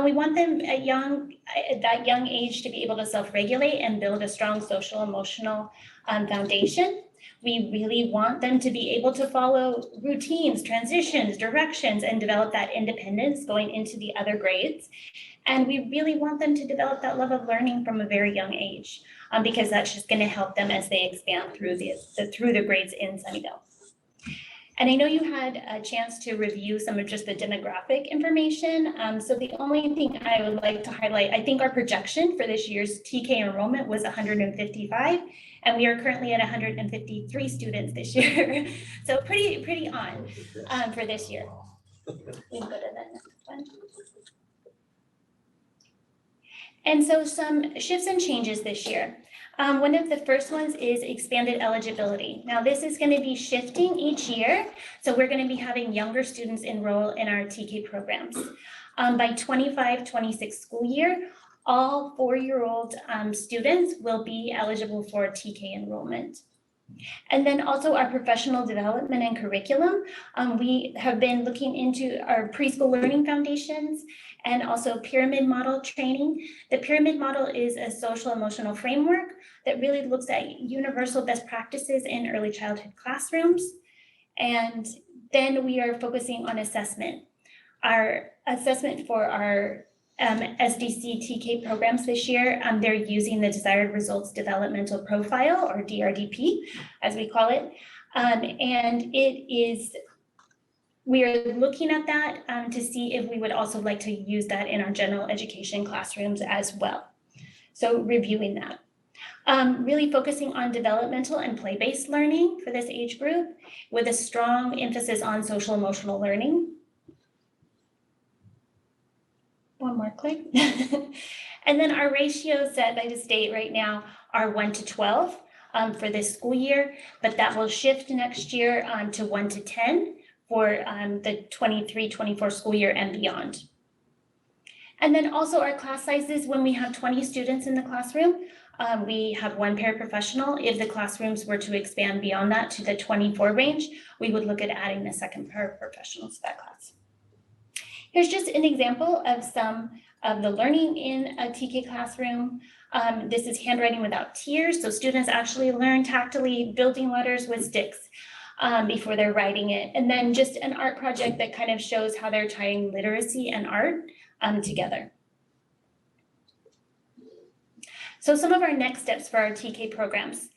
we want them at that young age to be able to self-regulate and build a strong social emotional foundation. We really want them to be able to follow routines, transitions, directions, and develop that independence going into the other grades. And we really want them to develop that love of learning from a very young age, because that's just going to help them as they expand through the grades in Sunnyvale. And I know you had a chance to review some of just the demographic information. So the only thing I would like to highlight, I think our projection for this year's TK enrollment was 155, and we are currently at 153 students this year. So pretty on for this year. We can go to the next one. And so some shifts and changes this year. One of the first ones is expanded eligibility. Now this is going to be shifting each year. So we're going to be having younger students enroll in our TK programs. By 25-26 school year, all 4-year-old students will be eligible for TK enrollment. And then also our professional development and curriculum. We have been looking into our preschool learning foundations and also pyramid model training. The pyramid model is a social emotional framework that really looks at universal best practices in early childhood classrooms. And then we are focusing on assessment. Our assessment for our SDC TK programs this year, they're using the Desired Results Developmental Profile, or DRDP, as we call it. And we are looking at that to see if we would also like to use that in our general education classrooms as well. So reviewing that. Really focusing on developmental and play-based learning for this age group with a strong emphasis on social emotional learning. One more click. And then our ratios set by the state right now are 1 to 12 for this school year, but that will shift next year to 1 to 10 for the 23-24 school year and beyond. And then also our class sizes, when we have 20 students in the classroom, we have 1 paraprofessional. If the classrooms were to expand beyond that to the 24 range, we would look at adding a second paraprofessional to that class. Here's just an example of some of the learning in a TK classroom. This is handwriting without tears. So students actually learn tactily building letters with sticks before they're writing it. And then just an art project that kind of shows how they're tying literacy and art together. So some of our next steps for our TK programs.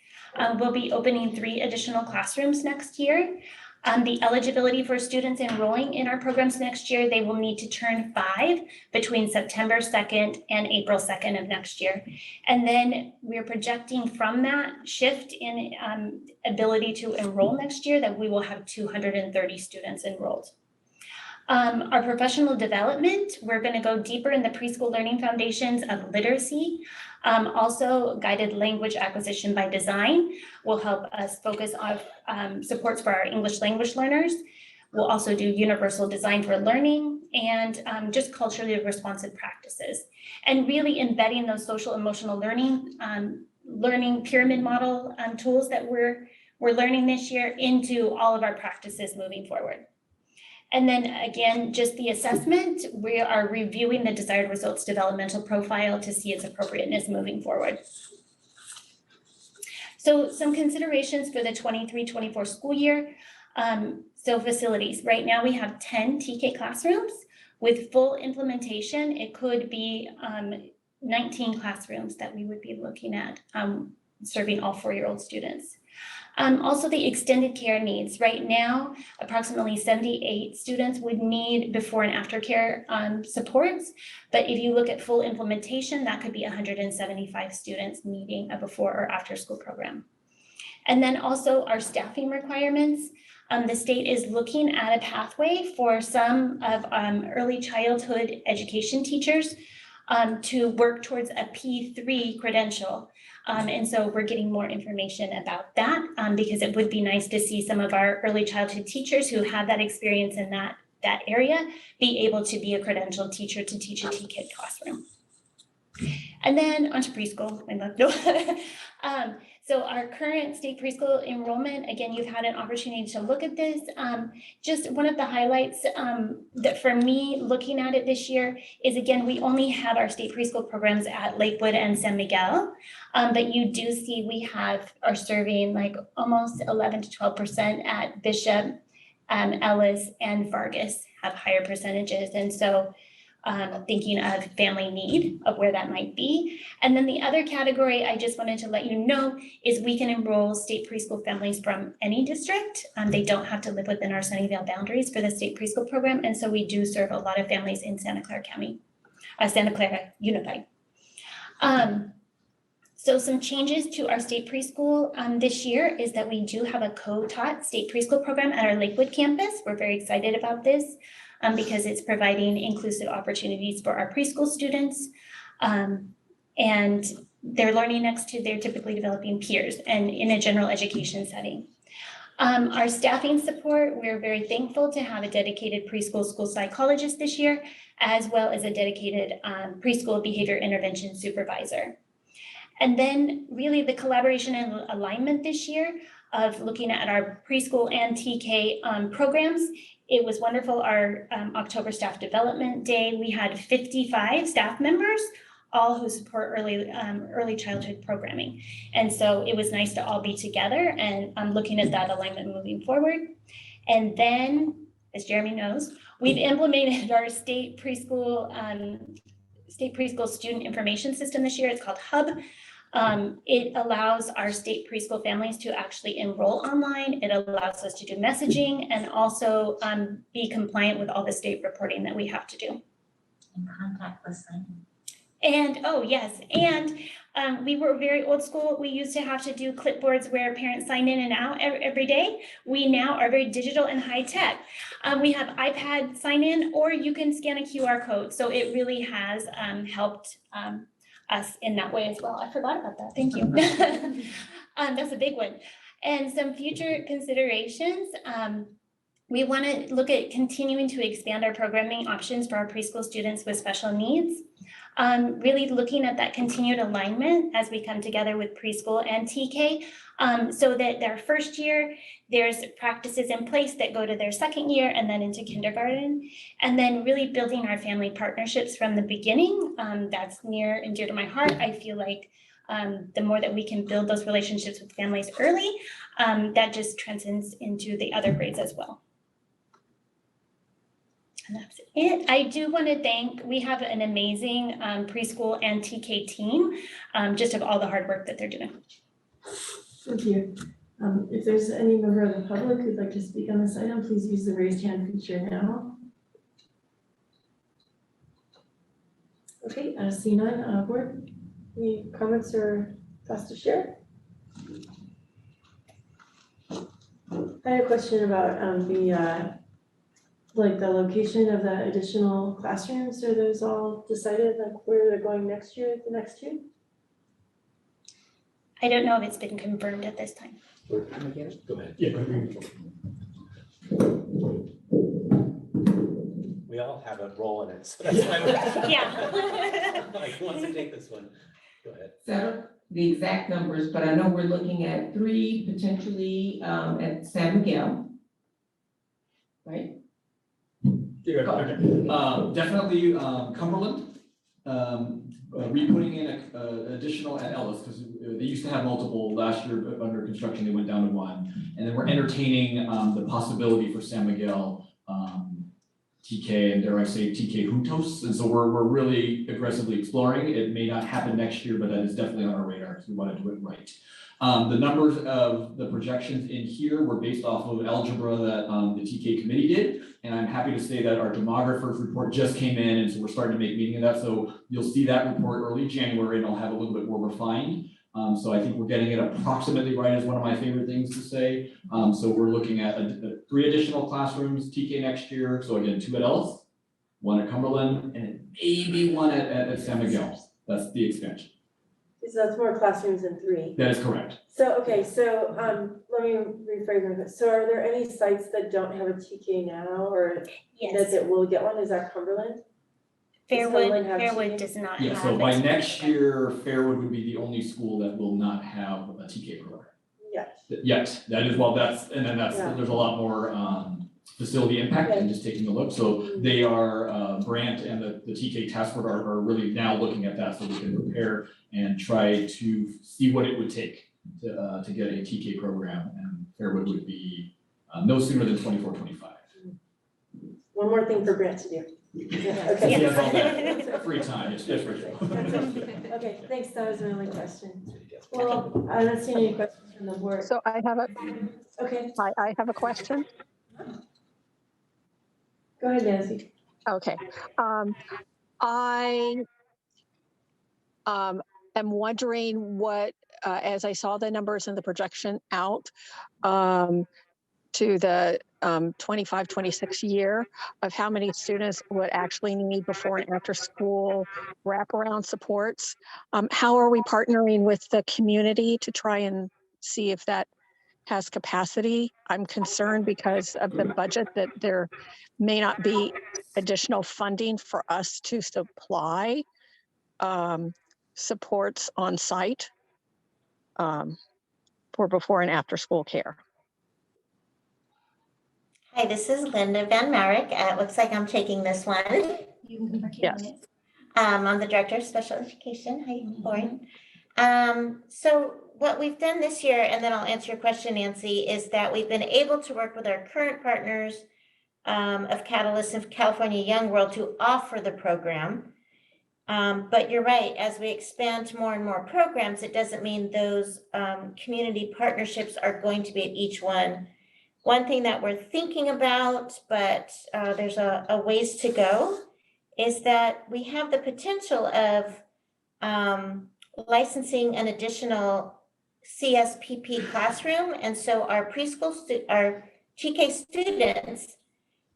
We'll be opening 3 additional classrooms next year. The eligibility for students enrolling in our programs next year, they will need to turn 5 between September 2nd and April 2nd of next year. And then we're projecting from that shift in ability to enroll next year that we will have 230 students enrolled. Our professional development, we're going to go deeper in the preschool learning foundations of literacy. Also, guided language acquisition by design will help us focus on supports for our English language learners. We'll also do universal design for learning and just culturally responsive practices. And really embedding those social emotional learning, learning pyramid model tools that we're learning this year into all of our practices moving forward. And then again, just the assessment, we are reviewing the desired results developmental profile to see its appropriateness moving forward. So some considerations for the 23-24 school year. So facilities, right now we have 10 TK classrooms. With full implementation, it could be 19 classrooms that we would be looking at serving all 4-year-old students. Also the extended care needs. Right now, approximately 78 students would need before and after care supports. But if you look at full implementation, that could be 175 students needing a before or after school program. And then also our staffing requirements. The state is looking at a pathway for some of early childhood education teachers to work towards a P3 credential. And so we're getting more information about that because it would be nice to see some of our early childhood teachers who have that experience in that area be able to be a credentialed teacher to teach a TKID classroom. And then onto preschool. So our current state preschool enrollment, again, you've had an opportunity to look at this. Just one of the highlights that for me looking at it this year is, again, we only have our state preschool programs at Lakewood and San Miguel, but you do see we are serving like almost 11 to 12% at Bishop, Ellis, and Vargas have higher percentages. And so thinking of family need of where that might be. And then the other category I just wanted to let you know is we can enroll state preschool families from any district. They don't have to live within our Sunnyvale boundaries for the state preschool program. And so we do serve a lot of families in Santa Clara County, Santa Clara Unified. So some changes to our state preschool this year is that we do have a co-taught state preschool program at our Lakewood campus. We're very excited about this. Because it's providing inclusive opportunities for our preschool students. And they're learning next to their typically developing peers and in a general education setting. Our staffing support, we're very thankful to have a dedicated preschool school psychologist this year, as well as a dedicated preschool behavior intervention supervisor. And then really the collaboration and alignment this year of looking at our preschool and TK programs. It was wonderful, our October Staff Development Day, we had 55 staff members, all who support early childhood programming. And so it was nice to all be together, and I'm looking at that alignment moving forward. And then, as Jeremy knows, we've implemented our state preschool student information system this year. It's called HUB. It allows our state preschool families to actually enroll online. It allows us to do messaging and also be compliant with all the state reporting that we have to do. And contactless signing. And, oh, yes, and we were very old school. We used to have to do clipboards where parents sign in and out every day. We now are very digital and high tech. We have iPad sign in, or you can scan a QR code. So it really has helped us in that way as well. I forgot about that. Thank you. That's a big one. And some future considerations. We want to look at continuing to expand our programming options for our preschool students with special needs. Really looking at that continued alignment as we come together with preschool and TK, so that their first year, there's practices in place that go to their second year and then into kindergarten. And then really building our family partnerships from the beginning. That's near and dear to my heart. I feel like the more that we can build those relationships with families early, that just transcends into the other grades as well. And that's it. I do want to thank, we have an amazing preschool and TK team, just of all the hard work that they're doing. Thank you. If there's any member of the public who'd like to speak on this item, please use the raised hand feature now. Okay, see none, board, any comments or thoughts to share? I had a question about like the location of the additional classrooms. Are those all decided, like where they're going next year, the next two? I don't know if it's been confirmed at this time. Go ahead. Yeah, go ahead. We all have a role in it, so that's why we're. Yeah. Like, who wants to take this one? Go ahead. Settle the exact numbers, but I know we're looking at 3 potentially at San Miguel. Right? Yeah, okay. Definitely Cumberland, re-putting in additional at Ellis, because they used to have multiple last year, but under construction, they went down to 1. And then we're entertaining the possibility for San Miguel, TK, and dare I say TK Juntos. And so we're really aggressively exploring. It may not happen next year, but that is definitely on our radar because we want to do it right. The numbers of the projections in here were based off of algebra that the TK committee did. And I'm happy to say that our demographers report just came in, and so we're starting to make meaning of that. So you'll see that report early January, and I'll have a little bit more refined. So I think we're getting it approximately right is one of my favorite things to say. So we're looking at 3 additional classrooms, TK next year. So again, 2 at Ellis, 1 at Cumberland, and maybe 1 at San Miguel. That's the expansion. So that's more classrooms than 3. That is correct. So, okay, so let me rephrase that. So are there any sites that don't have a TK now, or that will get one? Is that Cumberland? Fairwood does not have. Yeah, so by next year, Fairwood would be the only school that will not have a TK program. Yes, that is, well, that's, and then that's, there's a lot more facility impact and just taking a look. So they are, Brant and the TK task force are really now looking at that so we can prepare and try to see what it would take to get a TK program, and Fairwood would be no sooner than 24-25. One more thing for Brant to do. Okay. Yes, all that free time, yes, for sure. Okay, thanks, that was my only question. Well, I'm not seeing any questions from the board. So I have a, okay. I have a question. Go ahead, Nancy. Okay. I am wondering what, as I saw the numbers and the projection out to the 25-26 year of how many students would actually need before and after school wraparound supports. How are we partnering with the community to try and see if that has capacity? I'm concerned because of the budget that there may not be additional funding for us to supply supports on site for before and after school care. Hi, this is Linda Van Marek. It looks like I'm taking this one. Yes. I'm the Director of Special Education. Hi, Lauren. So what we've done this year, and then I'll answer your question, Nancy, is that we've been able to work with our current partners of Catalyst and California Young World to offer the program. But you're right, as we expand to more and more programs, it doesn't mean those community partnerships are going to be at each one. One thing that we're thinking about, but there's a ways to go, is that we have the potential of licensing an additional CSPP classroom. And so our our TK students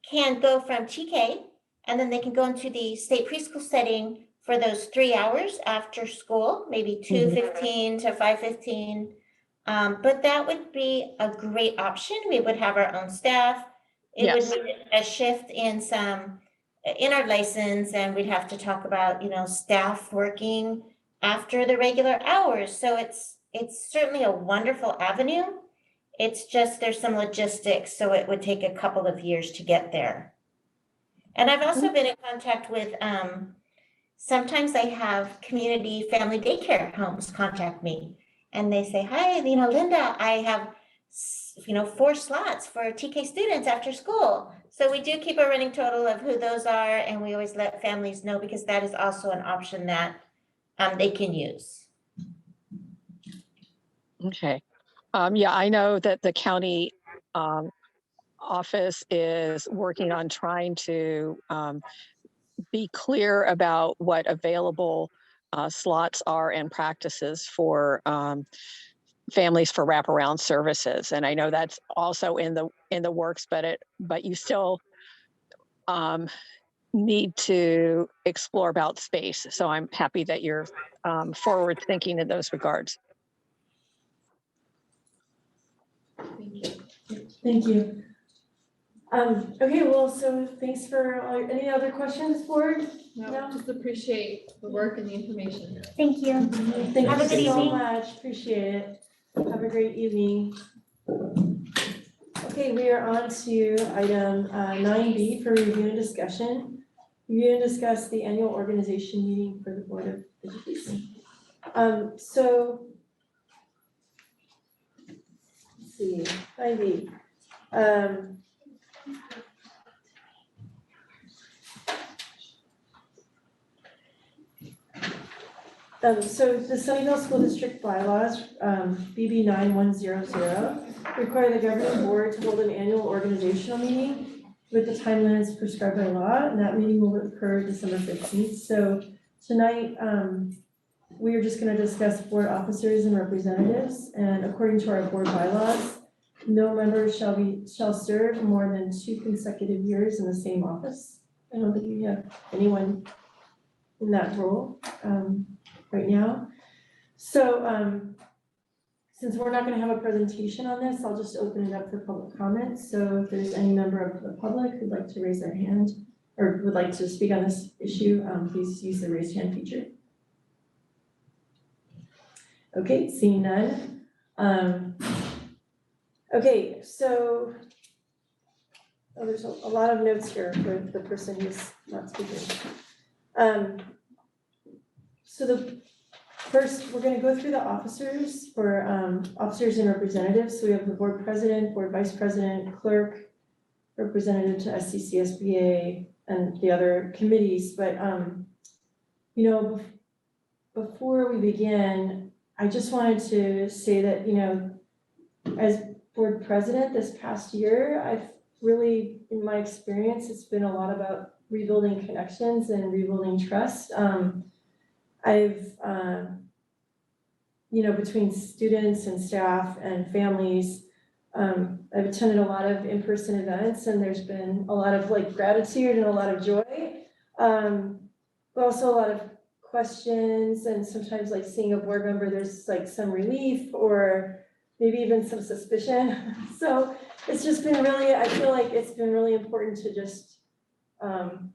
can go from TK, and then they can go into the state preschool setting for those 3 hours after school, maybe 2:15 to 5:15. But that would be a great option. We would have our own staff. It would be a shift in our license, and we'd have to talk about, staff working after the regular hours. So it's certainly a wonderful avenue. It's just there's some logistics, so it would take a couple of years to get there. And I've also been in contact with, sometimes I have community family daycare homes contact me, and they say, hi, Linda, I have, 4 slots for TK students after school. So we do keep a running total of who those are, and we always let families know, because that is also an option that they can use. Okay. Yeah, I know that the county office is working on trying to be clear about what available slots are and practices for families for wraparound services. And I know that's also in the works, but you still need to explore about space. So I'm happy that you're forward thinking in those regards. Thank you. Okay, well, so thanks for any other questions, board? No, just appreciate the work and the information. Thank you. Thank Have a good you so evening. much. Appreciate it. Have a great evening. Okay, we are on to item 9B for review and discussion. Review and discuss the annual organization meeting for the Board of Education. So let's see, 9B. So the Sunnyvale School District bylaws, BB 9100, require the governing board to hold an annual organizational meeting with the time limits prescribed by law, and that meeting will occur December 15th. So tonight, we are just going to discuss board officers and representatives, and according to our board bylaws, no member shall serve more than 2 consecutive years in the same office. I don't think we have anyone in that role right now. So since we're not going to have a presentation on this, I'll just open it up for public comments. So if there's any member of the public who'd like to raise their hand or would like to speak on this issue, please use the raise hand feature. Okay, seeing none. Okay, so there's a lot of notes here for the person who's not speaking. So first, we're going to go through the officers for officers and representatives. So we have the board president, board vice president, clerk, representative to SCCSBA, and the other committees. But before we begin, I just wanted to say that as board president this past year, I've really, in my experience, it's been a lot about rebuilding connections and rebuilding trust. I've between students and staff and families, I've attended a lot of in-person events, and there's been a lot of gratitude and a lot of joy, but also a lot of questions, and sometimes seeing a board member, there's some relief or maybe even some suspicion. So it's just been really, I feel like it's been really important to just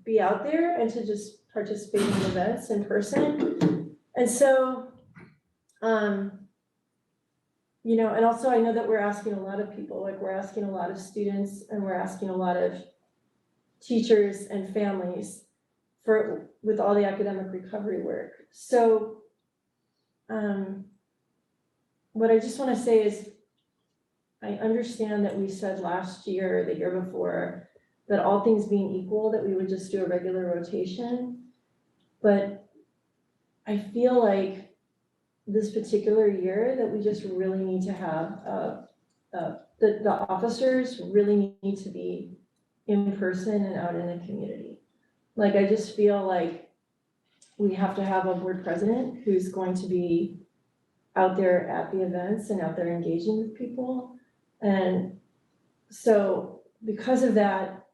be out there and to just participate in events in person. And so, and also I know that we're asking a lot of people, we're asking a lot of students, and we're asking a lot of teachers and families with all the academic recovery work. So what I just want to say is, I understand that we said last year, or the year before, that all things being equal, that we would just do a regular rotation. But I feel like this particular year that we just really need to have, the officers really need to be in person and out in the community. Like, I just feel like we have to have a board president who's going to be out there at the events and out there engaging with people. And so because of that,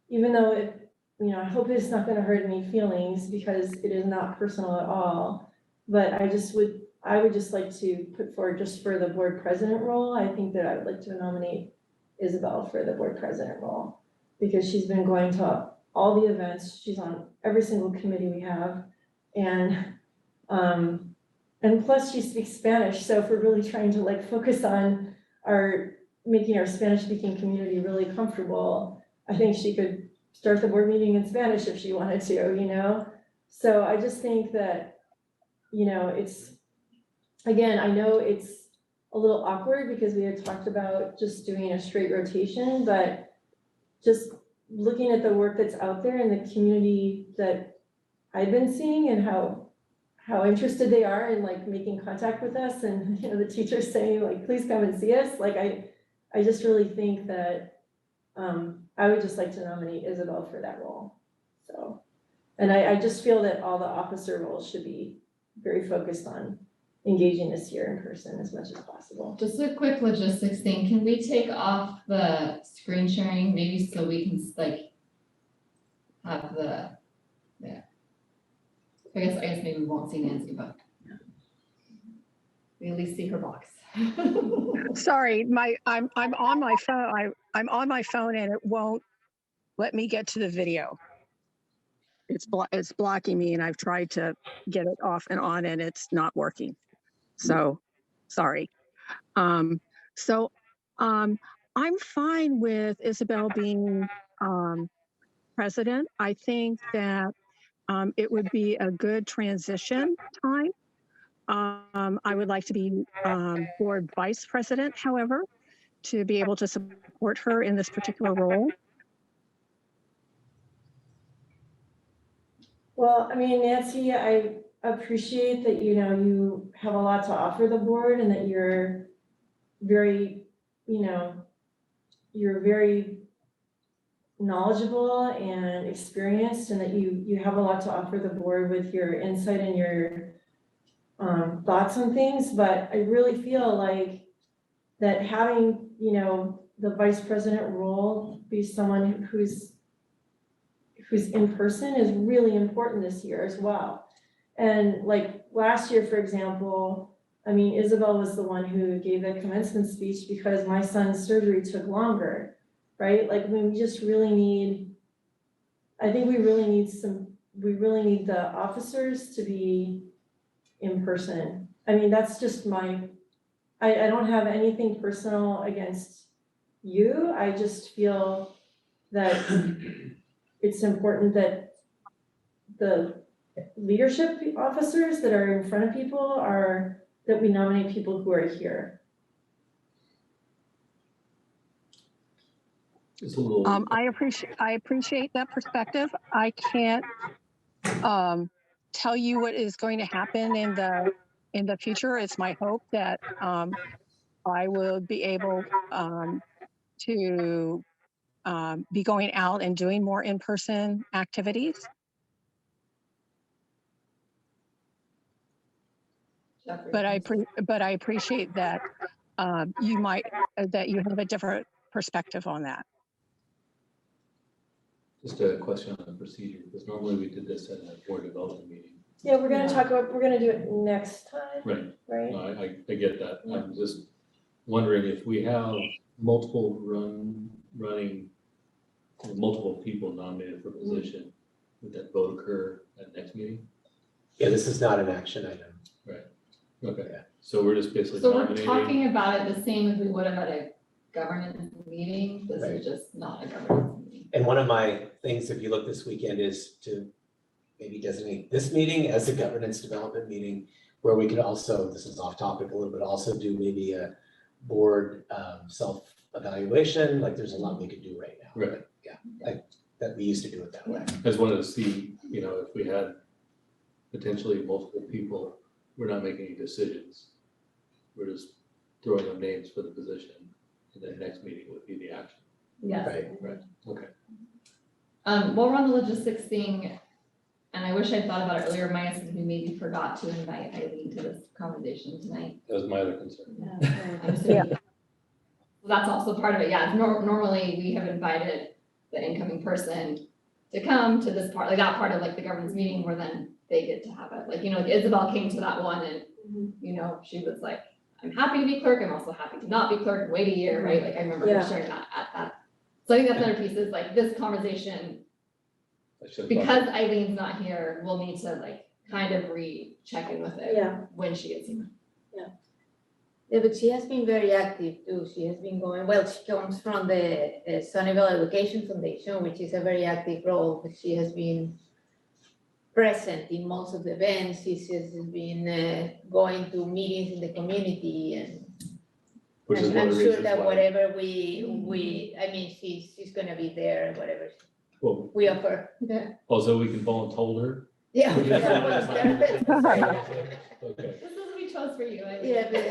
even though it, you know, I hope it's not gonna hurt any feelings because it is not personal at all, but I would just like to put forward just for the board president role, I think that I would like to nominate Isabel for the board president role, because she's been going to all the events, she's on every single committee we have, and plus she speaks Spanish, so if we're really trying to like focus on making our Spanish speaking community really comfortable, I think she could start the board meeting in Spanish if she wanted to, you know? So I just think that, you know, again, I know it's a little awkward because we had talked about just doing a straight rotation, but just looking at the work that's out there in the community that I've been seeing and how interested they are in like making contact with us, and, you know, the teachers saying like, please come and see us. Like, I just really think that I would just like to nominate Isabel for that role. So, and I just feel that all the officer roles should be very focused on engaging this year in person as much as possible. Just a quick logistics thing, can we take off the screen sharing, maybe so we can like have yeah. I guess maybe we won't see Nancy, but we at least see her box. Sorry, I'm on my phone. I'm on my phone and it won't let me get to the video. It's blocking me, and I've tried to get it off and on and it's not working. So sorry. I'm fine with Isabel being president. I think that it would be a good transition time. I would like to be board vice president, however, to be able to support her in this particular role. Well, I mean, Nancy, I appreciate that, you know, you have a lot to offer the board and that you're very, you know, you're very knowledgeable and experienced, and that you have a lot to offer the board with your insight and your thoughts on things. But I really feel like that having, you know, the vice president role be someone who's in person is really important this year as well. And like last year, for example, I mean, Isabel was the one who gave the commencement speech because my son's surgery took longer, right? Like, I mean, we just really need, I think we really need the officers to be in person. I mean, that's just I don't have anything personal against you. I just feel that it's important that the leadership officers that are in front of people that we nominate people who are here. I appreciate that perspective. I can't tell you what is going to happen in the future. It's my hope that I will be able to be going out and doing more in-person activities. But I appreciate that you have a different perspective on that. Just a question on the procedure, because normally we did this at a board development meeting. Yeah, we're gonna do it next time. Right. Right? No, I get that. I'm just wondering if we have multiple multiple people nominated for position, would that vote occur at next meeting? Yeah, this is not an action item. Right. Okay. Yeah. So we're just basically So we're nominating. talking about it the same as we would have at a governance meeting. This is just not a governance meeting. And one of my things, if you look this weekend, is to maybe designate this meeting as a governance development meeting, where we could also, this is off topic a little bit, also do maybe a board self-evaluation. Like, there's a lot we could do right now. Right. Yeah, like that we used to do it that way. I just wanted to see, you know, if we had potentially multiple people, we're not making any decisions. We're just throwing up names for the position, and then next meeting would be the action. Yes. Right, okay. While we're on the logistics thing, and I wish I'd thought about it earlier, minus we maybe forgot to invite Eileen to this conversation tonight. That was my other concern. I'm assuming that's also part of it, yeah, normally we have invited the incoming person to come to this part, like that part of like the governance meeting where then they get to have it, like, you know, Isabel came to that one and, you know, she was like, I'm happy to be clerk, I'm also happy to not be clerk, and wait a year, right, like I remember her sharing that at that. So I think that's another piece is like this conversation, because Eileen's not here, we'll need to like kind of check in with it when she gets here. Yeah, but she has been very active too. She has been going, well, she comes from the Sunnyvale Education Foundation, which is a very active role, but she has been present in most of the events. She has been going to meetings in the community and Which is one I'm of the sure reasons that why- whatever I mean, she's gonna be there, whatever Well, we offer. also, we can volunteer her. Yeah. Okay. This is what we chose for you, Eileen. Yeah, but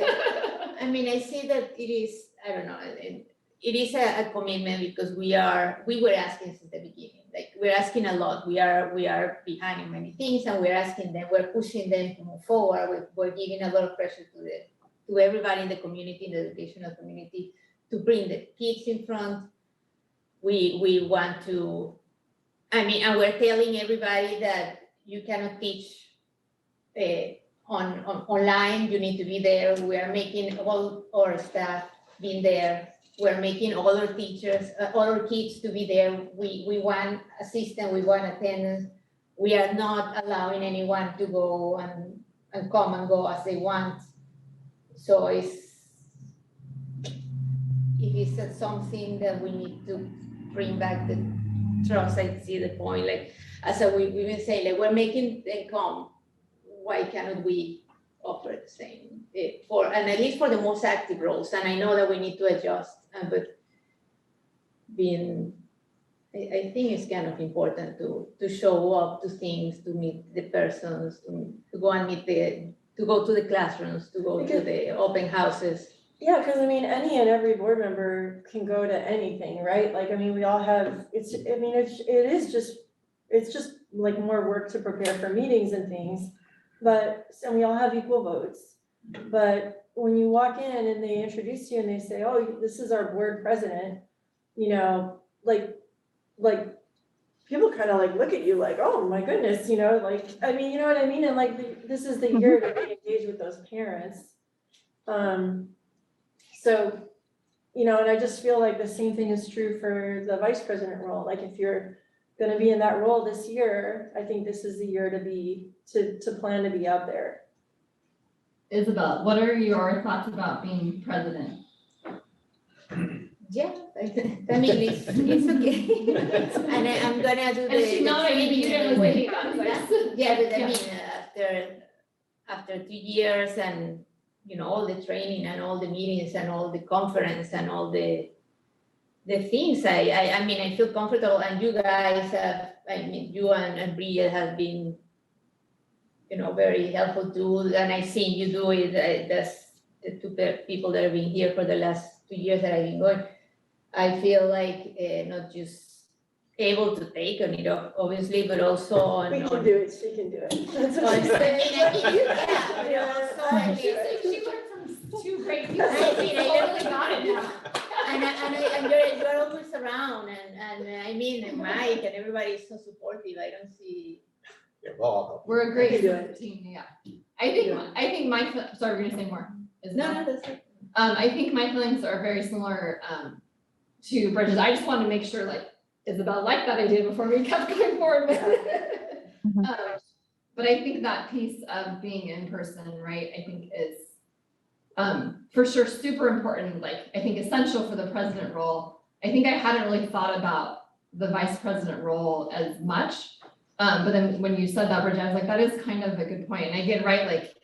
I mean, I see that it is, I don't know, it is a commitment because we were asking since the beginning, like we're asking a lot. We are behind in many things and we're asking them, we're pushing them to move forward. We're giving a lot of pressure to everybody in the community, in the educational community, to bring the kids in front. We want to, I mean, and we're telling everybody that you cannot teach online, you need to be there. We are making all our staff being there. We're making all our teachers, all our kids to be there. We want assistance, we want attendance. We are not allowing anyone to go and come and go as they want. So it is something that we need to bring back the trust. I see the point, like, as we've been saying, like, we're making them come. Why cannot we offer the same and at least for the most active roles? And I know that we need to adjust, but I think it's kind of important to show up to things, to meet the persons, to go and to go to the classrooms, to go to the open houses. Yeah, because I mean, any and every board member can go to anything, right? Like, I mean, we all have, it's just like more work to prepare for meetings and things. And we all have equal votes. But when you walk in and they introduce you and they say, oh, this is our board president, you know, like people kind of like look at you like, oh my goodness, you know, like, I mean, you know what I mean? And like, this is the year to re-engage with those parents. So, you know, and I just feel like the same thing is true for the vice president role. Like if you're gonna be in that role this year, I think this is the year to plan to be out there. Isabel, what are your thoughts about being president? Yeah, I mean, it's okay. And I'm gonna do And she's not, I mean, you didn't really think about it. Yeah, but I mean, after 2 years and, you know, all the training and all the meetings and all the conference and all the things, I mean, I feel comfortable, and you guys have, I mean, you and Bria have been, you know, very helpful too, and I've seen you do it, that's the two people that have been here for the last 2 years that I've been going. I feel like not just able to take on it, obviously, but also on. We can do it, she can do it. That's what I she said. She learned from two great people. I mean, She totally got it now. And you're always around, and I mean, Mike and everybody is so supportive. I don't see. We're a great I can do it. team, yeah. I think my, sorry, we're gonna say more. No, that's it. I think my feelings are very similar to Bridget's. I just wanted to make sure like Isabel liked that idea before we kept going forward with it. But I think that piece of being in person, right, I think is for sure super important, like I think essential for the president role. I think I hadn't really thought about the vice president role as much. But then when you said that, Bridget, I was like, that is kind of a good point. And I get right, like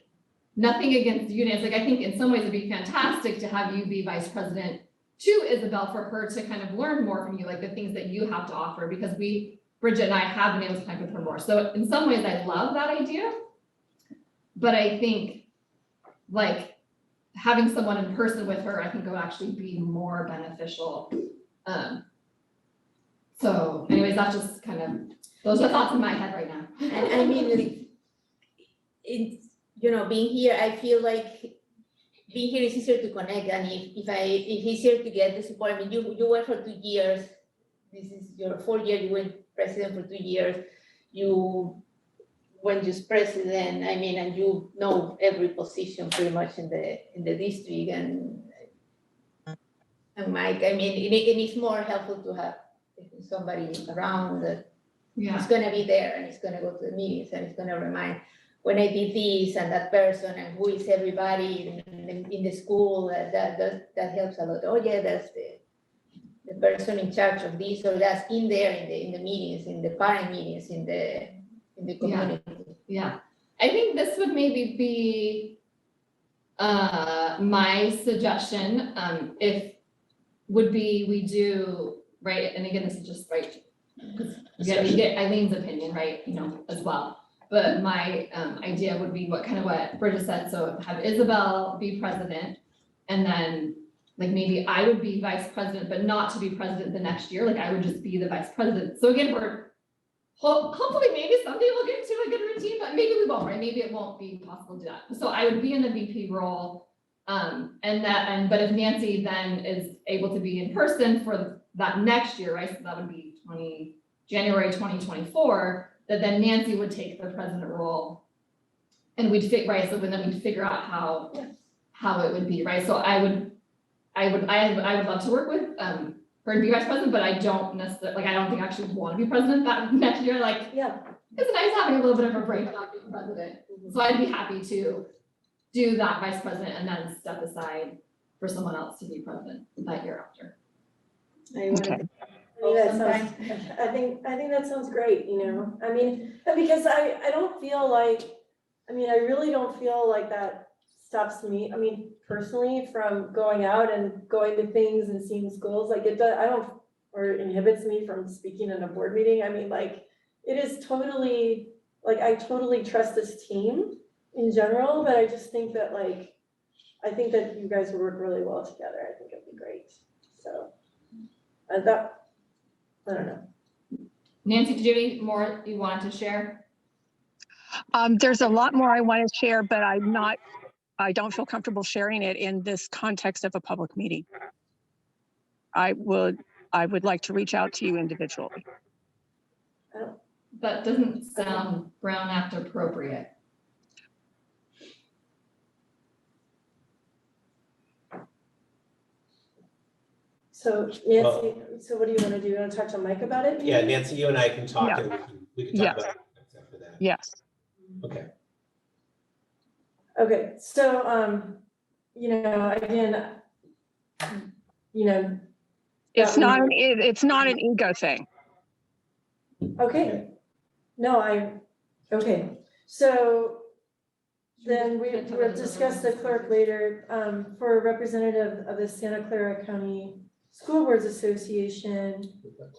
nothing against you, Nancy. Like I think in some ways it'd be fantastic to have you be vice president to Isabel, for her to kind of learn more from you, like the things that you have to offer, because we Bridget and I have been able to connect with her more. So in some ways, I love that idea. But I think like having someone in person with her, I think would actually be more beneficial. So anyways, that's just kind of, those are thoughts in my head right now. And I mean, it's, you know, being here, I feel like being here is easier to connect, and if easier to get the support. I mean, you went for 2 years. This is your 4th year. You went president for 2 years. You went just president. I mean, and you know every position pretty much in the district. And Mike, I mean, and it's more helpful to have somebody around that is going to be there and is going to go to the meetings and is going to remind, when I did this and that person and who is everybody in the school, that helps a lot. Oh yeah, that's the person in charge of this or that's in there in the meetings, in the parent meetings, in the community. Yeah, I think this would maybe be my suggestion. If would be we do right, and again, this is just right. Again, you get Eileen's opinion, right? You know, as well. But my idea would be what Bridget said. So have Isabel be president, and then like maybe I would be vice president, but not to be president the next year. Like I would just be the vice president. So again, we're hopefully maybe someday we'll get to a good routine, but maybe we won't, right? Maybe it won't be possible to do that. So I would be in the VP role, but if Nancy then is able to be in person for that next year, right? So that would be January 2024. That then Nancy would take the president role, and we'd then we'd figure out how it would be, right? So I would love to work with her to be vice president, but I don't necessarily I don't think I actually want to be president that next year. Like, yeah, it's nice having a little bit of a break about being president. So I'd be happy to do that vice president and then step aside for someone else to be president that year after. Okay. I think that sounds great, you know, I mean, because I don't feel like, I mean, I really don't feel like that stops me, I mean, personally from going out and going to things and seeing schools, like it does, or inhibits me from speaking in a board meeting. I mean, like, it is totally, like, I totally trust this team in general, but I just think that like, I think that you guys would work really well together. I think it'd be great, so. I don't know. Nancy, did you have any more you wanted to share? There's a lot more I want to share, but I don't feel comfortable sharing it in this context of a public meeting. I would like to reach out to you individually. That doesn't sound Brown Act appropriate. So Nancy, so what do you want to do? You want to talk to Mike about it? Yeah, Nancy, you and I can talk and we can talk about it after that. Yes. Okay. Okay, so, you know, again, you know. It's not an ego thing. Okay, no, okay, so then we'll discuss the clerk later, for a representative of the Santa Clara County School Boards Association,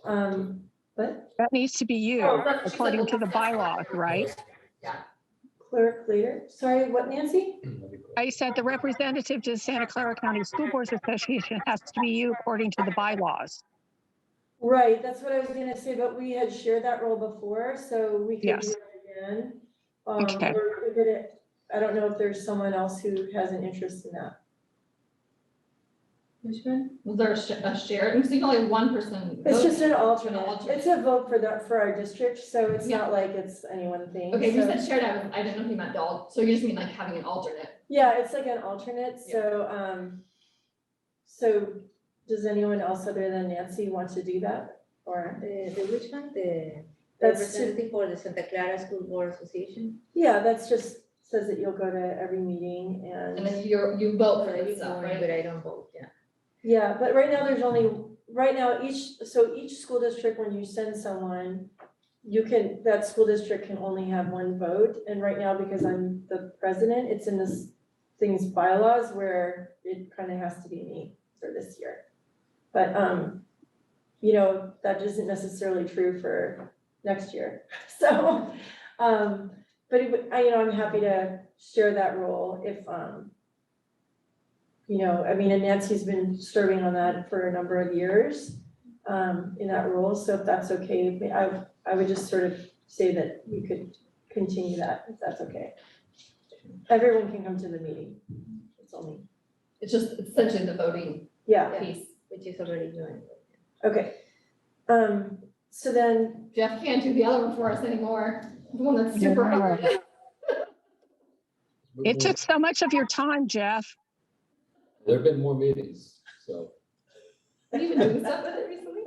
what? That needs to be you, according to the bylaws, right? Clerk later, sorry, what, Nancy? I said the representative to the Santa Clara County School Boards Association has to be you according to the bylaws. Right, that's what I was gonna say, but we had shared that role before, so we can do it again. Okay. I don't know if there's someone else who has an interest in that. Which one? Was there a shared? I'm seeing only one person. It's just an alternate. It's a vote for our district, so it's not like it's any one thing. Okay, you so. said shared, I didn't know if you meant so you just mean like having an alternate. Yeah, it's like an alternate, so, so does anyone else other than Nancy want to do that? Or The which one? The That's representative for the Santa Clara School Board Association? Yeah, that's just says that you'll go to every meeting and. And then you vote for this stuff, right? But I don't vote, yeah. Yeah, but right now there's only, each school district, when you send someone, that school district can only have one vote. And right now, because I'm the president, it's in this thing's bylaws where it kind of has to be me for this year. But, you know, that isn't necessarily true for next year. So, but it would, I'm happy to share that role if, I mean, and Nancy's been serving on that for a number of years, in that role. So if that's okay, I would just sort of say that we could continue that, if that's okay. Everyone can come to the meeting. It's just essentially the voting piece. Which is already doing. Okay. So then. Jeff can't do the other one for us anymore, the one that's super hard. It took so much of your time, Jeff. There've been more meetings, so. Have you been doing stuff with it recently?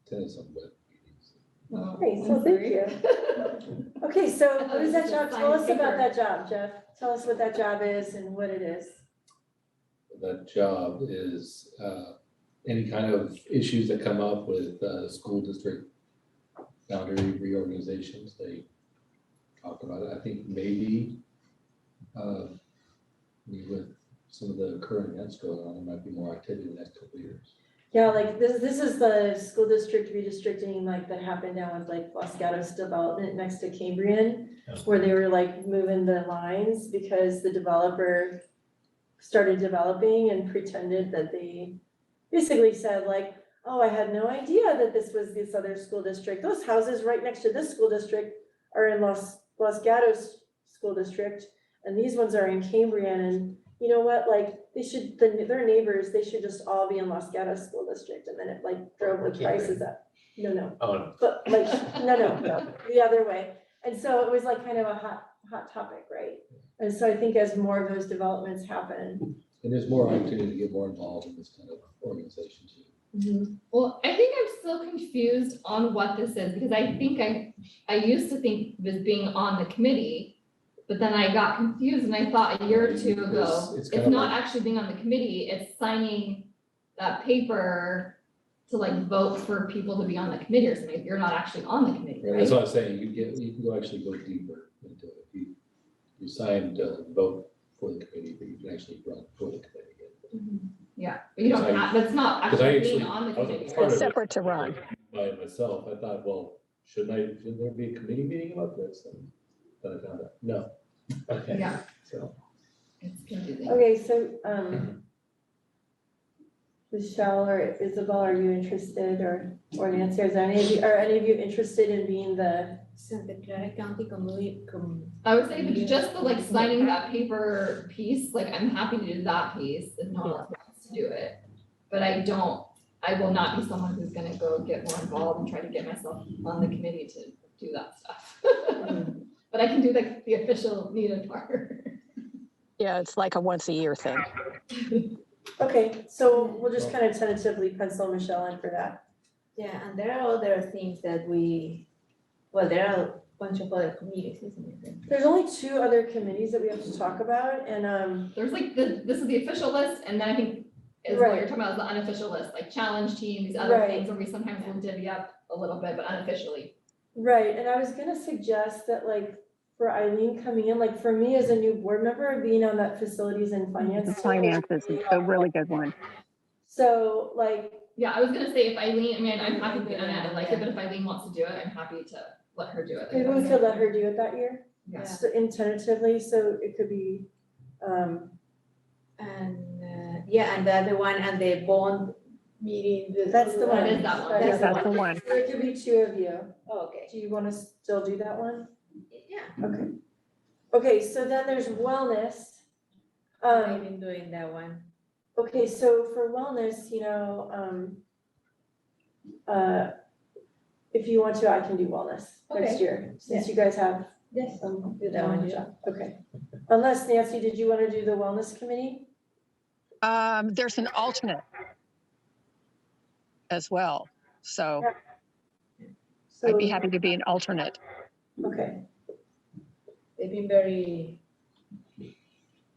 Attended some web meetings. Oh, Great, so thank you. Okay, so what is that job? Tell us about that job, Jeff. Tell us what that job is and what it is. That job is any kind of issues that come up with school district boundary reorganizations. They talk about it. I think maybe with some of the current events going on, there might be more activity in the next couple of years. Yeah, like this is the school district redistricting like that happened down with like Los Gatos development next to Cambrian, where they were like moving the lines because the developer started developing and pretended that they basically said like, oh, I had no idea that this was this other school district. Those houses right next to this school district are in Los Gatos School District, and these ones are in Cambrian. And you know what, like they should, their neighbors, they should just all be in Los Gatos School District, and then it like drove the prices up. No. Oh, no. But like, no, the other way. And so it was like kind of a hot topic, right? And so I think as more of those developments happen. And there's more opportunity to get more involved in this kind of organization too. Well, I think I'm still confused on what this is, because I think I used to think this being on the committee, but then I got confused and I thought a year or two ago, it's not actually being on the committee, it's signing that paper to like vote for people to be on the committee or something. You're not actually on the committee, right? That's what I'm saying. You can actually go deeper into it. You signed vote for the committee, but you can actually run for the committee again. Yeah, but you don't have, that's not actually being on the committee. It's separate to run. By myself, I thought, well, shouldn't there be a committee meeting about this? And then I found out, no. Okay. Yeah. So. It's confusing. Okay, so Michelle or Isabel, are you interested, or Nancy, are any of you interested in being the Santa Clara County Community? I would say if it's just the like signing that paper piece, like I'm happy to do that piece if no one else wants to do it. But I will not be someone who's gonna go get more involved and try to get myself on the committee to do that stuff. But I can do the official needed part. Yeah, it's like a once a year thing. Okay, so we'll just kind of tentatively pencil Michelle in for that. Yeah, and there are other things that there are a bunch of other committees, isn't it? There's only 2 other committees that we have to talk about, and There's like this is the official list, and then I think is what you're talking about is the unofficial list, like challenge team, these other things where we sometimes will divvy up a little bit, but unofficially. right, and I was gonna suggest that like for Eileen coming in, like for me as a new board member, being on that facilities and finance. The finances is a really good one. So like. Yeah, I was gonna say if Eileen, I mean, I'm happy to be on it, I like it, but if Eileen wants to do it, I'm happy to let her do it. Maybe we could let her do it that year. Yeah. So tentatively, so it could be, And and the other one, and the bond meeting. that's the one. That is that one. That's the one. So it could be 2 of you. Oh, okay. Do you wanna still do that one? Yeah. Okay. Okay, so then there's wellness. I've been doing that one. Okay, so for wellness, if you want to, I can do wellness next Okay. year, since you guys have. Yes, do that one, yeah. Okay, unless Nancy, did you wanna do the wellness committee? There's an alternate as well, so I'd be happy to be an alternate. Okay. They've been very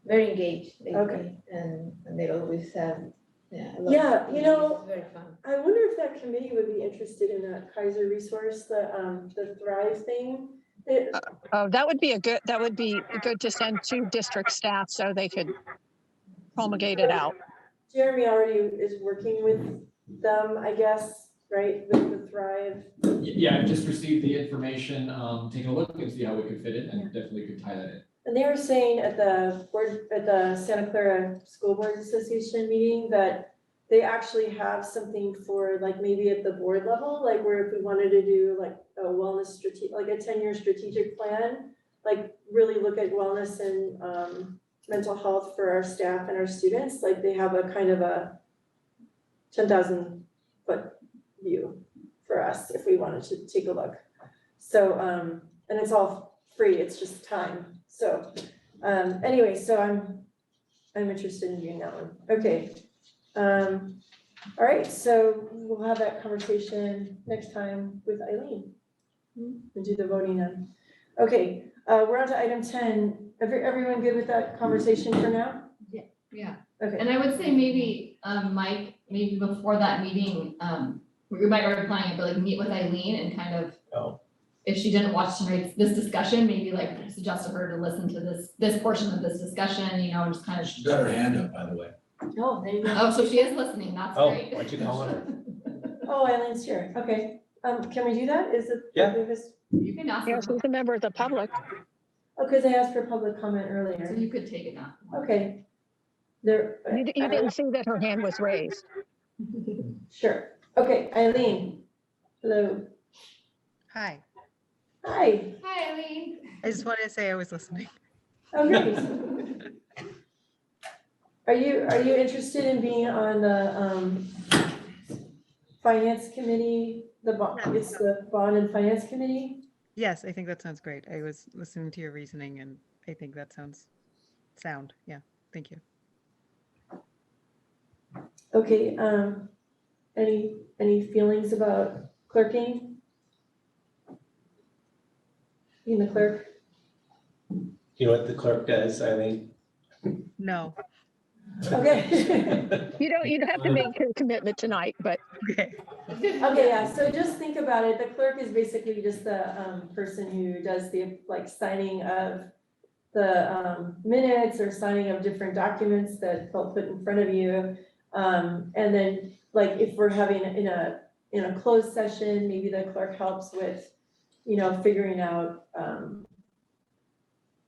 engaged lately, Okay. and they always have, a lot Yeah, of you Very fun. I wonder if that committee would be interested in that Kaiser resource, the Thrive thing. Oh, that would be good to send to district staff so they could promulgate it out. Jeremy already is working with them, I guess, right, with the Thrive. Yeah, I've just received the information, taking a look and see how we could fit it, and definitely could tie that in. And they were saying at the Santa Clara School Board Association meeting that they actually have something for like maybe at the board level, like where if we wanted to do like a wellness like a 10-year strategic plan, like really look at wellness and mental health for our staff and our students, like they have a kind of a 10,000 foot view for us if we wanted to take a look. So, and it's all free, it's just time. So, anyway, so I'm interested in doing that one. Okay. All right, so we'll have that conversation next time with Eileen. And do the voting then. Okay, we're on to item 10. Everyone good with that conversation for now? Yeah. Okay. And I would say maybe, Mike, maybe before that meeting, we might already planning it, but like meet with Eileen and kind of, if she didn't watch tonight's, this discussion, maybe like suggest to her to listen to this portion of this discussion, you know, and just kind of. She's got her hand up, by the way. Oh, there you go. Oh, so she is listening, that's great. Why'd you call her? Oh, Eileen's here, okay. Can we do that? Is it? Yeah. You can ask her. Yes, as a member of the public. Oh, because I asked for public comment earlier. So you could take it now. Okay. There. You didn't see that her hand was raised. Sure. Okay, Eileen. Hello. Hi. Hi. Hi, Eileen. I just wanted to say I was listening. Oh, great. Are you interested in being on the finance committee? It's the bond and finance committee? Yes, I think that sounds great. I was listening to your reasoning and I think that sounds sound. Yeah, thank you. Okay, any feelings about clerking? Being the clerk? You know what the clerk does, Eileen? No. Okay. You don't have to make a commitment tonight, but. Okay. Okay, yeah, so just think about it. The clerk is basically just the person who does the like signing of the minutes or signing of different documents that they'll put in front of you. And then like if we're having in a closed session, maybe the clerk helps with, you know, figuring out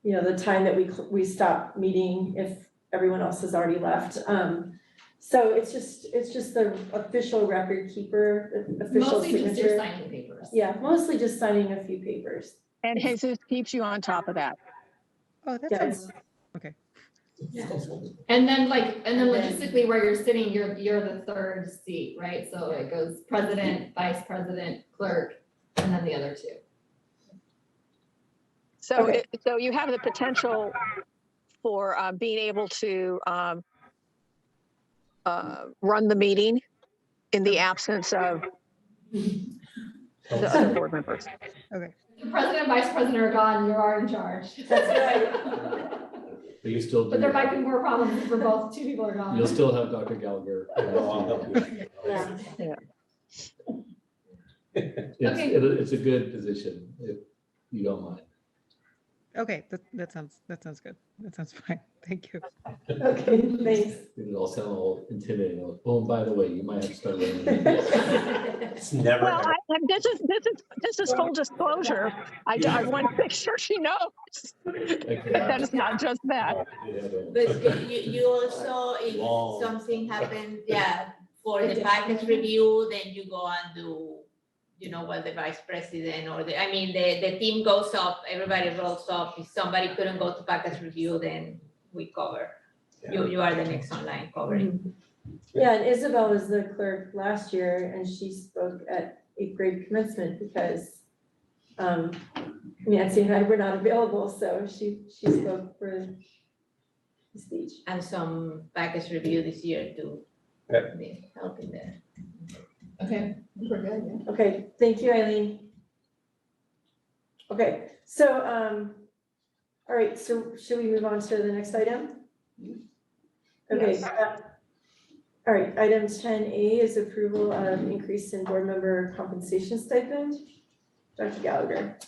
you know, the time that we stop meeting if everyone else has already left. So it's just the official record keeper, the official Mostly signature. just your signing papers. Yeah, mostly just signing a few papers. And Jesus keeps you on top of that. Oh, that Yes. sounds, okay. And then logistically where you're sitting, you're the third seat, right? So it goes president, vice president, clerk, and then the other two. So, Okay. so you have the potential for being able to run the meeting in the absence of the other board members. Okay. The president and vice president are gone, you are in charge. That's right. But you still But there do, might be more problems for both, two people are gone. you'll still have Dr. Gallagher. Yeah. Yeah. It's a good position if you don't mind. Okay, that sounds good. That sounds fine. Thank you. Okay, thanks. It all sound all intimidating. Like, oh, and by the way, you might have to start running. It's never. Well, this is full disclosure. I want to make sure she knows that it's not just that. But you also, if something happens, yeah, for the package review, then you go and do, you know, what the vice president or the team goes up, everybody rolls up. If somebody couldn't go to package review, then we cover. You are the next online covering. Yeah, and Isabel was the clerk last year and she spoke at 8th grade commencement because Nancy and I were not available, so she spoke for the speech. And some package review this year too. Yep. They help in there. Okay, we're good, yeah. Okay, thank you, Eileen. Okay, so, all right, so should we move on to the next item? Okay. Yes. All right, item 10A is approval of increase in board member compensation stipend. Dr. Gallagher.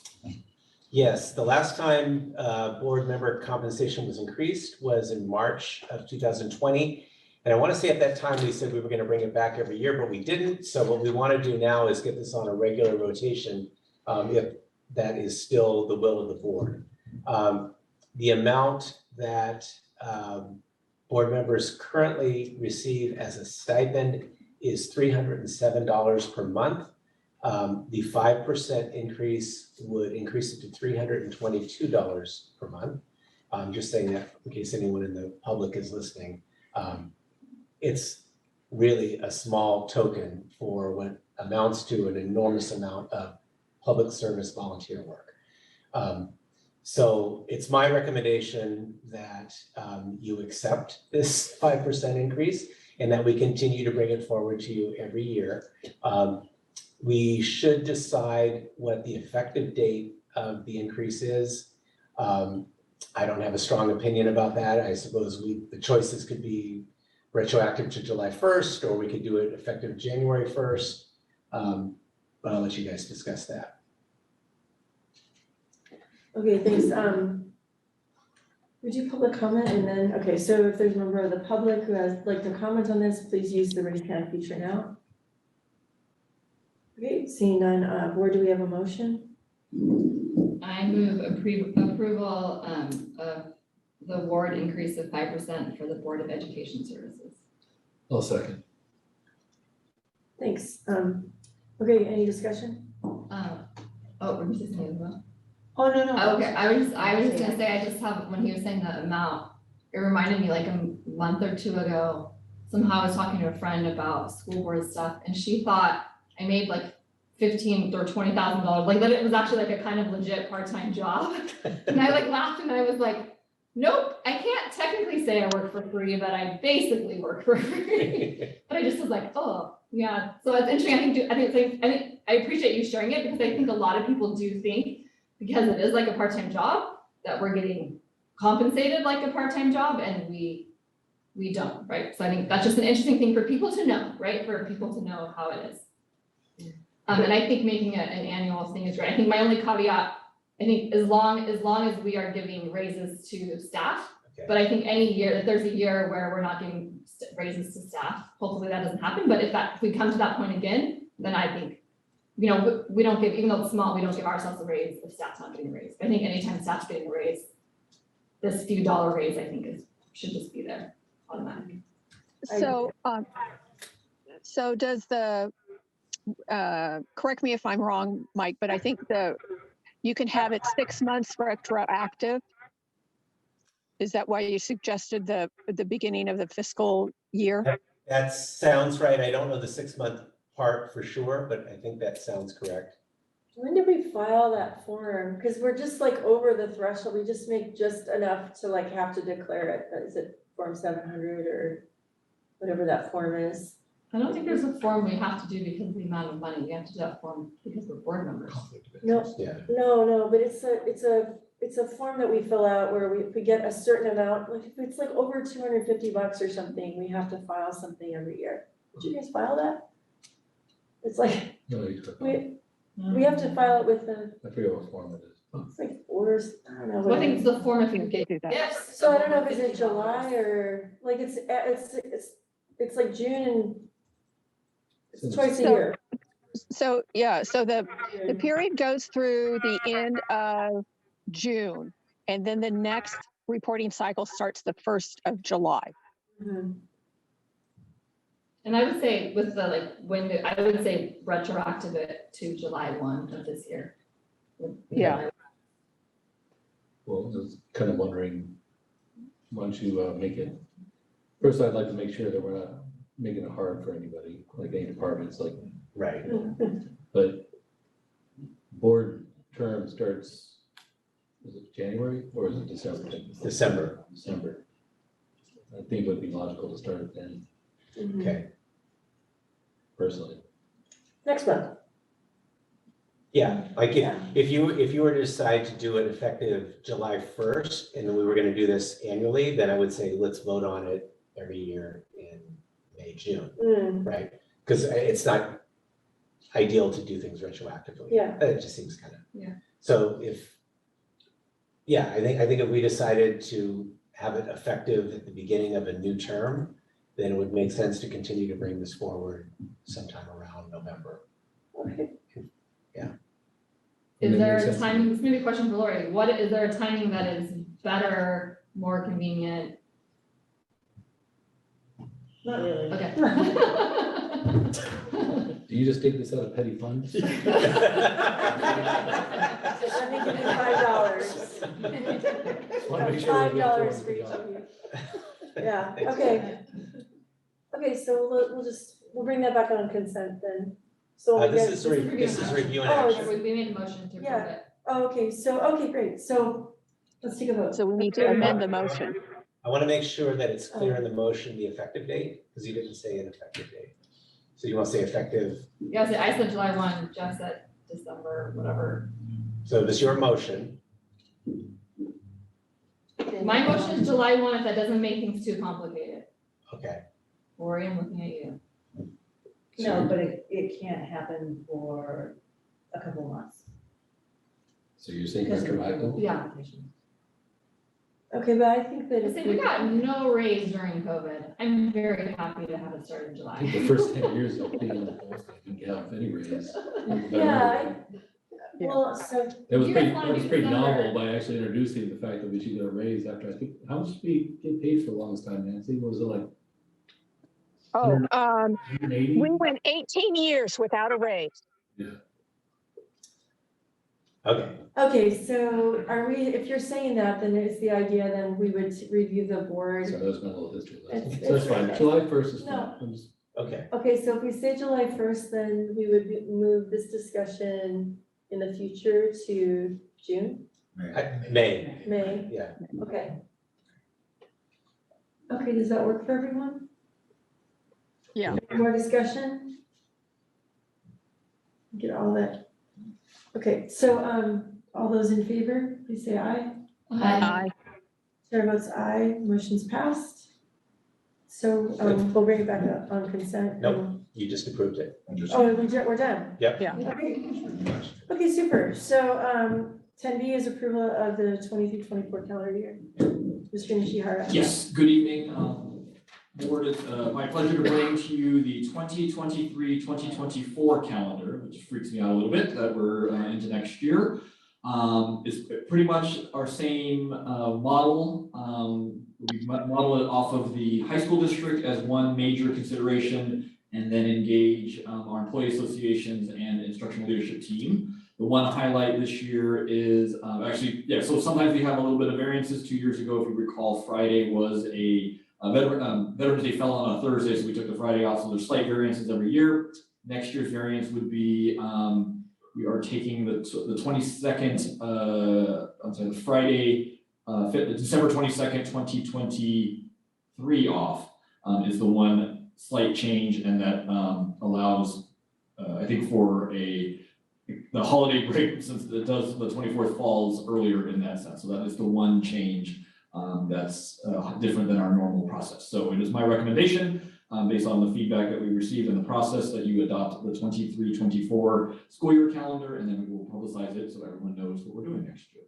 Yes, the last time board member compensation was increased was in March of 2020. And I want to say at that time, we said we were going to bring it back every year, but we didn't. So what we want to do now is get this on a regular rotation, if that is still the will of the board. The amount that board members currently receive as a stipend is $307 per month. The 5% increase would increase it to $322 per month. I'm just saying that in case anyone in the public is listening. It's really a small token for what amounts to an enormous amount of public service volunteer work. So it's my recommendation that you accept this 5% increase and that we continue to bring it forward to you every year. We should decide what the effective date of the increase is. I don't have a strong opinion about that. I suppose the choices could be retroactive to July 1st, or we could do it effective January 1st. But I'll let you guys discuss that. Okay, thanks. We do public comment and then, okay, so if there's a member of the public who has like to comment on this, please use the raise hand feature now. Okay, seeing none, board, do we have a motion? I move approval of the award increase of 5% for the Board of Education Services. I'll second. Thanks. Okay, any discussion? We're just saying as well. Oh, no. Okay, I was just gonna say, I just have, when he was saying the amount, it reminded me like a month or two ago, somehow I was talking to a friend about school board stuff and she thought I made like $15,000 or $20,000, like that it was actually like a kind of legit part-time job. And I like laughed and I was like, nope, I can't technically say I work for free, but I basically work for free. But I just was like, oh, yeah. So it's interesting. I think I appreciate you sharing it because I think a lot of people do think because it is like a part-time job that we're getting compensated like a part-time job and we don't, right? So I think that's just an interesting thing for people to know, right? For people to know how it is. And I think making it an annual thing is great. I think my only caveat, I think as long as we are giving raises to staff, but I think any year, if there's a year where we're not giving raises to staff, hopefully that doesn't happen. But if we come to that point again, then I think, we don't give, even though it's small, we don't give ourselves a raise if staff's not getting a raise. I think anytime staff's getting a raise, this few dollar raise, I think should just be there automatically. So, so does the, correct me if I'm wrong, Mike, but I think you can have it 6 months retroactive. Is that why you suggested the beginning of the fiscal year? That sounds right. I don't know the 6-month part for sure, but I think that sounds correct. When did we file that form? Because we're just like over the threshold. We just make just enough to like have to declare it. Is it Form 700 or whatever that form is? I don't think there's a form we have to do because of the amount of money. We have to do that form because we're board members. No, Yeah. no, but it's a form that we fill out where we get a certain amount, like if it's like over $250 or something, we have to file something every year. Did you guys file that? It's like, No, you took we have to file it with the, I forget what form it is. it's like orders, I don't know. Well, I think it's the form if you get that. gifts. So I don't know if it's in July or, like, it's like June and it's twice a year. So, yeah, so the period goes through the end of June, and then the next reporting cycle starts the 1st of July. Mhm. And I would say with the I would say retroactive it to July 1 of this year. Yeah. Well, I was kind of wondering, why don't you make it, first I'd like to make sure that we're not making it hard for anybody, like any departments, like. Right. But board term starts, is it January or is it December? December. December. I think it would be logical to start it then, Mhm. Okay. personally. Next month. Yeah, like if you were to decide to do it effective July 1st, and then we were gonna do this annually, then I would say, let's vote on it every year in May, June, right? Because it's not ideal to do things retroactively. Yeah. It just seems kind of. Yeah. So I think if we decided to have it effective at the beginning of a new term, then it would make sense to continue to bring this forward sometime around November. Okay. Yeah. Is That there makes a sense. timing, this may be a question for Lori, is there a timing that is better, more convenient? Not really. Okay. Do you just take this out of petty funds? Let me give you $5. Wanna make sure we're good $5 for for each it. of you. Yeah, okay. Okay, so we'll bring that back on consent then. So we'll This get- is review and Oh, action. We made a motion to approve Yeah. it. Oh, okay, okay, great. So let's take a vote. So we need to amend the motion. I want to make sure that it's clear in the motion, the effective date, because you didn't say an effective date. So you want to say effective, Yeah, I said July 1, Jeff said December, whatever. so this is your motion. My motion is July 1 if that doesn't make things too complicated. Okay. Lori, I'm looking at you. No, but it can't happen for a couple months. So you're saying retroactive? Yeah. Okay, but I think that I say we got no raise during COVID. I'm very happy to have it start in I July. think the first 10 years of being on the board, I didn't get off any raise. Yeah, well, so. That was You pretty, guys wanna that was do pretty December. novel by actually introducing the fact that we should get a raise after, I think, how much did we get paid for the longest time, Nancy? Was it like Oh, 180? we went 18 years without a raise. Yeah. Okay. Okay, so if you're saying that, then it's the idea, then we would review the board. So that was my little history lesson. It's- So that's fine. it's- July 1st is fine. No. I'm just- Okay. Okay, so if we say July 1st, then we would move this discussion in the future to June, May, May. yeah. Okay. Okay, does that work for everyone? Yeah. More discussion? Get all that. Okay, so, all those in favor, please say aye. Aye. Chair votes aye, motion's passed. So, we'll bring it back up on consent. Nope, you just approved it. Oh, we're done? Yep. Yeah. Okay, super. So, 10B is approval of the 23-24 calendar year. Mr. Nishihara. Yes, good evening, board, it's my pleasure to bring to you the 2023-2024 calendar, which freaks me out a little bit that we're into next year. It's pretty much our same model. We model it off of the high school district as one major consideration and then engage our employee associations and instructional leadership team. The one highlight this year is so sometimes we have a little bit of variances. 2 years ago, if you recall, Friday was a Veterans Day fell on a Thursday, so we took the Friday off, so there's slight variances every year. Next year's variance would be, we are taking the 22nd, the Friday, December 22nd, 2023 off, is the one slight change, and that allows, I think for the holiday break, since it does, the 24th falls earlier in that sense, so that is the one change that's different than our normal process. So it is my recommendation, based on the feedback that we received in the process, that you adopt the 23-24 school year calendar, and then we will publicize it so everyone knows what we're doing next year.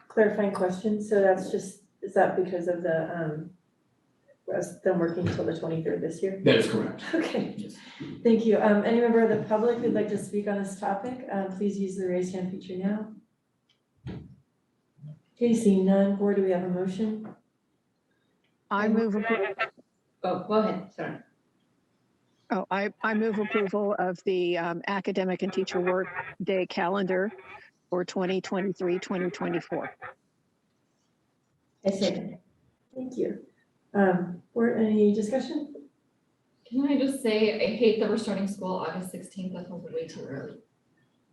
Clarifying question. So that's just, is that because of the, them working until the 23rd this year? That is correct. Okay. Yes. Thank you. Any member of the public who'd like to speak on this topic, please use the raise hand feature now. Okay, seeing none, board, do we have a motion? I move approval. Oh, go ahead, sorry. Oh, I move approval of the academic and teacher work day calendar for 2023-2024. I second. Thank you. Board, any discussion? Can I just say, I hate that we're starting school August 16th, that feels way too early.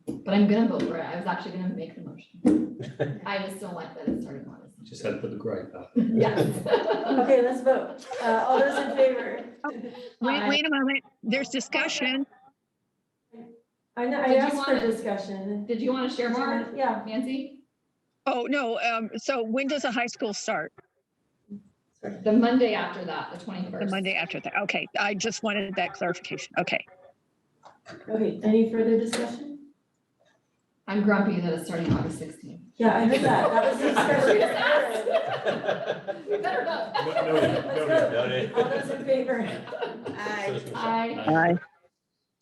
But I'm gonna vote for it, I was actually gonna make the motion. I just don't like that it's starting August. Just had to put the gripe out. Yes. Okay, let's vote. All those in favor? Wait a moment, there's discussion. I know, I Did you asked for wanna- discussion. Did you want to share more? Yeah. Nancy? Oh, no, so when does the high school start? The Monday after that, the 21st. The Monday after that, okay, I just wanted that clarification, okay. Okay, any further discussion? I'm grumpy that it's starting August 16th. Yeah, I heard that. That was the expression. We better go. Noted. All those in favor? Aye.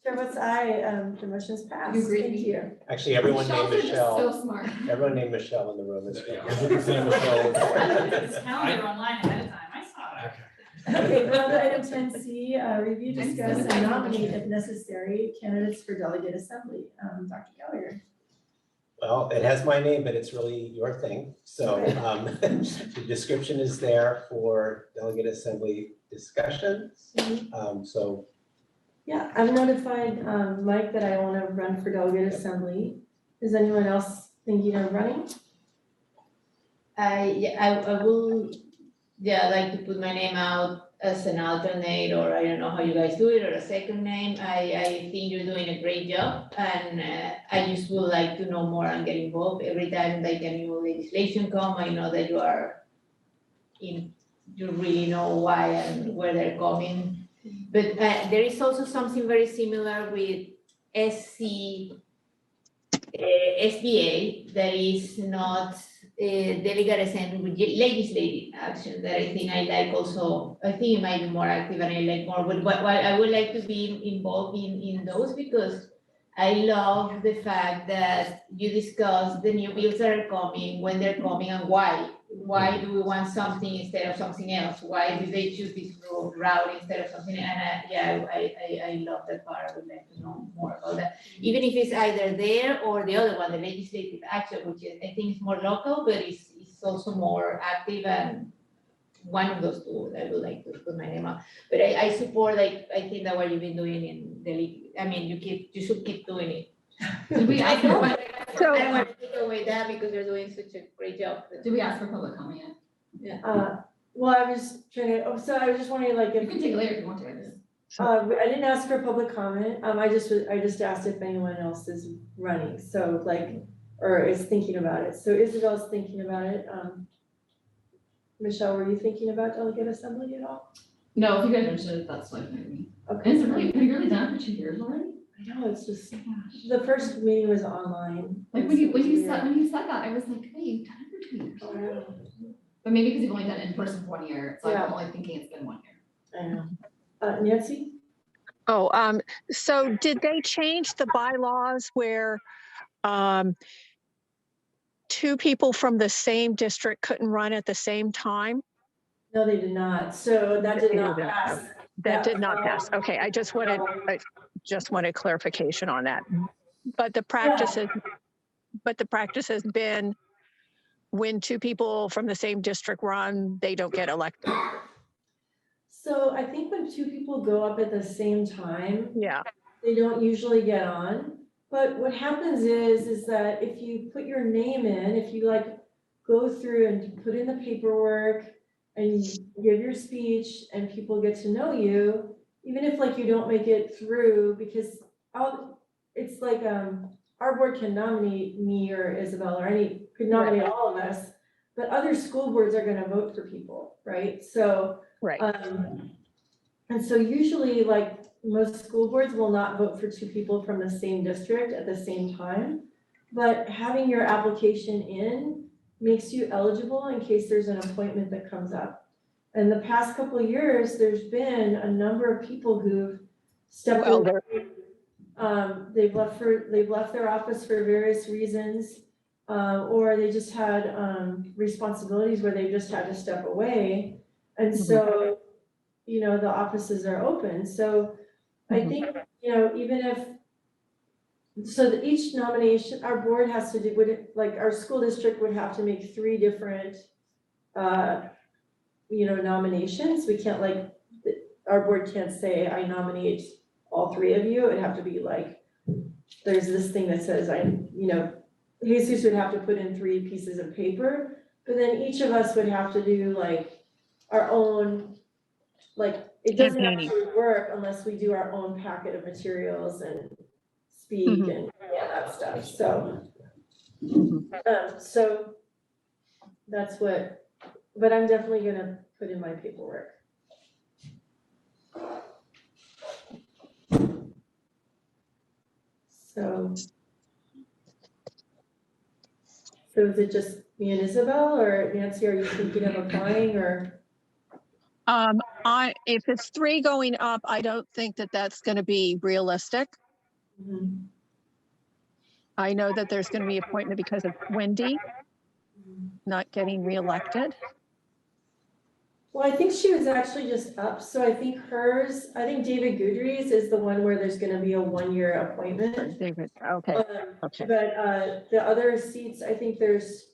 Chair votes aye, the motion's passed. You agree? Thank you. Actually, everyone named Michelle's are just Michelle. so smart. Everyone named Michelle in the room. It's Yeah, great. 100% Michelle. This calendar online ahead of time, I saw it. Okay, we're on to item 10C, review, discuss, and nominate if necessary candidates for delegate assembly. Dr. Gallagher. Well, it has my name, but it's really your thing. So the description is there for delegate assembly discussions. So Yeah, I've notified Mike that I want to run for delegate assembly. Is anyone else thinking of running? I will, like to put my name out as an alternate, or I don't know how you guys do it, or a second name. I think you're doing a great job, and I just would like to know more and get involved. Every time like a new legislation come, I know that you really know why and where they're coming. But there is also something very similar with SBA that is not delegate assembly with legislative action that I think I like also. I think it might be more active and I like more, but I would like to be involved in those because I love the fact that you discuss the new bills that are coming, when they're coming and why. Why do we want something instead of something else? Why do they choose this route instead of something? And I love that part. I would like to know more about that. Even if it's either there or the other one, the legislative action, which is, I think is more local, but it's also more active, and one of those two I would like to put my name on. But I support, like, I think that what you've been doing in the league, I mean, you should keep doing it. Did we ask for, I don't want to take away that because you're doing such a great job. did we ask for public comment yet? Well, I was trying to, so I was just wondering like if. You can take it later if you want to. I didn't ask for public comment. I just asked if anyone else is running, so like, or is thinking about it. So Isabel's thinking about it. Michelle, were you thinking about delegate assembly at all? No, if you guys are interested, that's like me. Okay. Is it really, have you really done it for 2 years already? I know, it's just, the first meeting was online. Like when you said that, I was like, hey, you've done it for 2 years. But maybe because you've only done it in person for 1 year, so I'm only thinking it's been 1 year. I know. Nancy? So did they change the bylaws where two people from the same district couldn't run at the same time? No, they did not. So that did not pass. That did not pass. Okay, I just wanted clarification on that. But the practice has been when two people from the same district run, they don't get elected. So I think when two people go up at the same time, yeah, they don't usually get on. But what happens is that if you put your name in, if you like go through and put in the paperwork and you give your speech and people get to know you, even if like you don't make it through, because it's like our board can nominate me or Isabel or could nominate all of us, but other school boards are gonna vote for people, right? So and so usually like most school boards will not vote for two people from the same district at the same time, but having your application in makes you eligible in case there's an appointment that comes up. And the past couple of years, there's been a number of people who've stepped away. They've left their office for various reasons, or they just had responsibilities where they just had to step away. And so, the offices are open. So I think, even if, so that each nomination, our board has to do, our school district would have to make 3 different, nominations. We can't our board can't say, I nominate all 3 of you. It'd have to be like, there's this thing that says, Jesus would have to put in 3 pieces of paper, but then each of us would have to do our own, it doesn't actually work unless we do our own packet of materials and speak and all that stuff. So, so that's what, but I'm definitely gonna put in my paperwork. So, So is it just me and Isabel, or Nancy, are you thinking of applying, or? If it's 3 going up, I don't think that that's going to be realistic. Mhm. I know that there's going to be appointment because of Wendy not getting reelected. Well, I think she was actually just up, so I think David Goodries is the one where there's gonna be a 1-year appointment. David, okay. Okay. But the other seats, I think there's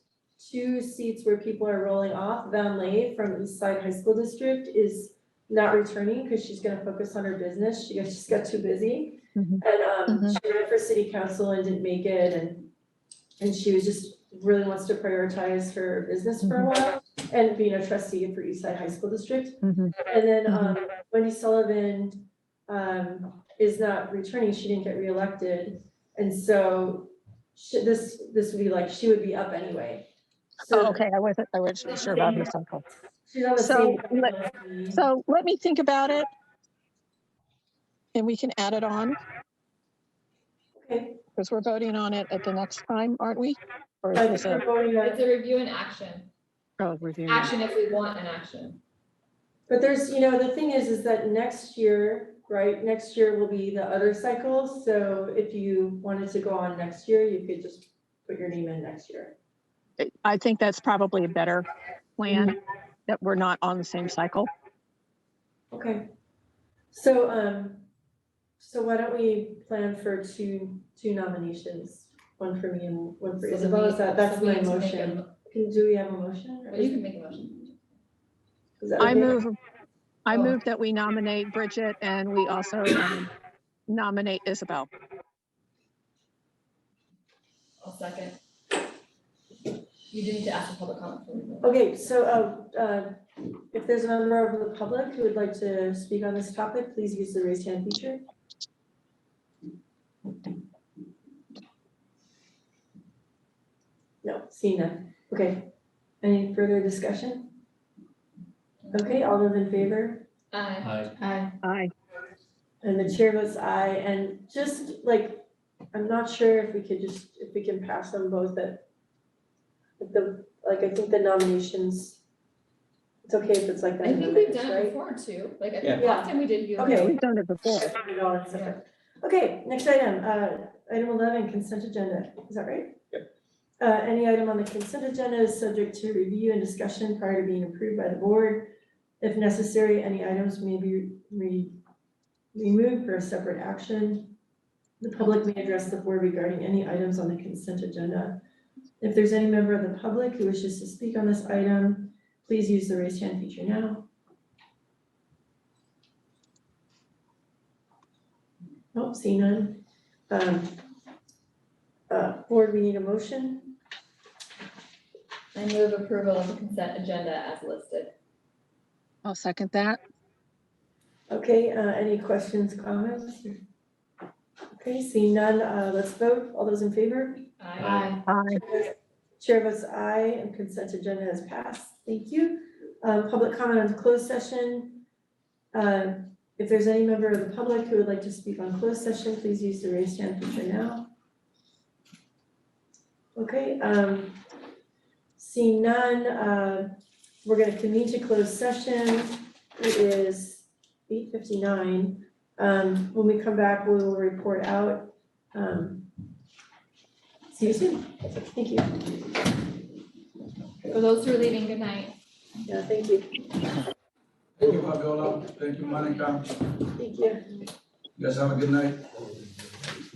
2 seats where people are rolling off. Van Lay from East Side High School District is not returning because she's gonna focus on her business. She just got too busy. Mhm. And she ran for city council and didn't make it, and she was just really wants to prioritize her business for a while and being a trustee for East Side High School District. And then Wendy Sullivan is not returning, she didn't get reelected. And so this would be like, she would be up anyway. So Okay, I wasn't sure about her cycle. she's on the So same. so let me think about it. And we can add it on. Okay. Because we're voting on it at the next time, aren't we? Or is this a? It's a review and action. Oh, review. Action if we want an action. But there's, the thing is that next year, right, next year will be the other cycle. So if you wanted to go on next year, you could just put your name in next year. I think that's probably a better plan, that we're not on the same cycle. Okay. So, so why don't we plan for two nominations, one for me and one for So Isabel? we- Is that's so we my need to make motion. Do we have a motion? Well, you can make a motion. Is that I okay? move that we nominate Bridget and we also nominate Isabel. I'll second. You didn't need to ask for public comment. Okay, so if there's a member of the public who would like to speak on this topic, please use the raise hand feature. No, seeing none. Okay. Any further discussion? Okay, all those in favor? Aye. Aye. Aye. And the chair votes aye, and just like, I'm not sure if we can pass them both at I think the nominations, it's okay if it's like that. I in the think we've minutes, done it right? before too, like I Yeah. think last time we did you. Okay. We've done it before. Okay, next item, item 11, consent agenda, is that right? Yep. Any item on the consent agenda is subject to review and discussion prior to being approved by the board. If necessary, any items may be removed for a separate action. The public may address the board regarding any items on the consent agenda. If there's any member of the public who wishes to speak on this item, please use the raise hand feature now. Oh, see none. Board, we need a motion. I move approval of the consent agenda as listed. I'll second that. Okay, any questions, comments? Okay, seeing none, let's vote. All those in favor? Aye. Aye. Chair votes aye, and consent agenda has passed. Thank you. Public comment on closed session. If there's any member of the public who would like to speak on closed session, please use the raise hand feature now. Okay, seeing none, we're gonna convene to closed session. It is 8:59. When we come back, we will report out. See you soon. Thank you. For those who are leaving, good night. Yeah, thank you. Thank you, Margola. Thank you, Monica. Thank you. You guys have a good night.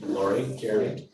Lori, Jeremy.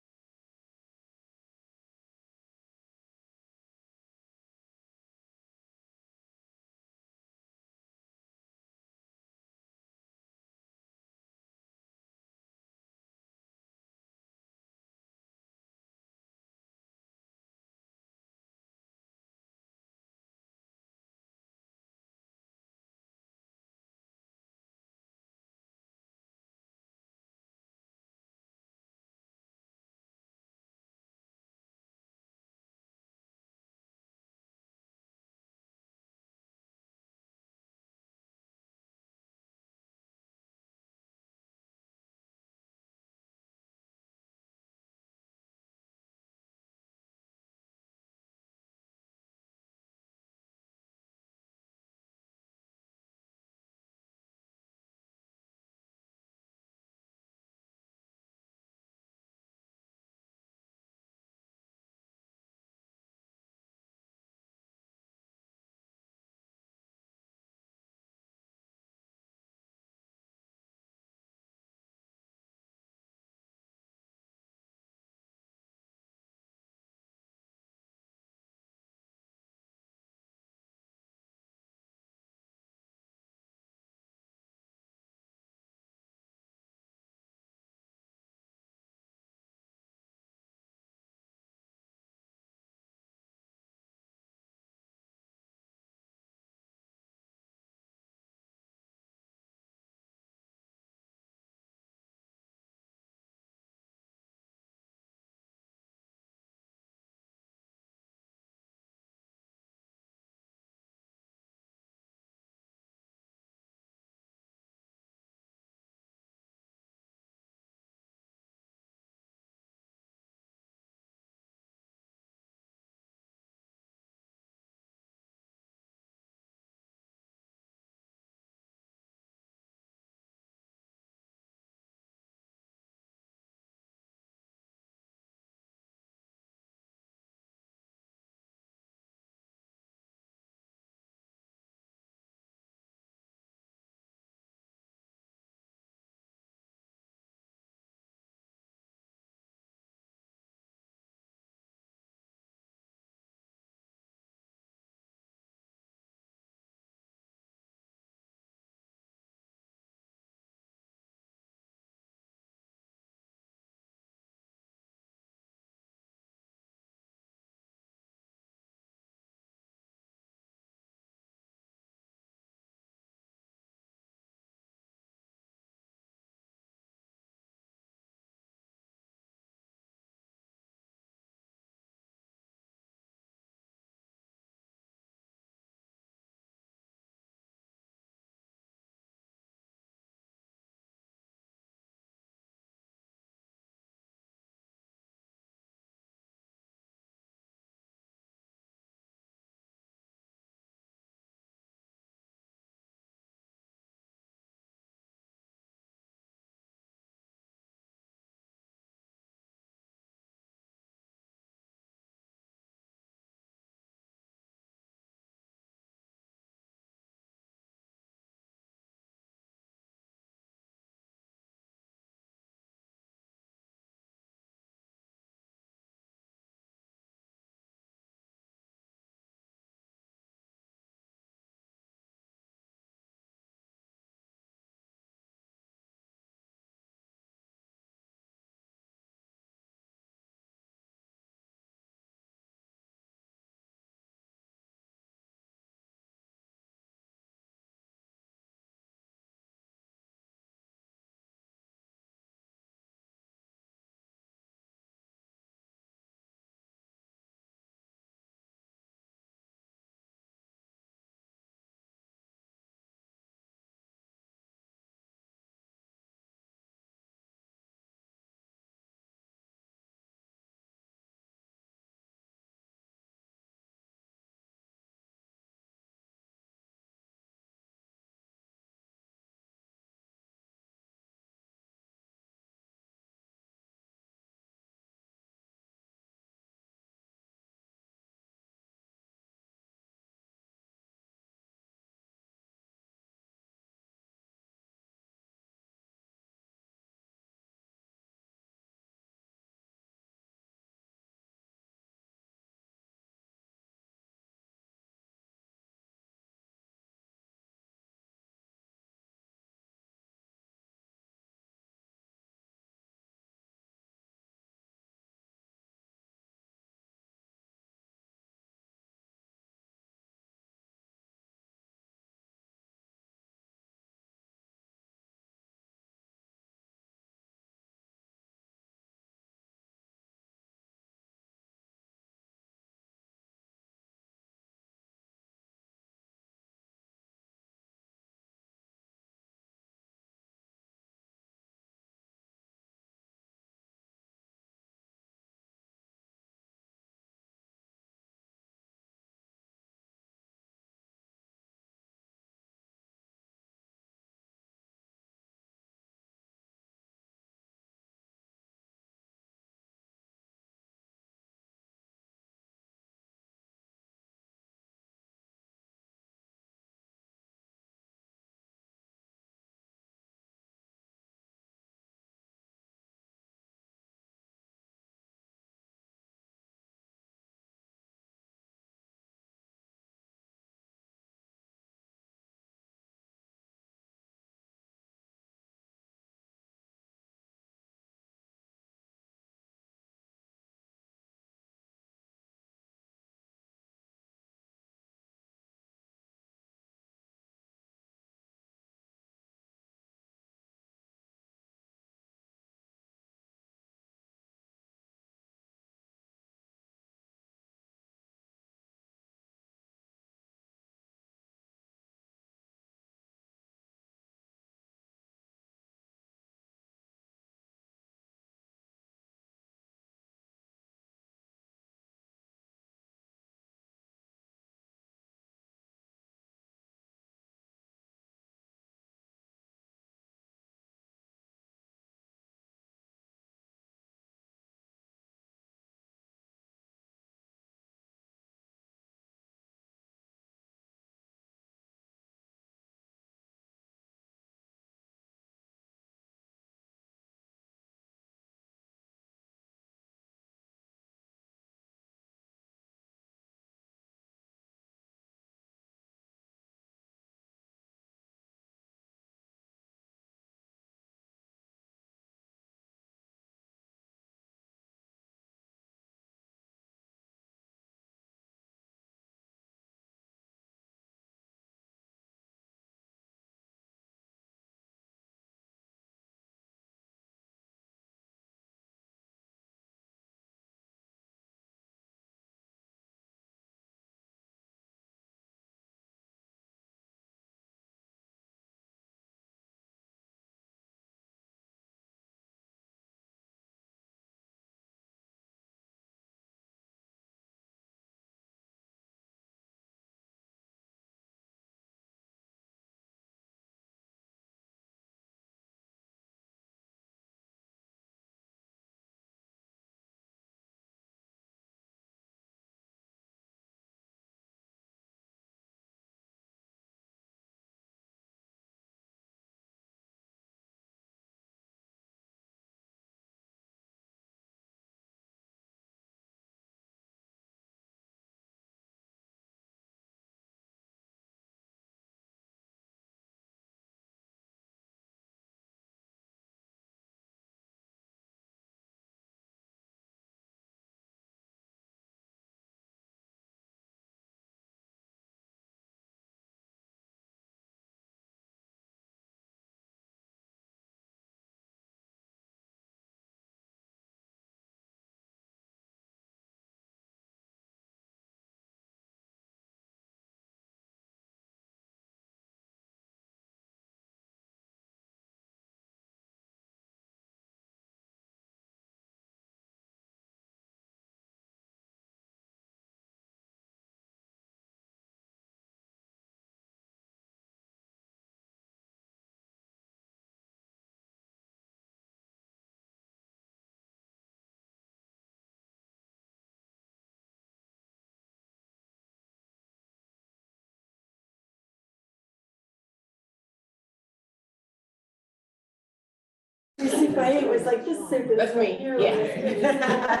If I was like, just sit this. That's me, yeah.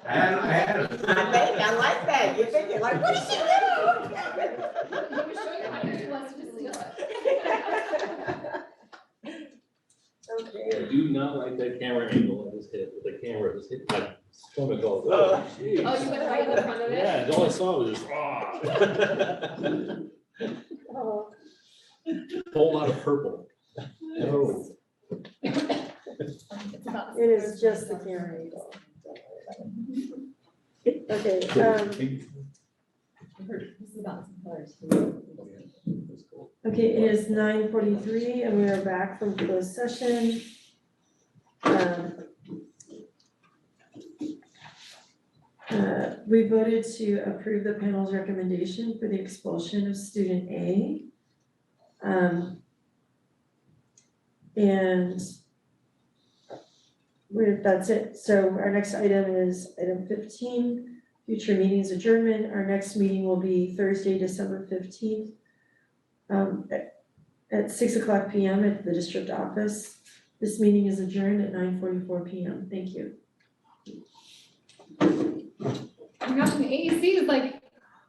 I had it. I like that, you're thinking like, what is she doing? He was showing you how to do us to steal it. I do not like that camera angle I just hit, with the camera just hit my stomach all, oh, jeez. Oh, you went right in the front of it? Yeah, all I saw was just, Oh. whole lot of purple. Oh. It is just the camera angle. Okay, This is about some colors. okay, it is 9:43 and we are back from closed session. We voted to approve the panel's recommendation for the expulsion of student A. And that's it. So our next item is item 15, future meetings adjournment. Our next meeting will be Thursday, December 15th at 6:00 PM at the district office. This meeting is adjourned at 9:44 PM. Thank you. Oh my gosh, and the AEC is like